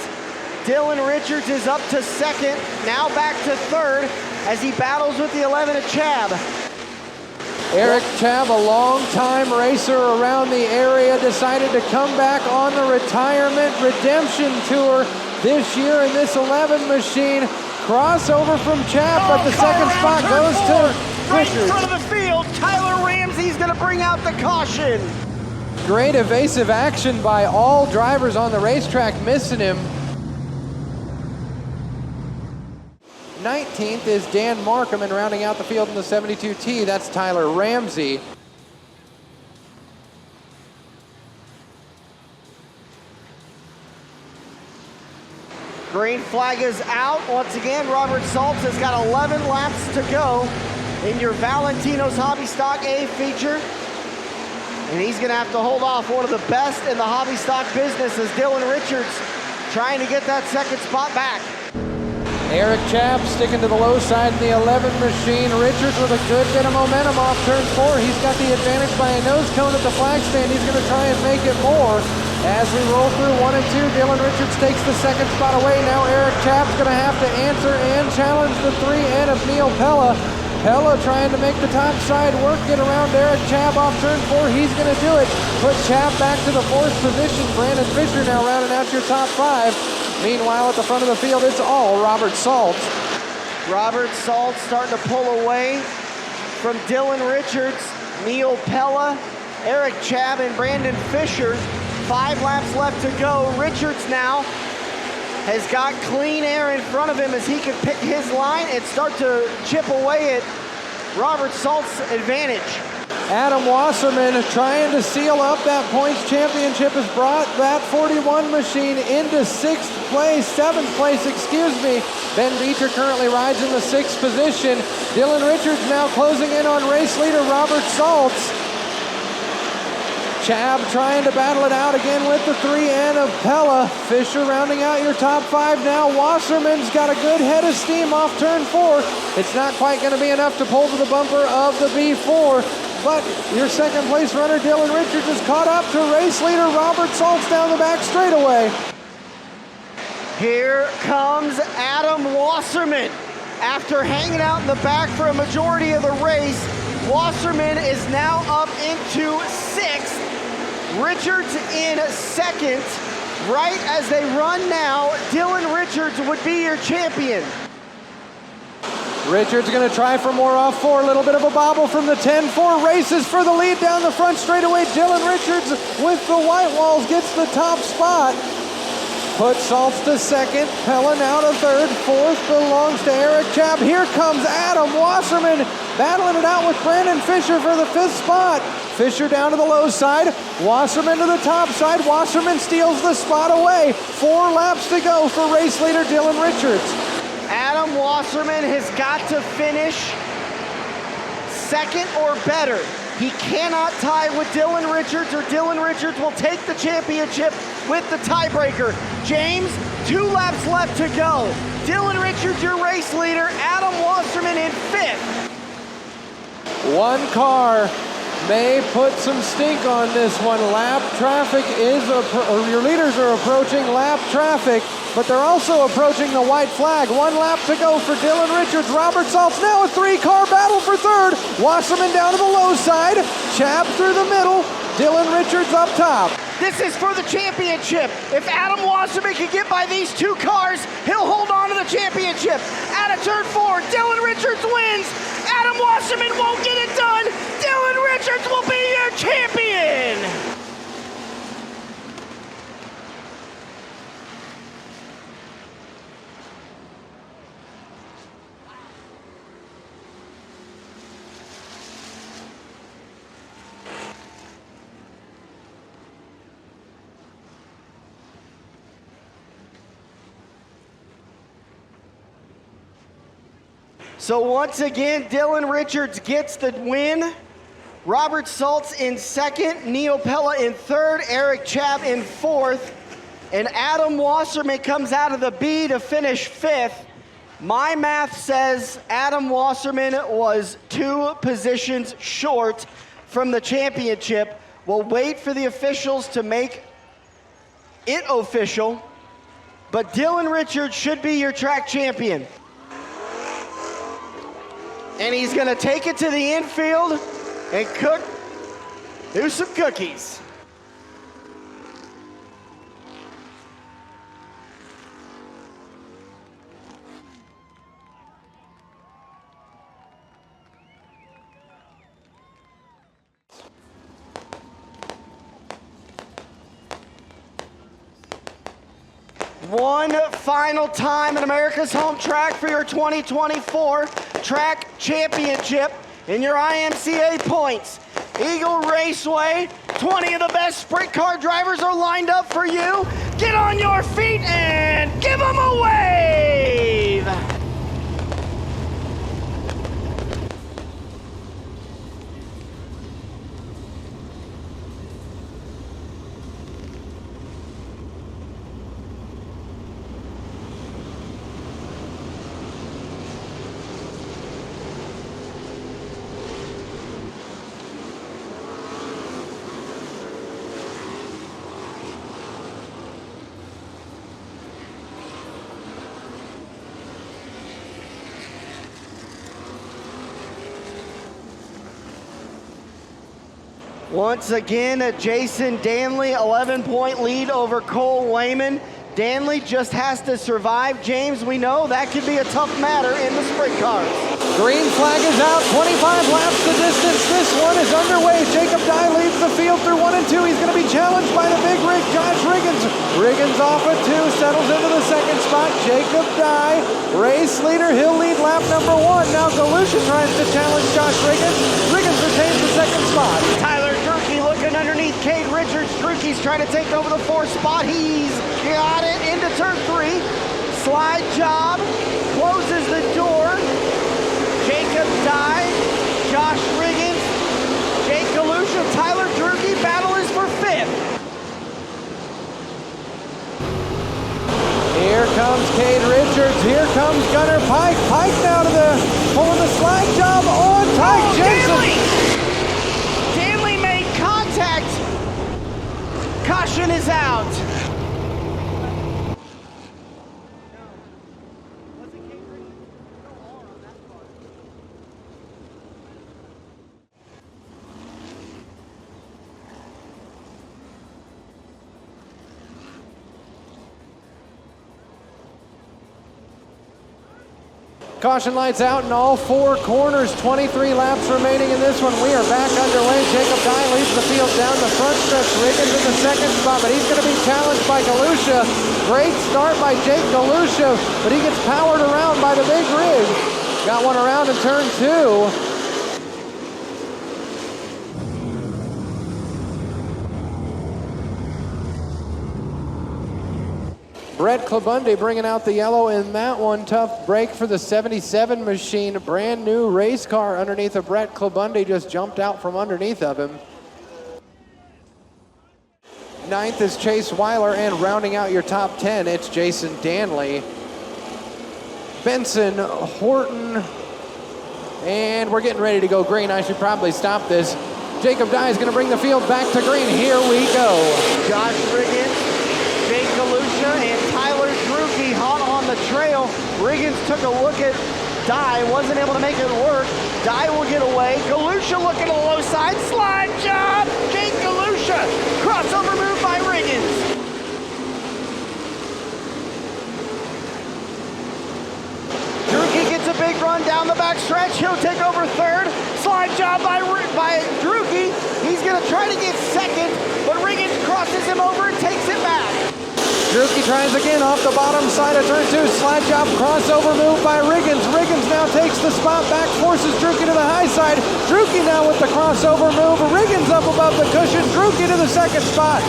Dylan Richards is up to 2nd, now back to 3rd as he battles with the 11 of Chabb. Eric Chabb, a long-time racer around the area, decided to come back on the retirement redemption tour this year in this 11 machine. Crossover from Chabb, but the 2nd spot goes to right Richards. in front of the field. Tyler Ramsey's going to bring out the caution. Great evasive action by all drivers on the racetrack, missing him. 19th is Dan Markham, and rounding out the field in the 72T, that's Tyler Ramsey. Green flag is out. Once again, Robert Saltz has got 11 laps to go in your Valentino's Hobby Stock A feature. And he's gonna have to hold off one of the best in the hobby stock business as Dylan Richards trying to get that 2nd spot back. Eric Chabb sticking to the low side in the 11 machine. Richards with a good bit of momentum off turn 4. He's got the advantage by a nose cone at the flag stand. He's gonna try and make it more. As we roll through 1 and 2, Dylan Richards takes the 2nd spot away. Now Eric Chabb's gonna have to answer and challenge the 3N of Neil Pella. Pella trying to make the top side work, get around Eric Chabb off turn 4. He's gonna do it. Put Chabb back to the 4th position. Brandon Fisher now rounding out your top 5. Meanwhile, at the front of the field, it's all Robert Saltz. Robert Saltz starting to pull away from Dylan Richards, Neil Pella, Eric Chabb, and Brandon Fisher. 5 laps left to go. Richards now has got clean air in front of him as he can pick his line and start to chip away at Robert Saltz's advantage. Adam Wasserman trying to seal up that points championship has brought that 41 machine into 7th place, excuse me. Ben Beecher currently rides in the 6th position. Dylan Richards now closing in on race leader Robert Saltz. Chabb trying to battle it out again with the 3N of Pella. Fisher rounding out your top 5 now. Wasserman's got a good head of steam off turn 4. It's not quite going to be enough to pull to the bumper of the B4, but your 2nd place runner Dylan Richards is caught up to race leader Robert Saltz down the back straightaway. Here comes Adam Wasserman. After hanging out in the back for a majority of the race, Wasserman is now up into 6th. Richards in 2nd. Right as they run now, Dylan Richards would be your champion. Richards going to try for more off 4. A little bit of a bobble from the 10-4. Races for the lead down the front straightaway. Dylan Richards with the white walls gets the top spot. Put Saltz to 2nd. Pella now to 3rd. 4th belongs to Eric Chabb. Here comes Adam Wasserman battling it out with Brandon Fisher for the 5th spot. Fisher down to the low side. Wasserman to the top side. Wasserman steals the spot away. 4 laps to go for race leader Dylan Richards. Adam Wasserman has got to finish 2nd or better. He cannot tie with Dylan Richards, or Dylan Richards will take the championship with the tiebreaker. James, 2 laps left to go. Dylan Richards, your race leader. Adam Wasserman in 5th. One car may put some stink on this one. Lap traffic is, your leaders are approaching lap traffic, but they're also approaching the white flag. 1 lap to go for Dylan Richards. Robert Saltz now a 3-car battle for 3rd. Wasserman down to the low side. Chabb through the middle. Dylan Richards up top. This is for the championship. If Adam Wasserman can get by these 2 cars, he'll hold on to the championship. Out of turn 4, Dylan Richards wins. Adam Wasserman won't get it done. Dylan Richards will be your champion. So once again, Dylan Richards gets the win. Robert Saltz in second, Neil Pella in third, Eric Chapp in fourth, and Adam Wasserman comes out of the B to finish fifth. My math says Adam Wasserman was 2 positions short from the championship. We'll wait for the officials to make it official, but Dylan Richards should be your track champion. And he's gonna take it to the infield and do some cookies. One final time at America's Home Track for your 2024 Track Championship in your IMCA points. Eagle Raceway, 20 of the best sprint car drivers are lined up for you. Get on your feet and give them a wave. Once again, Jason Danley, 11-point lead over Cole Wayman. Danley just has to survive. James, we know that could be a tough matter in the sprint cars. Green flag is out, 25 laps the distance. This one is underway. Jacob Dye leads the field through 1 and 2. He's going to be challenged by the big rig, Josh Riggins. Riggins off at 2, settles into the second spot. Jacob Dye, race leader, he'll lead lap number 1. Now Galusha tries to challenge Josh Riggins. Riggins retains the second spot. Tyler Durkee looking underneath Cade Richards. Drukee's trying to take over the 4th spot. He's got it into turn 3. Slide job, closes the door. Jacob Dye, Josh Riggins, Jake Galusha, Tyler Durkee. Battle is for 5th. Here comes Cade Richards. Here comes Gunnar Pike. Pike now to pulling the slide job on Tyke Jensen. Danley made contact. Caution is out. Caution lights out in all 4 corners. 23 laps remaining in this one. We are back underway. Jacob Dye leads the field down the front stretch. Riggins in the second spot, but he's going to be challenged by Galusha. Great start by Jake Galusha, but he gets powered around by the big rig. Got one around in turn 2. Brett Klabunde bringing out the yellow in that one. Tough break for the 77 machine. Brand new race car underneath of Brett Klabunde just jumped out from underneath of him. 9th is Chase Weiler, and rounding out your top 10, it's Jason Danley. Benson, Horton, and we're getting ready to go green. I should probably stop this. Jacob Dye is going to bring the field back to green. Here we go. Josh Riggins, Jake Galusha, and Tyler Drucke hot on the trail. Riggins took a look at Dye, wasn't able to make it work. Dye will get away. Galusha looking to the low side. Slide job. Jake Galusha. Crossover move by Riggins. Drucke gets a big run down the back stretch. He'll take over 3rd. Slide job by Drucke. He's going to try to get 2nd, but Riggins crosses him over and takes it back. Drucke tries again off the bottom side of turn 2. Slide job, crossover move by Riggins. Riggins now takes the spot back, forces Drucke to the high side. Drucke now with the crossover move. Riggins up above the cushion. Drucke to the second spot.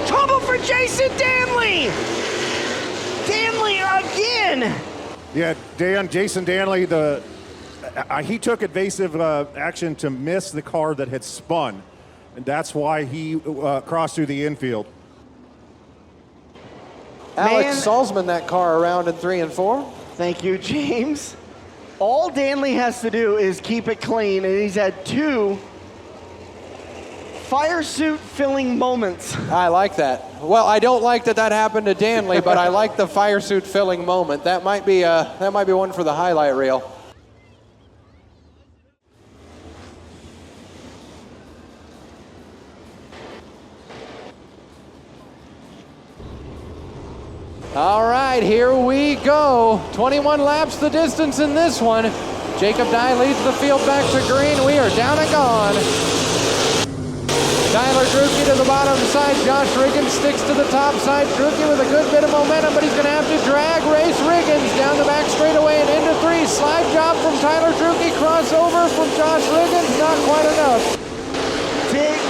Trouble for Jason Danley. Danley again. Yeah, Dan, Jason Danley, he took evasive action to miss the car that had spun, and that's why he crossed through the infield. Alex Salzman that car around in 3 and 4. Thank you, James. All Danley has to do is keep it clean, and he's had 2 fire suit filling moments. I like that. Well, I don't like that happened to Danley, but I like the fire suit filling moment. That might be one for the highlight reel. All right, here we go. 21 laps the distance in this one. Jacob Dye leads the field back to green. We are down and gone. Tyler Drucke to the bottom side. Josh Riggins sticks to the top side. Drucke with a good bit of momentum, but he's going to have to drag Race Riggins down the back straightaway and into 3. Slide job from Tyler Drucke. Crossover from Josh Riggins. Not quite enough.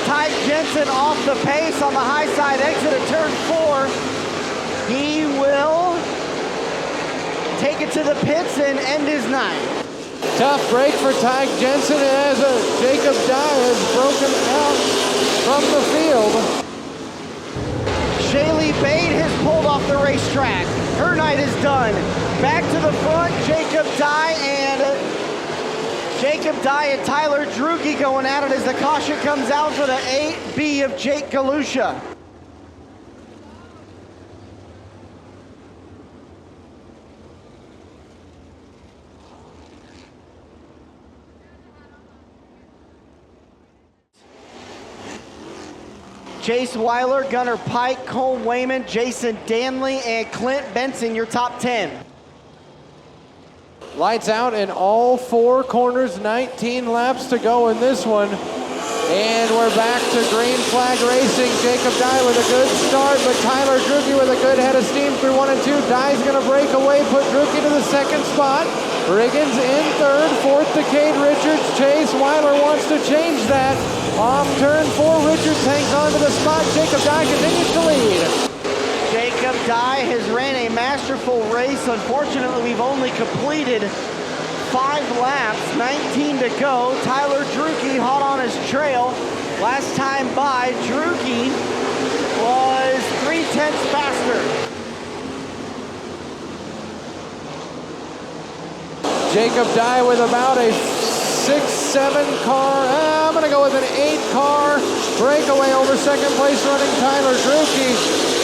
Ty Jensen off the pace on the high side exit of turn 4. He will take it to the pits and end his night. Tough break for Ty Jensen as Jacob Dye has broken out from the field. Shaylee Bate has pulled off the racetrack. Her night is done. Back to the front, Jacob Dye and Tyler Drucke going at it as the caution comes out for the 8B of Jake Galusha. Chase Weiler, Gunnar Pike, Cole Wayman, Jason Danley, and Clint Benson, your top 10. Lights out in all 4 corners, 19 laps to go in this one. And we're back to green flag racing. Jacob Dye with a good start, but Tyler Drucke with a good head of steam through 1 and 2. Dye's gonna break away, put Drucke to the 2nd spot. Riggins in 3rd, 4th to Cade Richards. Chase Weiler wants to change that. Off turn 4, Richards hangs on to the spot. Jacob Dye continues to lead. Jacob Dye has ran a masterful race. Unfortunately, we've only completed 5 laps, 19 to go. Tyler Drucke hot on his trail. Last time by, Drucke was 3/10 faster. Jacob Dye with about a 6-7 car. I'm gonna go with an 8 car breakaway over 2nd place running Tyler Drucke.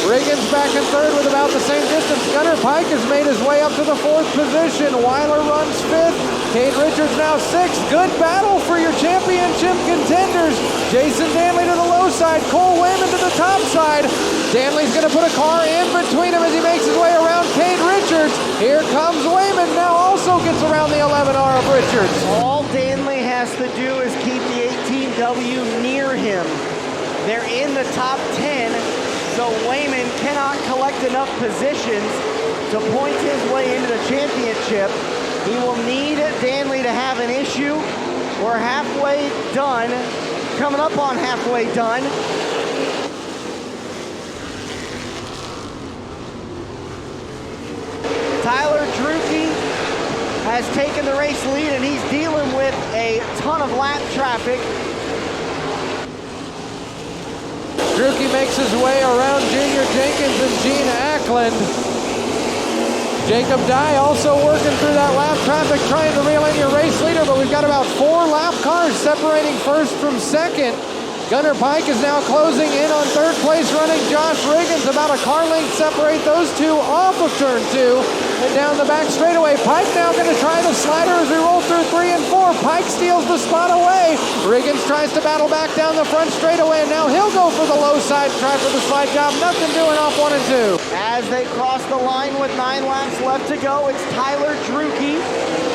Riggins back in 3rd with about the same distance. Gunnar Pike has made his way up to the 4th position. Weiler runs 5th. Cade Richards now 6th. Good battle for your championship contenders. Jason Danley to the low side. Cole Wayman to the top side. Danley's gonna put a car in between him as he makes his way around Cade Richards. Here comes Wayman, now also gets around the 11R of Richards. All Danley has to do is keep the 18W near him. They're in the top 10. So Wayman cannot collect enough positions to point his way into the championship. He will need Danley to have an issue. We're halfway done, coming up on halfway done. Tyler Drucke has taken the race lead and he's dealing with a ton of lap traffic. Drucke makes his way around Junior Jenkins and Gene Ackland. Jacob Dye also working through that lap traffic, trying to reel in your race leader, but we've got about 4 lap cars separating 1st from 2nd. Gunnar Pike is now closing in on 3rd place running Josh Riggins. About a car length separate those 2 off of turn 2 and down the back straightaway. Pike now going to try the slider as we roll through 3 and 4. Pike steals the spot away. Riggins tries to battle back down the front straightaway, and now he'll go for the low side, try for the slide job. Nothing doing off 1 and 2. As they cross the line with 9 laps left to go, it's Tyler Drucke,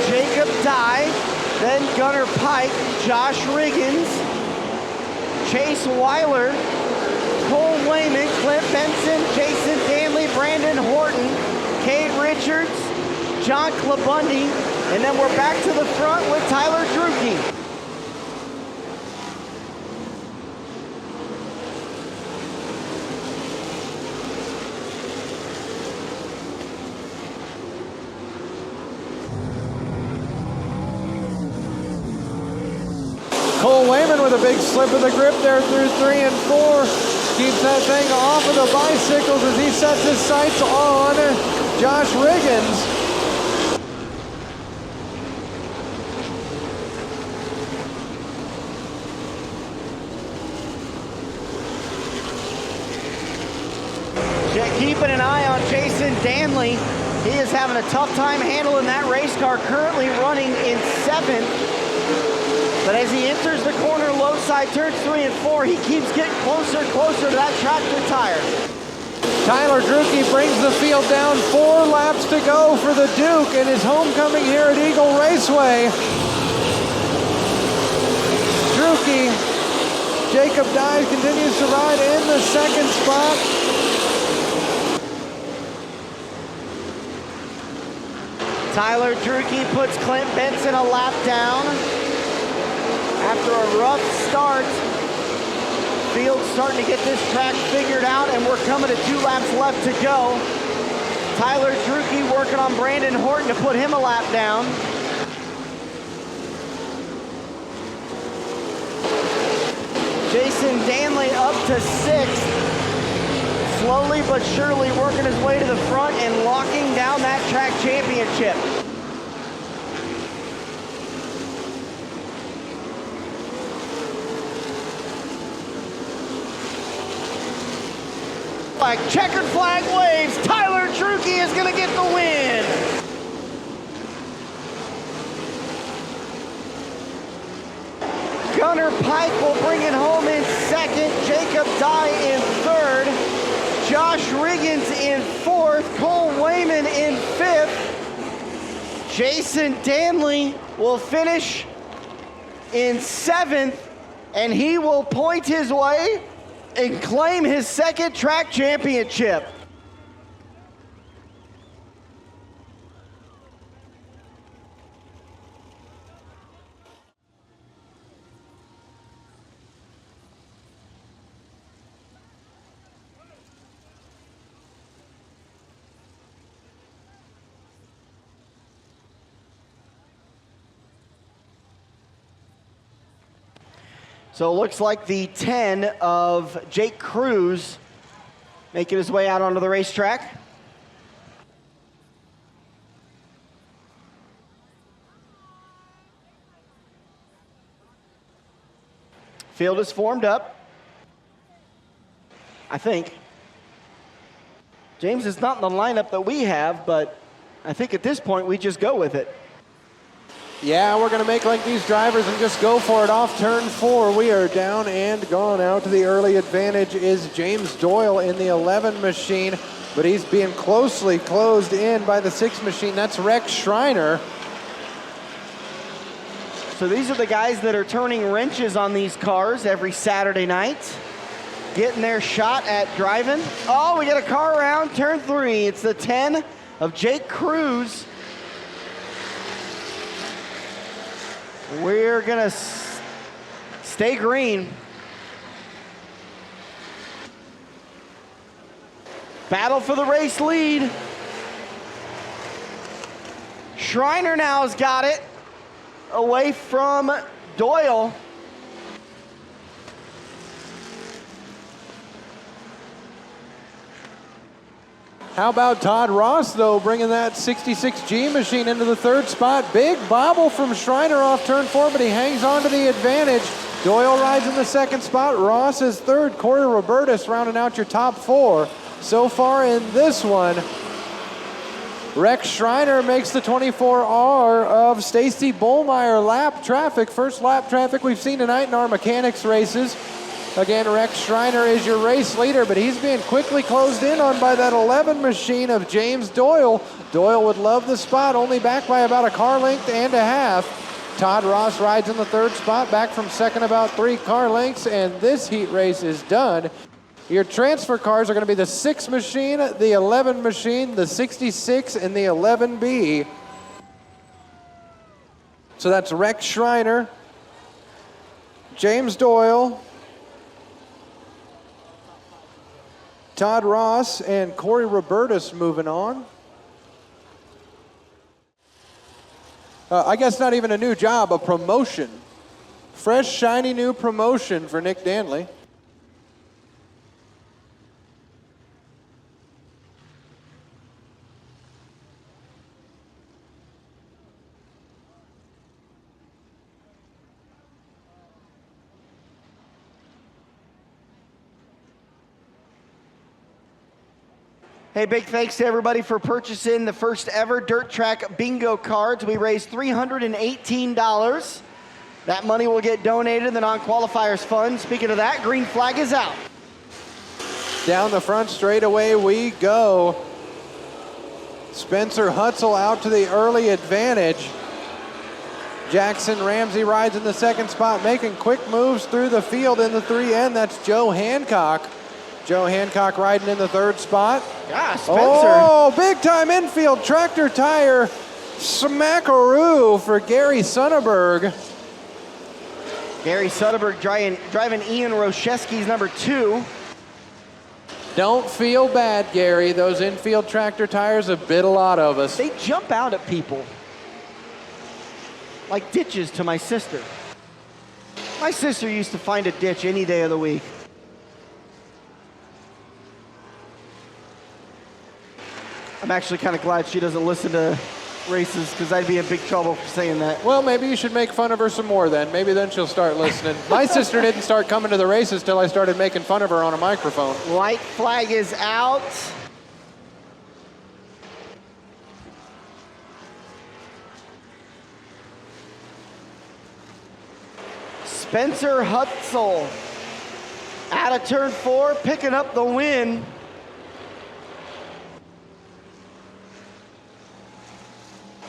Jacob Dye, then Gunnar Pike, Josh Riggins, Chase Weiler, Cole Wayman, Clint Benson, Jason Danley, Brandon Horton, Cade Richards, John Clabundi, and then we're back to the front with Tyler Drucke. Cole Wayman with a big slip of the grip there through 3 and 4. Keeps that thing off of the bicycles as he sets his sights on Josh Riggins. Keeping an eye on Jason Danley. He is having a tough time handling that race car, currently running in 7th. But as he enters the corner, low side turns 3 and 4, he keeps getting closer and closer to that tractor tire. Tyler Drucke brings the field down, 4 laps to go for the Duke in his homecoming here at Eagle Raceway. Drucke, Jacob Dye continues to ride in the 2nd spot. Tyler Drucke puts Clint Benson a lap down. After a rough start, field's starting to get this track figured out, and we're coming to 2 laps left to go. Tyler Drucke working on Brandon Horton to put him a lap down. Jason Danley up to 6th. Slowly but surely working his way to the front and locking down that track championship. Like checkered flag waves, Tyler Drucke is gonna get the win. Gunnar Pike will bring it home in 2nd, Jacob Dye in 3rd. Josh Riggins in 4th, Cole Wayman in 5th. Jason Danley will finish in 7th, and he will point his way and claim his 2nd track championship. So it looks like the 10 of Jake Cruz making his way out onto the racetrack. Field is formed up, I think. James is not in the lineup that we have, but I think at this point we just go with it. Yeah, we're going to make like these drivers and just go for it off turn 4. We are down and gone out. To the early advantage is James Doyle in the 11 machine, but he's being closely closed in by the 6 machine. That's Rex Schreiner. So these are the guys that are turning wrenches on these cars every Saturday night, getting their shot at driving. Oh, we get a car around turn 3. It's the 10 of Jake Cruz. We're gonna stay green. Battle for the race lead. Schreiner now has got it away from Doyle. How about Todd Ross, though, bringing that 66G machine into the 3rd spot. Big bobble from Schreiner off turn 4, but he hangs on to the advantage. Doyle rides in the 2nd spot. Ross is 3rd. Corey Robertus rounding out your top 4. So far in this one, Rex Schreiner makes the 24R of Stacy Bullmeyer lap traffic. First lap traffic we've seen tonight in our mechanics races. Again, Rex Schreiner is your race leader, but he's being quickly closed in on by that 11 machine of James Doyle. Doyle would love the spot, only back by about a car length and a half. Todd Ross rides in the 3rd spot, back from 2nd about 3 car lengths, and this heat race is done. Your transfer cars are going to be the 6 machine, the 11 machine, the 66, and the 11B. So that's Rex Schreiner, James Doyle, Todd Ross, and Corey Robertus moving on. I guess not even a new job, a promotion Fresh, shiny new promotion for Nick Danley. Hey, big thanks to everybody for purchasing the first ever Dirt Track Bingo cards. We raised $318. That money will get donated to the non-qualifiers fund. Speaking of that, green flag is out. Down the front straightaway we go. Spencer Hutzel out to the early advantage. Jackson Ramsey rides in the second spot, making quick moves through the field in the 3N. That's Joe Hancock. Joe Hancock riding in the third spot. Yeah, Spencer. Oh, big time infield tractor tire smackaroo for Gary Sonnenberg. Gary Sonnenberg driving Ian Roszewski's number 2. Don't feel bad, Gary. Those infield tractor tires have bit a lot of us. They jump out at people like ditches to my sister. My sister used to find a ditch any day of the week. I'm actually kind of glad she doesn't listen to races because I'd be in big trouble for saying that. Well, maybe you should make fun of her some more then. Maybe then she'll start listening. My sister didn't start coming to the races till I started making fun of her on a microphone. White flag is out. Spencer Hutzel out of turn 4, picking up the win.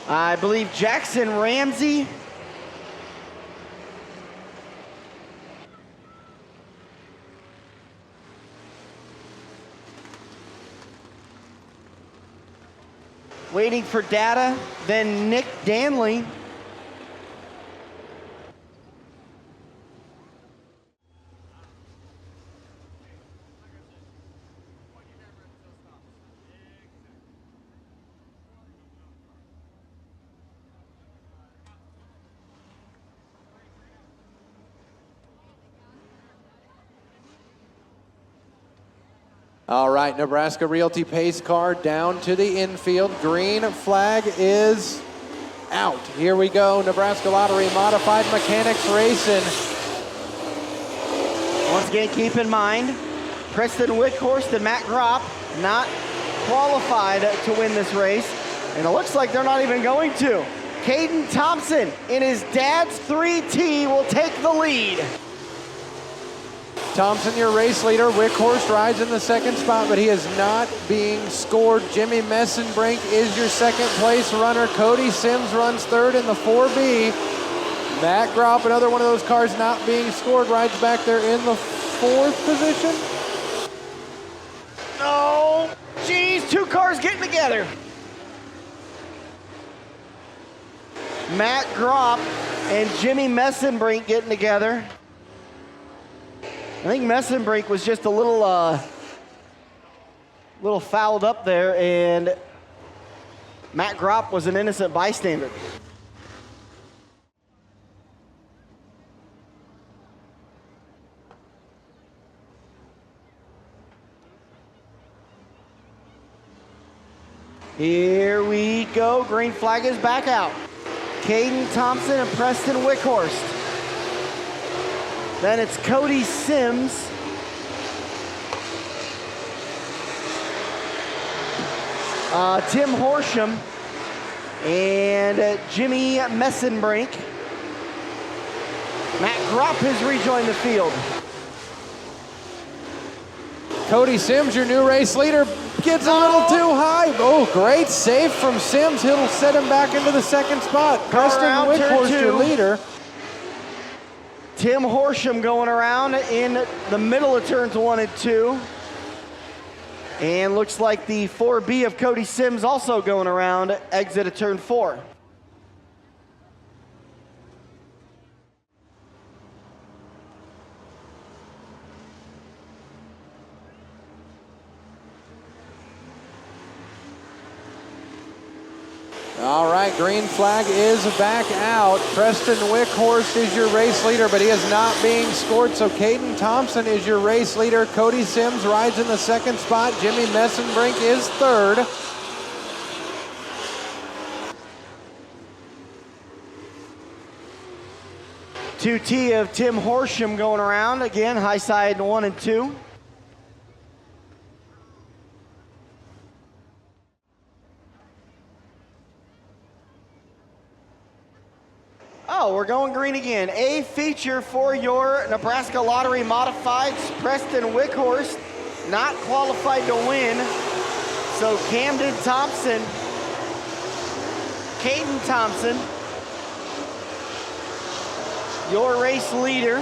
I believe Jackson Ramsey. Waiting for data, then Nick Danley. All right, Nebraska Realty pace car down to the infield. Green flag is out. Here we go, Nebraska Lottery Modified Mechanics Racing. Once again, keep in mind, Preston Wickhorst and Matt Gropp not qualified to win this race, and it looks like they're not even going to. Caden Thompson in his dad's 3T will take the lead. Thompson, your race leader. Wickhorst rides in the second spot, but he is not being scored. Jimmy Messenbrink is your second place runner. Cody Sims runs third in the 4B. Matt Gropp, another one of those cars not being scored, rides back there in the 4th position. Oh, geez, 2 cars getting together. Matt Gropp and Jimmy Messenbrink getting together. I think Messenbrink was just a little fouled up there, and Matt Gropp was an innocent bystander. Here we go. Green flag is back out. Caden Thompson and Preston Wickhorst. Then it's Cody Sims. Tim Horsham and Jimmy Messenbrink. Matt Gropp has rejoined the field. Cody Sims, your new race leader, gets a little too high. Oh, great save from Sims. He'll set him back into the second spot. Preston Wickhorst, your leader. Tim Horsham going around in the middle of turns 1 and 2. And looks like the 4B of Cody Sims also going around, exit of turn 4. All right, green flag is back out. Preston Wickhorst is your race leader, but he is not being scored, so Caden Thompson is your race leader. Cody Sims rides in the second spot. Jimmy Messenbrink is third. Two T of Tim Horsham going around. Again, high side 1 and 2. Oh, we're going green again. A feature for your Nebraska Lottery Modifieds. Preston Wickhorst not qualified to win. So Camden Thompson, Caden Thompson, your race leader.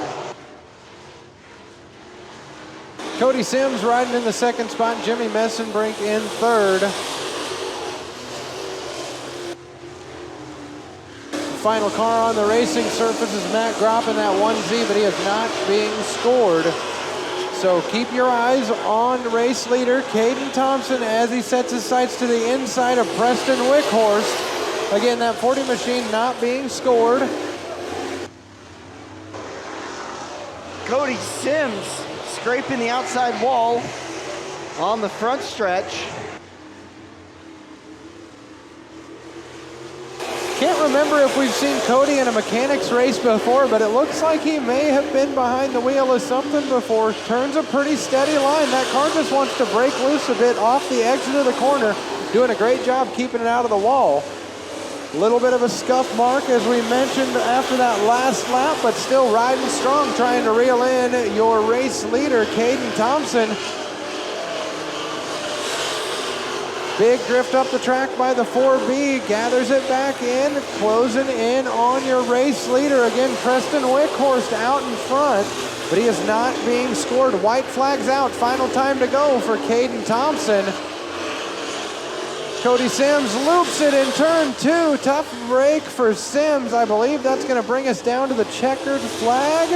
Cody Sims riding in the second spot. Jimmy Messenbrink in third. Final car on the racing surface is Matt Gropp in that 1Z, but he is not being scored. So keep your eyes on race leader Caden Thompson as he sets his sights to the inside of Preston Wickhorst. Again, that 40 machine not being scored. Cody Sims scraping the outside wall on the front stretch. Can't remember if we've seen Cody in a mechanics race before, but it looks like he may have been behind the wheel of something before. Turns a pretty steady line. That car just wants to break loose a bit off the exit of the corner. Doing a great job keeping it out of the wall. A little bit of a scuff mark, as we mentioned after that last lap, but still riding strong, trying to reel in your race leader, Caden Thompson. Big drift up the track by the 4B, gathers it back in, closing in on your race leader. Again, Preston Wickhorst out in front, but he is not being scored. White flags out, final time to go for Caden Thompson. Cody Sims loops it in turn 2. Tough break for Sims. I believe that's going to bring us down to the checkered flag.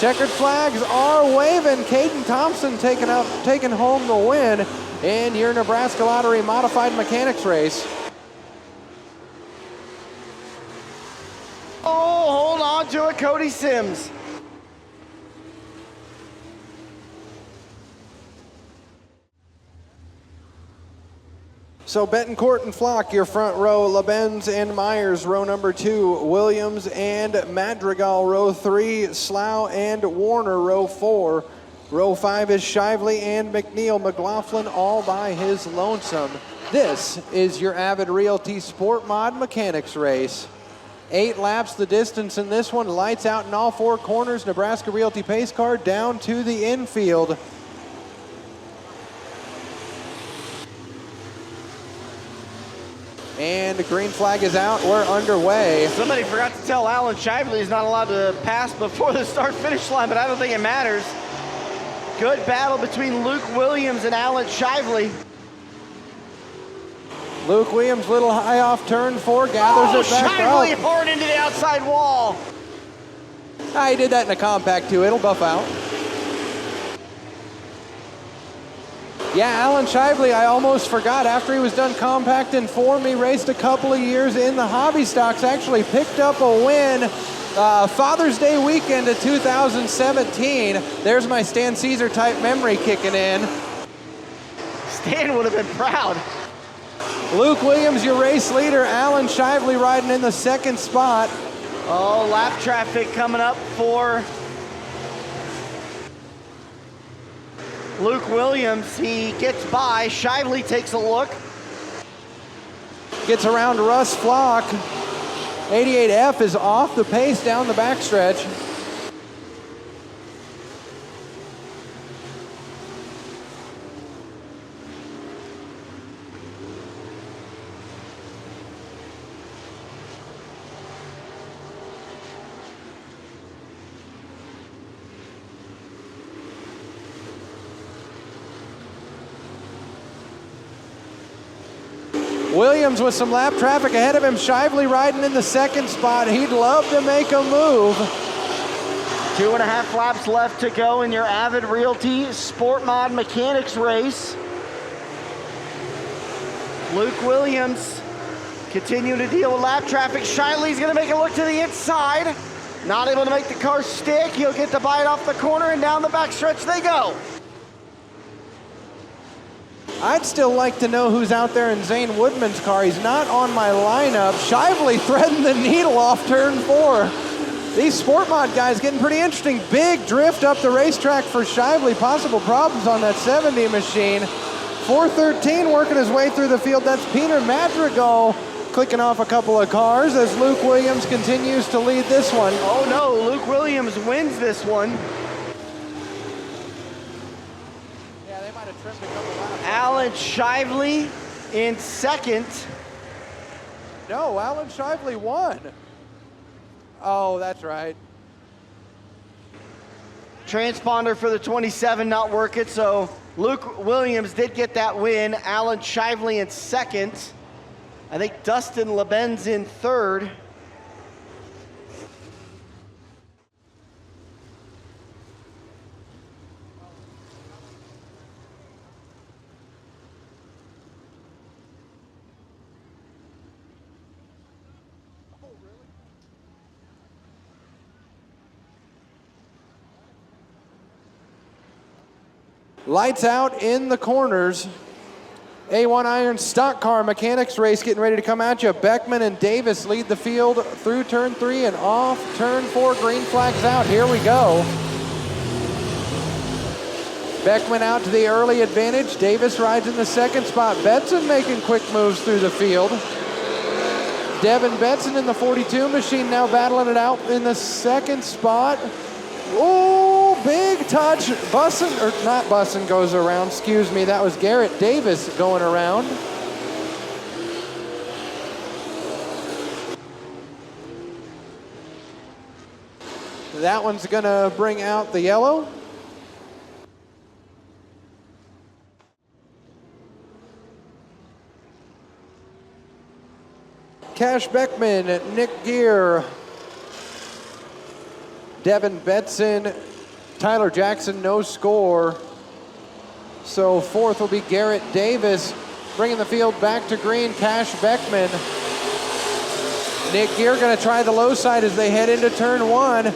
Checkered flags are waving. Caden Thompson taking home the win in your Nebraska Lottery Modified Mechanics race. Oh, hold on to it, Cody Sims. So Betancourt and Flock, your front row. LeBenz and Myers, row number 2. Williams and Madrigal, row 3. Slough and Warner, row 4. Row 5 is Shively and McNeil. McLaughlin all by his lonesome. This is your Avid Realty Sport Mod Mechanics race. 8 laps the distance in this one. Lights out in all 4 corners. Nebraska Realty pace car down to the infield. And the green flag is out. We're underway. Somebody forgot to tell Alan Shively he's not allowed to pass before the start-finish line, but I don't think it matters. Good battle between Luke Williams and Alan Shively. Luke Williams, little high off turn 4, gathers it back Shively up. hard into the outside wall. He did that in a compact too. It'll buff out. Yeah, Alan Shively, I almost forgot. After he was done compact in form, he raced a couple of years in the hobby stocks. Actually picked up a win Father's Day weekend of 2017. There's my Stan Caesar type memory kicking in. Stan would have been proud. Luke Williams, your race leader. Alan Shively riding in the second spot. Oh, lap traffic coming up for Luke Williams. He gets by. Shively takes a look. Gets around Russ Flock. 88F is off the pace down the backstretch. Williams with some lap traffic ahead of him. Shively riding in the second spot. He'd love to make a move. 2.5 laps left to go in your Avid Realty Sport Mod Mechanics race. Luke Williams Continue to deal with lap traffic. Shiley's gonna make a look to the inside. Not able to make the car stick. He'll get the bite off the corner and down the backstretch they go. I'd still like to know who's out there in Zane Woodman's car. He's not on my lineup. Shively threading the needle off turn 4. These Sportmod guys getting pretty interesting. Big drift up the racetrack for Shively. Possible problems on that 70 machine. 413 working his way through the field. That's Peter Madrigal clicking off a couple of cars as Luke Williams continues to lead this one. Oh no, Luke Williams wins this one. Yeah, they might have trimmed a couple laps. Alan Shively in second. No, Alan Shively won. Oh, that's right. Transponder for the 27 not working, so Luke Williams did get that win. Alan Shively in second. I think Dustin LeBen's in third. Lights out in the corners. A1 Iron Stock Car Mechanics race getting ready to come at you. Beckman and Davis lead the field through turn 3 and off turn 4. Green flags out. Here we go. Beckman out to the early advantage. Davis rides in the second spot. Betson making quick moves through the field. Devin Betson in the 42 machine now battling it out in the second spot. Oh, big touch. Bussin, or not Bussin, goes around. Excuse me, that was Garrett Davis going around. That one's gonna bring out the yellow. Cash Beckman, Nick Gear, Devin Betson, Tyler Jackson, no score. So fourth will be Garrett Davis, bringing the field back to green. Cash Beckman. Nick Gear gonna try the low side as they head into turn 1.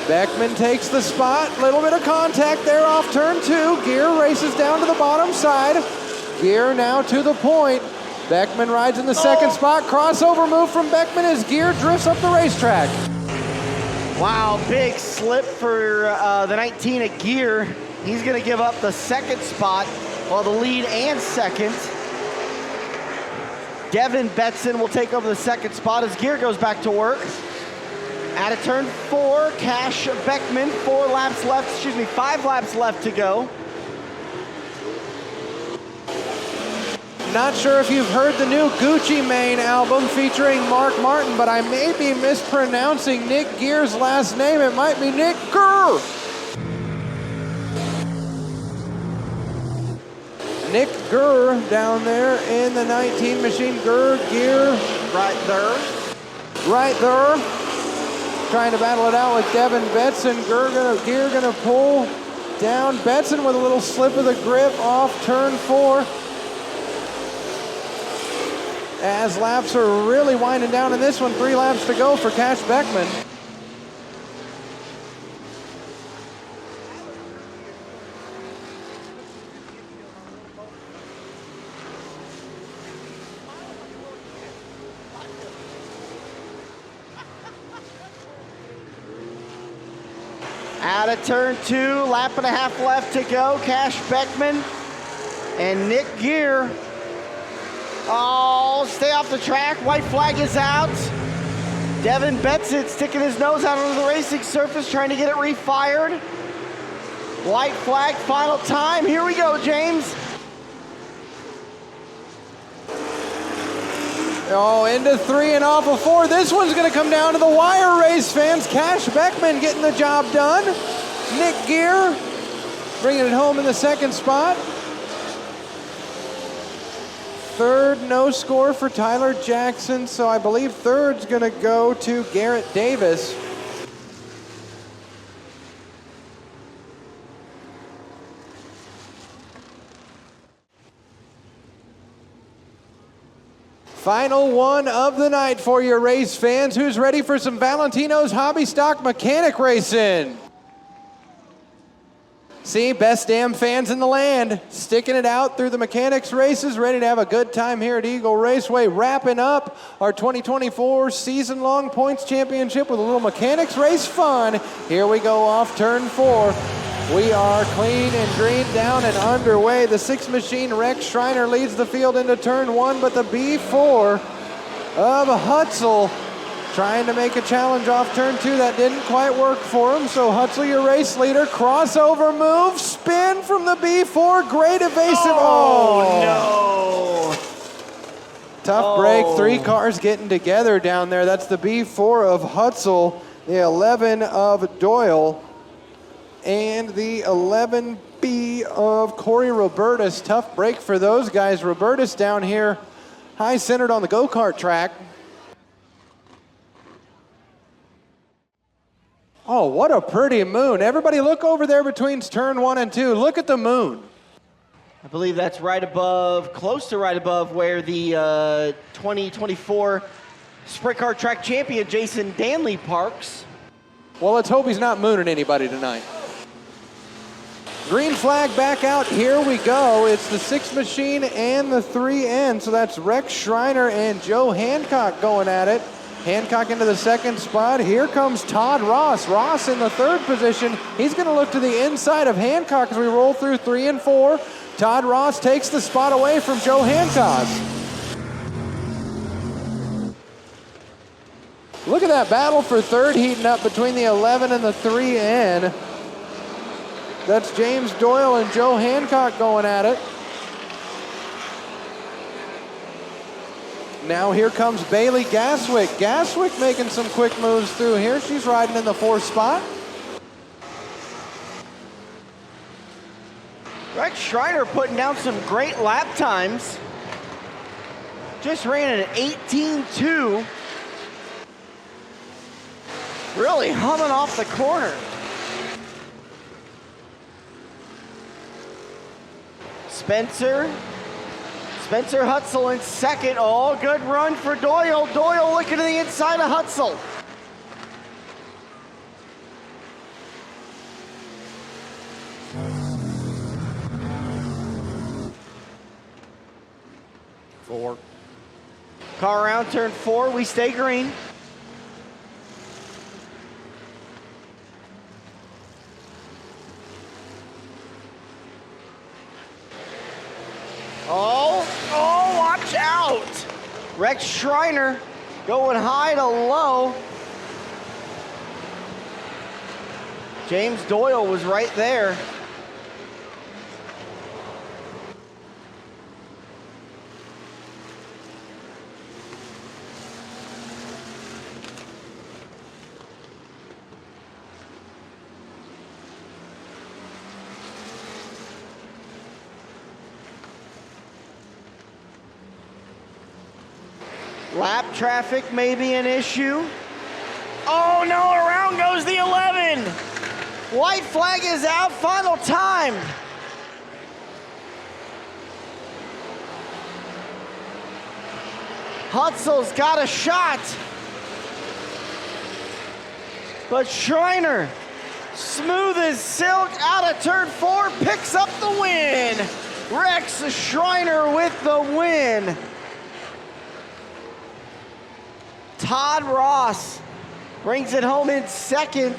Beckman takes the spot, little bit of contact there off turn 2. Gear races down to the bottom side. Gear now to the point. Beckman rides in the second spot. Crossover move from Beckman as Gear drifts up the racetrack. Wow, big slip for the 19 at Gear. He's gonna give up the second spot, while the lead and second. Devin Betson will take over the second spot as Gear goes back to work. Out of turn 4, Cash Beckman, 5 laps left to go. Not sure if you've heard the new Gucci Mane album featuring Mark Martin, but I may be mispronouncing Nick Gear's last name. It might be Nick Gurr. Nick Gurr down there in the 19 machine. Gurr, Gear. Right there. Right there. Trying to battle it out with Devin Betson. Gear gonna pull down. Betson with a little slip of the grip off turn 4. As laps are really winding down in this one, 3 laps to go for Cash Beckman. Out of turn 2, lap and a half left to go. Cash Beckman and Nick Gear. Oh, stay off the track. White flag is out. Devin Betson sticking his nose out onto the racing surface, trying to get it refired. White flag, final time. Here we go, James. Oh, into 3 and off of 4. This one's gonna come down to the wire, race fans. Cash Beckman getting the job done. Nick Gear bringing it home in the second spot. Third, no score for Tyler Jackson, so I believe third's gonna go to Garrett Davis. Final one of the night for your race fans. Who's ready for some Valentino's Hobby Stock Mechanic Racing? See, best damn fans in the land, sticking it out through the mechanics races, ready to have a good time here at Eagle Raceway, wrapping up our 2024 season-long points championship with a little mechanics race fun. Here we go off turn 4. We are clean and green, down and underway. The 6 machine Rex Schreiner leads the field into turn 1, but the B4 of Hutzel trying to make a challenge off turn 2. That didn't quite work for him. So Hutzel, your race leader, crossover move, spin from the B4, great evasive. Oh, no. Tough break, 3 cars getting together down there. That's the B4 of Hutzel, the 11 of Doyle, and the 11B of Corey Robertus. Tough break for those guys. Robertus down here, high centered on the go-kart track. Oh, what a pretty moon. Everybody look over there between turn 1 and 2. Look at the moon. I believe that's right above, close to right above where the 2024 Sprint Car Track champion Jason Danley parks. Well, let's hope he's not mooning anybody tonight. Green flag back out. Here we go. It's the 6 machine and the 3N. So that's Rex Schreiner and Joe Hancock going at it. Hancock into the 2nd spot. Here comes Todd Ross. Ross in the 3rd position. He's going to look to the inside of Hancock as we roll through 3 and 4. Todd Ross takes the spot away from Joe Hancock. Look at that battle for 3rd heating up between the 11 and the 3N. That's James Doyle and Joe Hancock going at it. Now here comes Bailey Gaswick. Gaswick making some quick moves through here. She's riding in the 4th spot. Rex Schreiner putting down some great lap times. Just ran an 18.2. Really humming off the corner. Spencer Hutzel in 2nd. Oh, good run for Doyle. Doyle looking to the inside of Hutzel. Four. Car around turn 4. We stay green. Oh, watch out! Rex Schreiner going high to low. James Doyle was right there. Lap traffic may be an issue. Oh no, around goes the 11. White flag is out, final time. Hutzel's got a shot. But Schreiner, smooth as silk out of turn 4, picks up the win. Rex Schreiner with the win. Todd Ross brings it home in 2nd.